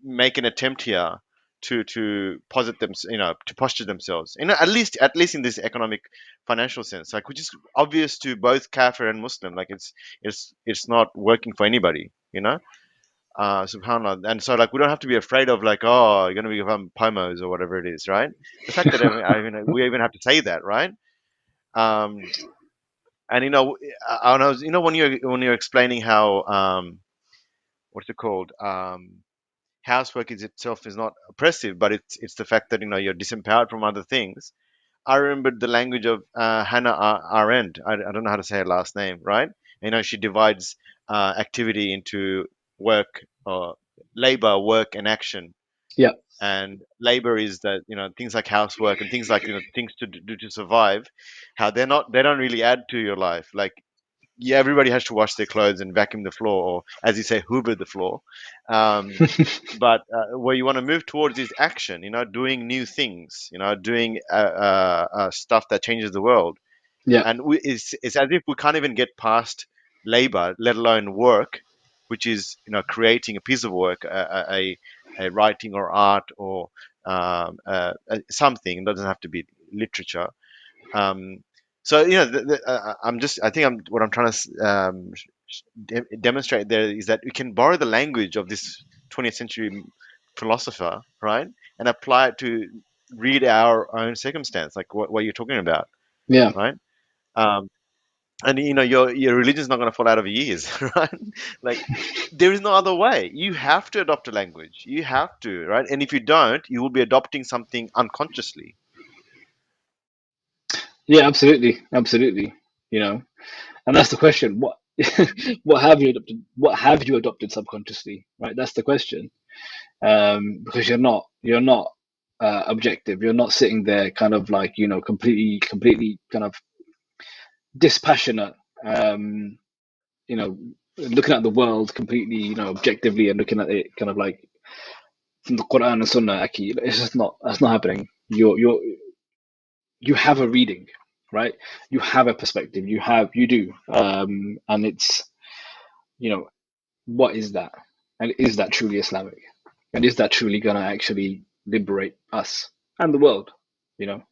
Speaker 3: make an attempt here to posit them, to posture themselves, at least in this economic financial sense, like, which is obvious to both Kafir and Muslim. Like, it's not working for anybody, subhanallah. And so, like, we don't have to be afraid of, like, oh, you're going to become pomos or whatever it is, right? The fact that we even have to say that, right? um and I was, when you're explaining how, what's it called, housework is itself is not oppressive, but it's the fact that, you're disempowered from other things. I remembered the language of Hannah Arendt. I don't know how to say her last name, right? She divides activity into work, or labor, work, and action.
Speaker 1: Yeah.
Speaker 3: And labor is that, things like housework and things like, things to do to survive. How they don't really add to your life. Like, yeah, everybody has to wash their clothes and vacuum the floor, or, as you say, hoover the floor. Um, but where you want to move towards is action, doing new things, doing stuff that changes the world.
Speaker 1: Yeah.
Speaker 3: And it's as if we can't even get past labor, let alone work, which is, creating a piece of work, a writing or art, or something. It doesn't have to be literature. um, so, I think what I'm trying to demonstrate there is that we can borrow the language of this 20th century philosopher, right, and apply it to read our own circumstance, like what you're talking about,
Speaker 1: Yeah.
Speaker 3: right? Um, and your religion's not going to fall out of your ears, right? Like, there is no other way. You have to adopt a language. You have to, right? And if you don't, you will be adopting something unconsciously.
Speaker 1: Yeah, absolutely, absolutely. You know, and that's the question. What what have you adopted? What have you adopted subconsciously? Right. That's the question. Because you're not objective. You're not sitting there, kind of like, completely kind of dispassionate. You know, looking at the world completely, objectively, and looking at it kind of like from the Quran and Sunnah. Aki, it's just not. That's not happening. You have a reading, right? You have a perspective. You do, and it's, you know, what is that? And is that truly Islamic? And is that truly going to actually liberate us and the world? You know,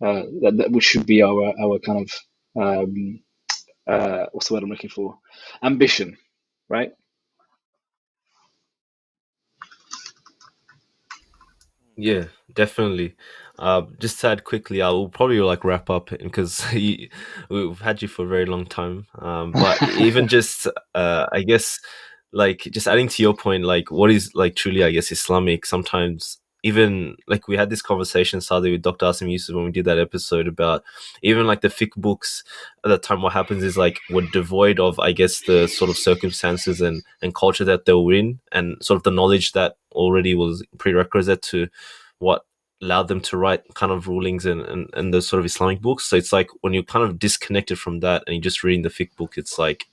Speaker 1: that which should be our kind of, what's the word I'm looking for? Ambition, right?
Speaker 2: Yeah, definitely. Just to add quickly, I will probably like wrap up because we've had you for a very long time. But even just, I guess, like just adding to your point, like what is like truly, I guess, Islamic. Sometimes even like we had this conversation sadly with Dr. Asim Yusuf when we did that episode about even like the fiqh books at that time. What happens is like were devoid of, I guess, the sort of circumstances and culture that they were in, and sort of the knowledge that already was prerequisite to what allowed them to write kind of rulings and those sort of Islamic books. So it's like when you're kind of disconnected from that and you're just reading the fiqh book, it's like,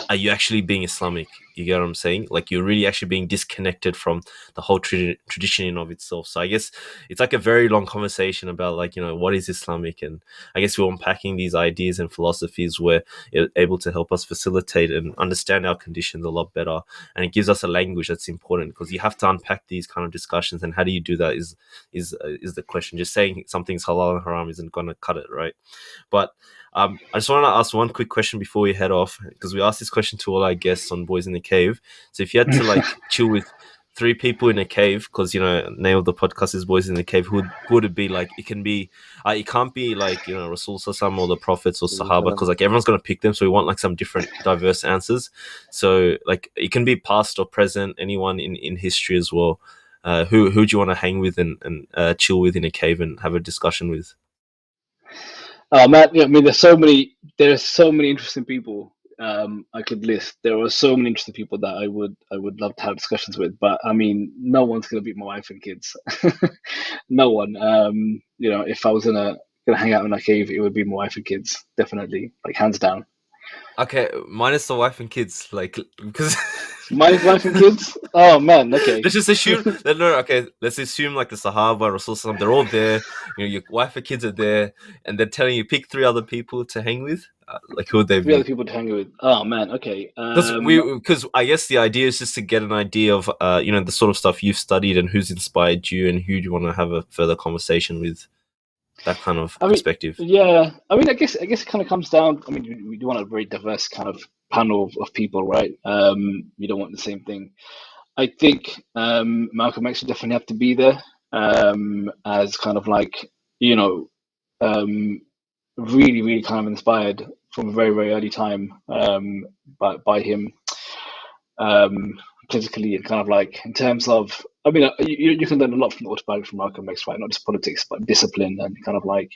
Speaker 2: are you actually being Islamic? You get what I'm saying? Like you're really actually being disconnected from the whole tradition in of itself. So I guess it's like a very long conversation about like, what is Islamic? And I guess we're unpacking these ideas and philosophies where it's able to help us facilitate and understand our conditions a lot better. And it gives us a language that's important because you have to unpack these kind of discussions. And how do you do that is the question. Just saying something's halal and haram isn't going to cut it, right? But I just want to ask one quick question before we head off, because we asked this question to all our guests on Boys in the Cave. So if you had to like chill with three people in a cave, because name of the podcast is Boys in the Cave, who would it be? Like it can be, it can't be like Rasul Sallam or the prophets or Sahaba, because like everyone's gonna pick them, so we want like some different, diverse answers. So like it can be past or present, anyone in history as well. Who do you want to hang with and chill with in a cave and have a discussion with?
Speaker 1: Oh man, I mean, there's so many interesting people, I could list. There are so many interesting people that I would love to have discussions with, but I mean, no one's gonna beat my wife and kids. No one. If I was gonna hang out in a cave, it would be my wife and kids, definitely, like hands down.
Speaker 2: Okay, minus the wife and kids, like because
Speaker 1: My wife and kids. Oh man, okay.
Speaker 2: let's just assume that no, okay, let's assume like the Sahaba, Rasul Sallam, they're all there. Your wife and kids are there, and they're telling you pick three other people to hang with. Like who would they
Speaker 1: Three other
Speaker 2: be?
Speaker 1: people to hang with. Oh man, okay.
Speaker 2: Because I guess the idea is just to get an idea of the sort of stuff you've studied and who's inspired you and who do you want to have a further conversation with. That kind of
Speaker 1: I mean,
Speaker 2: perspective.
Speaker 1: yeah. I mean, I guess it kind of comes down. I mean, we do want a very diverse kind of panel of people, right? You don't want the same thing. I think Malcolm X would definitely have to be there, as kind of like, you know, um, really, really kind of inspired from a very, very early time, by him, um, politically, and kind of like in terms of. I mean, you can learn a lot from the autobiography from Malcolm X, right? Not just politics, but discipline and kind of like,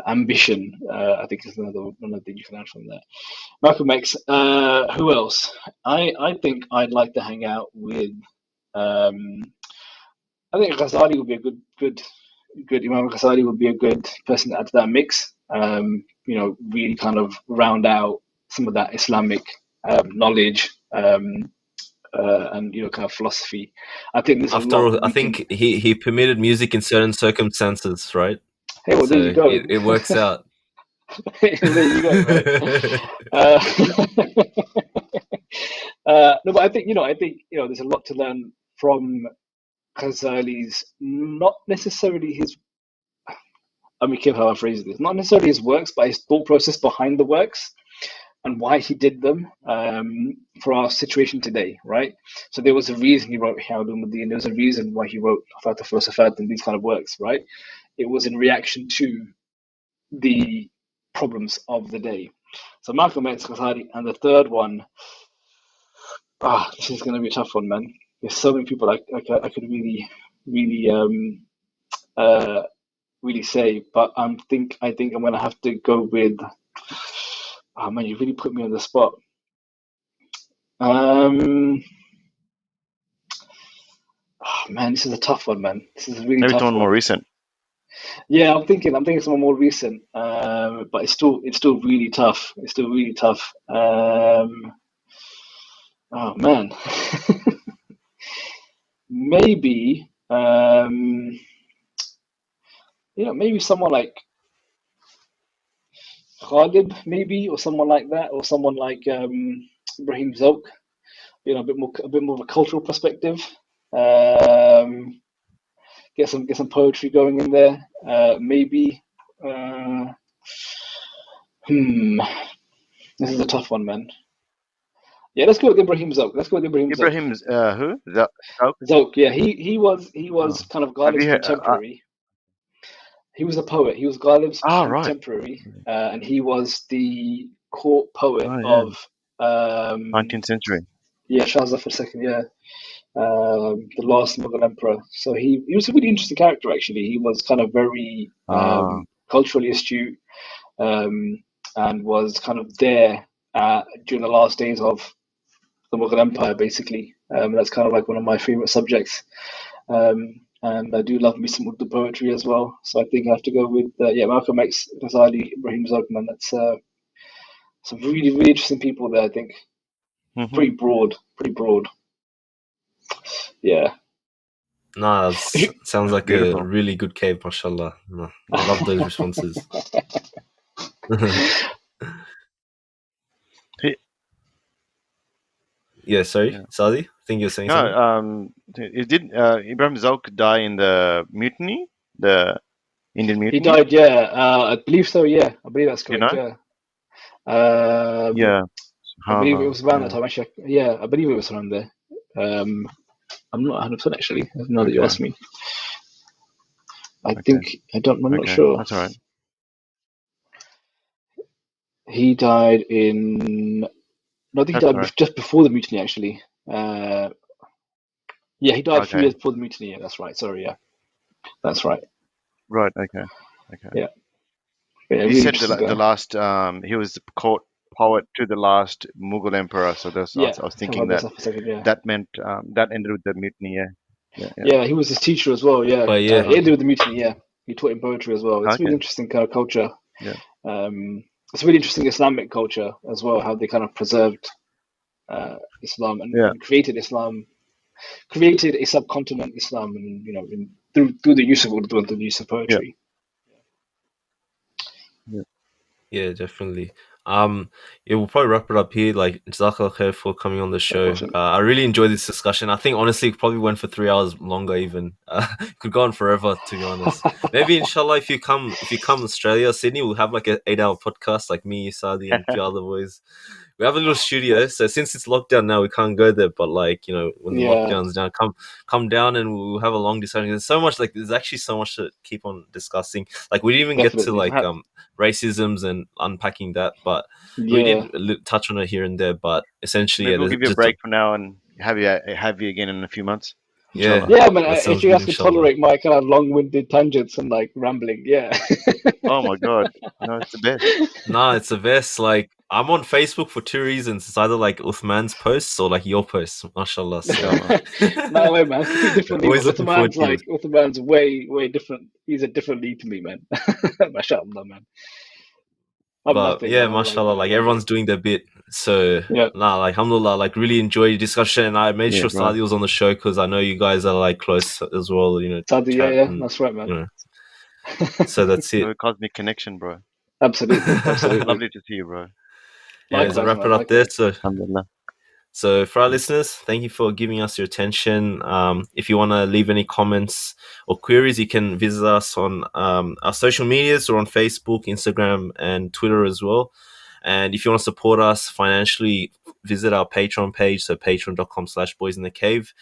Speaker 1: ambition. I think is another thing you can add from there. Malcolm X. Who else? I think I'd like to hang out with. Um, I think Ghazali would be a good Imam Ghazali would be a good person to add to that mix. Really kind of round out some of that Islamic knowledge, and kind of philosophy. I think there's a
Speaker 2: After
Speaker 1: lot
Speaker 2: all, I
Speaker 1: we can.
Speaker 2: think he permitted music in certain circumstances, right?
Speaker 1: Hey, well, there you
Speaker 2: So
Speaker 1: go.
Speaker 2: it works out.
Speaker 1: There you go. Right. Uh, no, but I think there's a lot to learn from Ghazali's, not necessarily his. I mean, careful how I phrase this. Not necessarily his works, but his thought process behind the works and why he did them, for our situation today, right? So there was a reason he wrote Ihya Ulumuddin. There was a reason why he wrote Fatah Filosofat and these kind of works, right? It was in reaction to the problems of the day. So Malcolm X, Ghazali, and the third one. This is going to be a tough one, man. There's so many people I could really, really, really say, but I think I'm going to have to go with. Oh man, you really put me on the spot. Man, this is a tough one, man. This is a really
Speaker 3: Maybe
Speaker 1: tough
Speaker 3: someone
Speaker 1: one.
Speaker 3: more recent.
Speaker 1: Yeah, I'm thinking someone more recent. But it's still really tough. It's still really tough. Oh man. Maybe maybe someone like Khalid, maybe, or someone like that, or someone like Ibrahim Zouk. A bit more of a cultural perspective. Get some poetry going in there. Maybe. This is a tough one, man. Yeah, let's go with Ibrahim Zouk. Zouk.
Speaker 3: Ibrahim, who? Zouk?
Speaker 1: Zouk, yeah, he was
Speaker 3: Oh.
Speaker 1: kind of
Speaker 3: Have
Speaker 1: Ghalib's
Speaker 3: you heard?
Speaker 1: contemporary. He was a poet. He was Ghalib's
Speaker 3: Right.
Speaker 1: contemporary, and he was the court poet
Speaker 3: Oh, yeah.
Speaker 1: of
Speaker 3: 19th century.
Speaker 1: Shah Zafar II, the last Mughal emperor. So he was a really interesting character, actually. He was kind of very culturally astute, and was kind of there during the last days of the Mughal Empire, basically. That's kind of like one of my favorite subjects. And I do love me some Urdu poetry as well. So I think I have to go with Malcolm X, Ghazali, Ibrahim Zouk. That's some really, really interesting people there, I think.
Speaker 3: Mm-hmm.
Speaker 1: Pretty broad. Yeah.
Speaker 2: No, sounds like
Speaker 3: Beautiful.
Speaker 2: a really good cave, mashallah. No, I love those responses. Yeah, sorry,
Speaker 3: Yeah.
Speaker 2: Saadi? I think you're saying something?
Speaker 3: No, did Ibrahim Zouk die in the mutiny? The Indian
Speaker 1: He
Speaker 3: mutiny?
Speaker 1: died, yeah. I believe so, yeah. I believe that's
Speaker 3: You
Speaker 1: correct,
Speaker 3: know?
Speaker 1: yeah.
Speaker 3: Yeah.
Speaker 1: I believe it was around
Speaker 3: Yeah.
Speaker 1: that time, actually. Yeah, I believe it was around there. I'm not 100% actually, now that you
Speaker 3: Okay.
Speaker 1: ask me. I'm not
Speaker 3: Okay.
Speaker 1: sure.
Speaker 3: That's all right.
Speaker 1: He died in. No, I think he
Speaker 3: That's all
Speaker 1: died
Speaker 3: right.
Speaker 1: just before the mutiny, actually. Yeah, he died a few
Speaker 3: Okay.
Speaker 1: years before the mutiny. Yeah, that's right. Sorry, yeah, that's right.
Speaker 3: Right. Okay.
Speaker 1: Yeah,
Speaker 3: You
Speaker 1: really
Speaker 3: said
Speaker 1: interesting
Speaker 3: the
Speaker 1: guy.
Speaker 3: last he was the court poet to the last Mughal emperor, so that's
Speaker 1: Yeah,
Speaker 3: I was
Speaker 1: so
Speaker 3: thinking
Speaker 1: hold this up a second. Yeah,
Speaker 3: that meant that ended with the mutiny. Yeah.
Speaker 1: yeah, he was his teacher as well. Yeah,
Speaker 2: But yeah,
Speaker 1: he ended with the mutiny. Yeah, he taught him poetry as well. It's a really
Speaker 3: Okay.
Speaker 1: interesting kind of culture.
Speaker 3: Yeah.
Speaker 1: It's a really interesting Islamic culture as well. How they kind of preserved Islam and created Islam, created a subcontinent Islam, and through the use of Urdu and through the use of poetry.
Speaker 2: yeah, definitely. Yeah, we'll probably wrap it up here. Like, Jazakallah khair for coming on the show.
Speaker 1: Awesome.
Speaker 2: I really enjoyed this discussion. I think honestly, it probably went for 3 hours longer. Even could go on forever, to be honest. Maybe inshallah, if you come Australia, Sydney, we'll have like an 8-hour podcast, like me, Saadi, and a few other boys. We have a little studio, so since it's lockdown now, we can't go there. But like, when the lockdown's down, come down and we'll have a long discussion. There's so much, there's actually so much to keep on discussing. Like, we didn't even get to like racisms and unpacking that, but we did touch on it here and there. But essentially,
Speaker 3: Maybe we'll give you a break for now and have you again in a few months.
Speaker 2: Yeah,
Speaker 1: yeah, man.
Speaker 2: that
Speaker 1: If you guys could tolerate my kind of long-winded tangents and like rambling, yeah.
Speaker 3: Oh my god, no, it's the best.
Speaker 2: Nah, it's the best. Like, I'm on Facebook for 2 reasons. It's either like Uthman's posts or like your posts. Mashallah. So.
Speaker 1: No way, man. It's completely different.
Speaker 2: Always looking forward to it.
Speaker 1: Uthman's way different. He's a different league to me, man. Mashallah, man.
Speaker 2: But yeah, mashallah, like everyone's doing their bit. So like alhamdulillah, like really enjoyed the discussion. And I made sure Saadi was on the show because I know you guys are like close as well,
Speaker 1: Saadi, that's right, man.
Speaker 2: So that's it.
Speaker 3: A cosmic connection, bro.
Speaker 1: Absolutely.
Speaker 3: Lovely to see you, bro.
Speaker 2: Yeah, so wrap it up there. So
Speaker 3: alhamdulillah.
Speaker 2: So for our listeners, thank you for giving us your attention. If you want to leave any comments or queries, you can visit us on our social medias or on Facebook, Instagram, and Twitter as well. And if you want to support us financially, visit our Patreon page, so patreon.com/boysinthecave.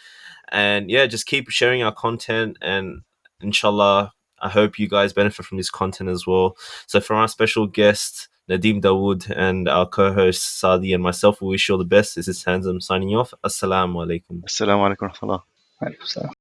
Speaker 2: And yeah, just keep sharing our content, and inshallah, I hope you guys benefit from this content as well. So from our special guest, Nadeem Dawud, and our co-host Saadi and myself, we wish you all the best. This is Handsome signing off. Assalamu alaikum.
Speaker 3: Assalamu alaikum wa rahmatullah.
Speaker 1: Right, so.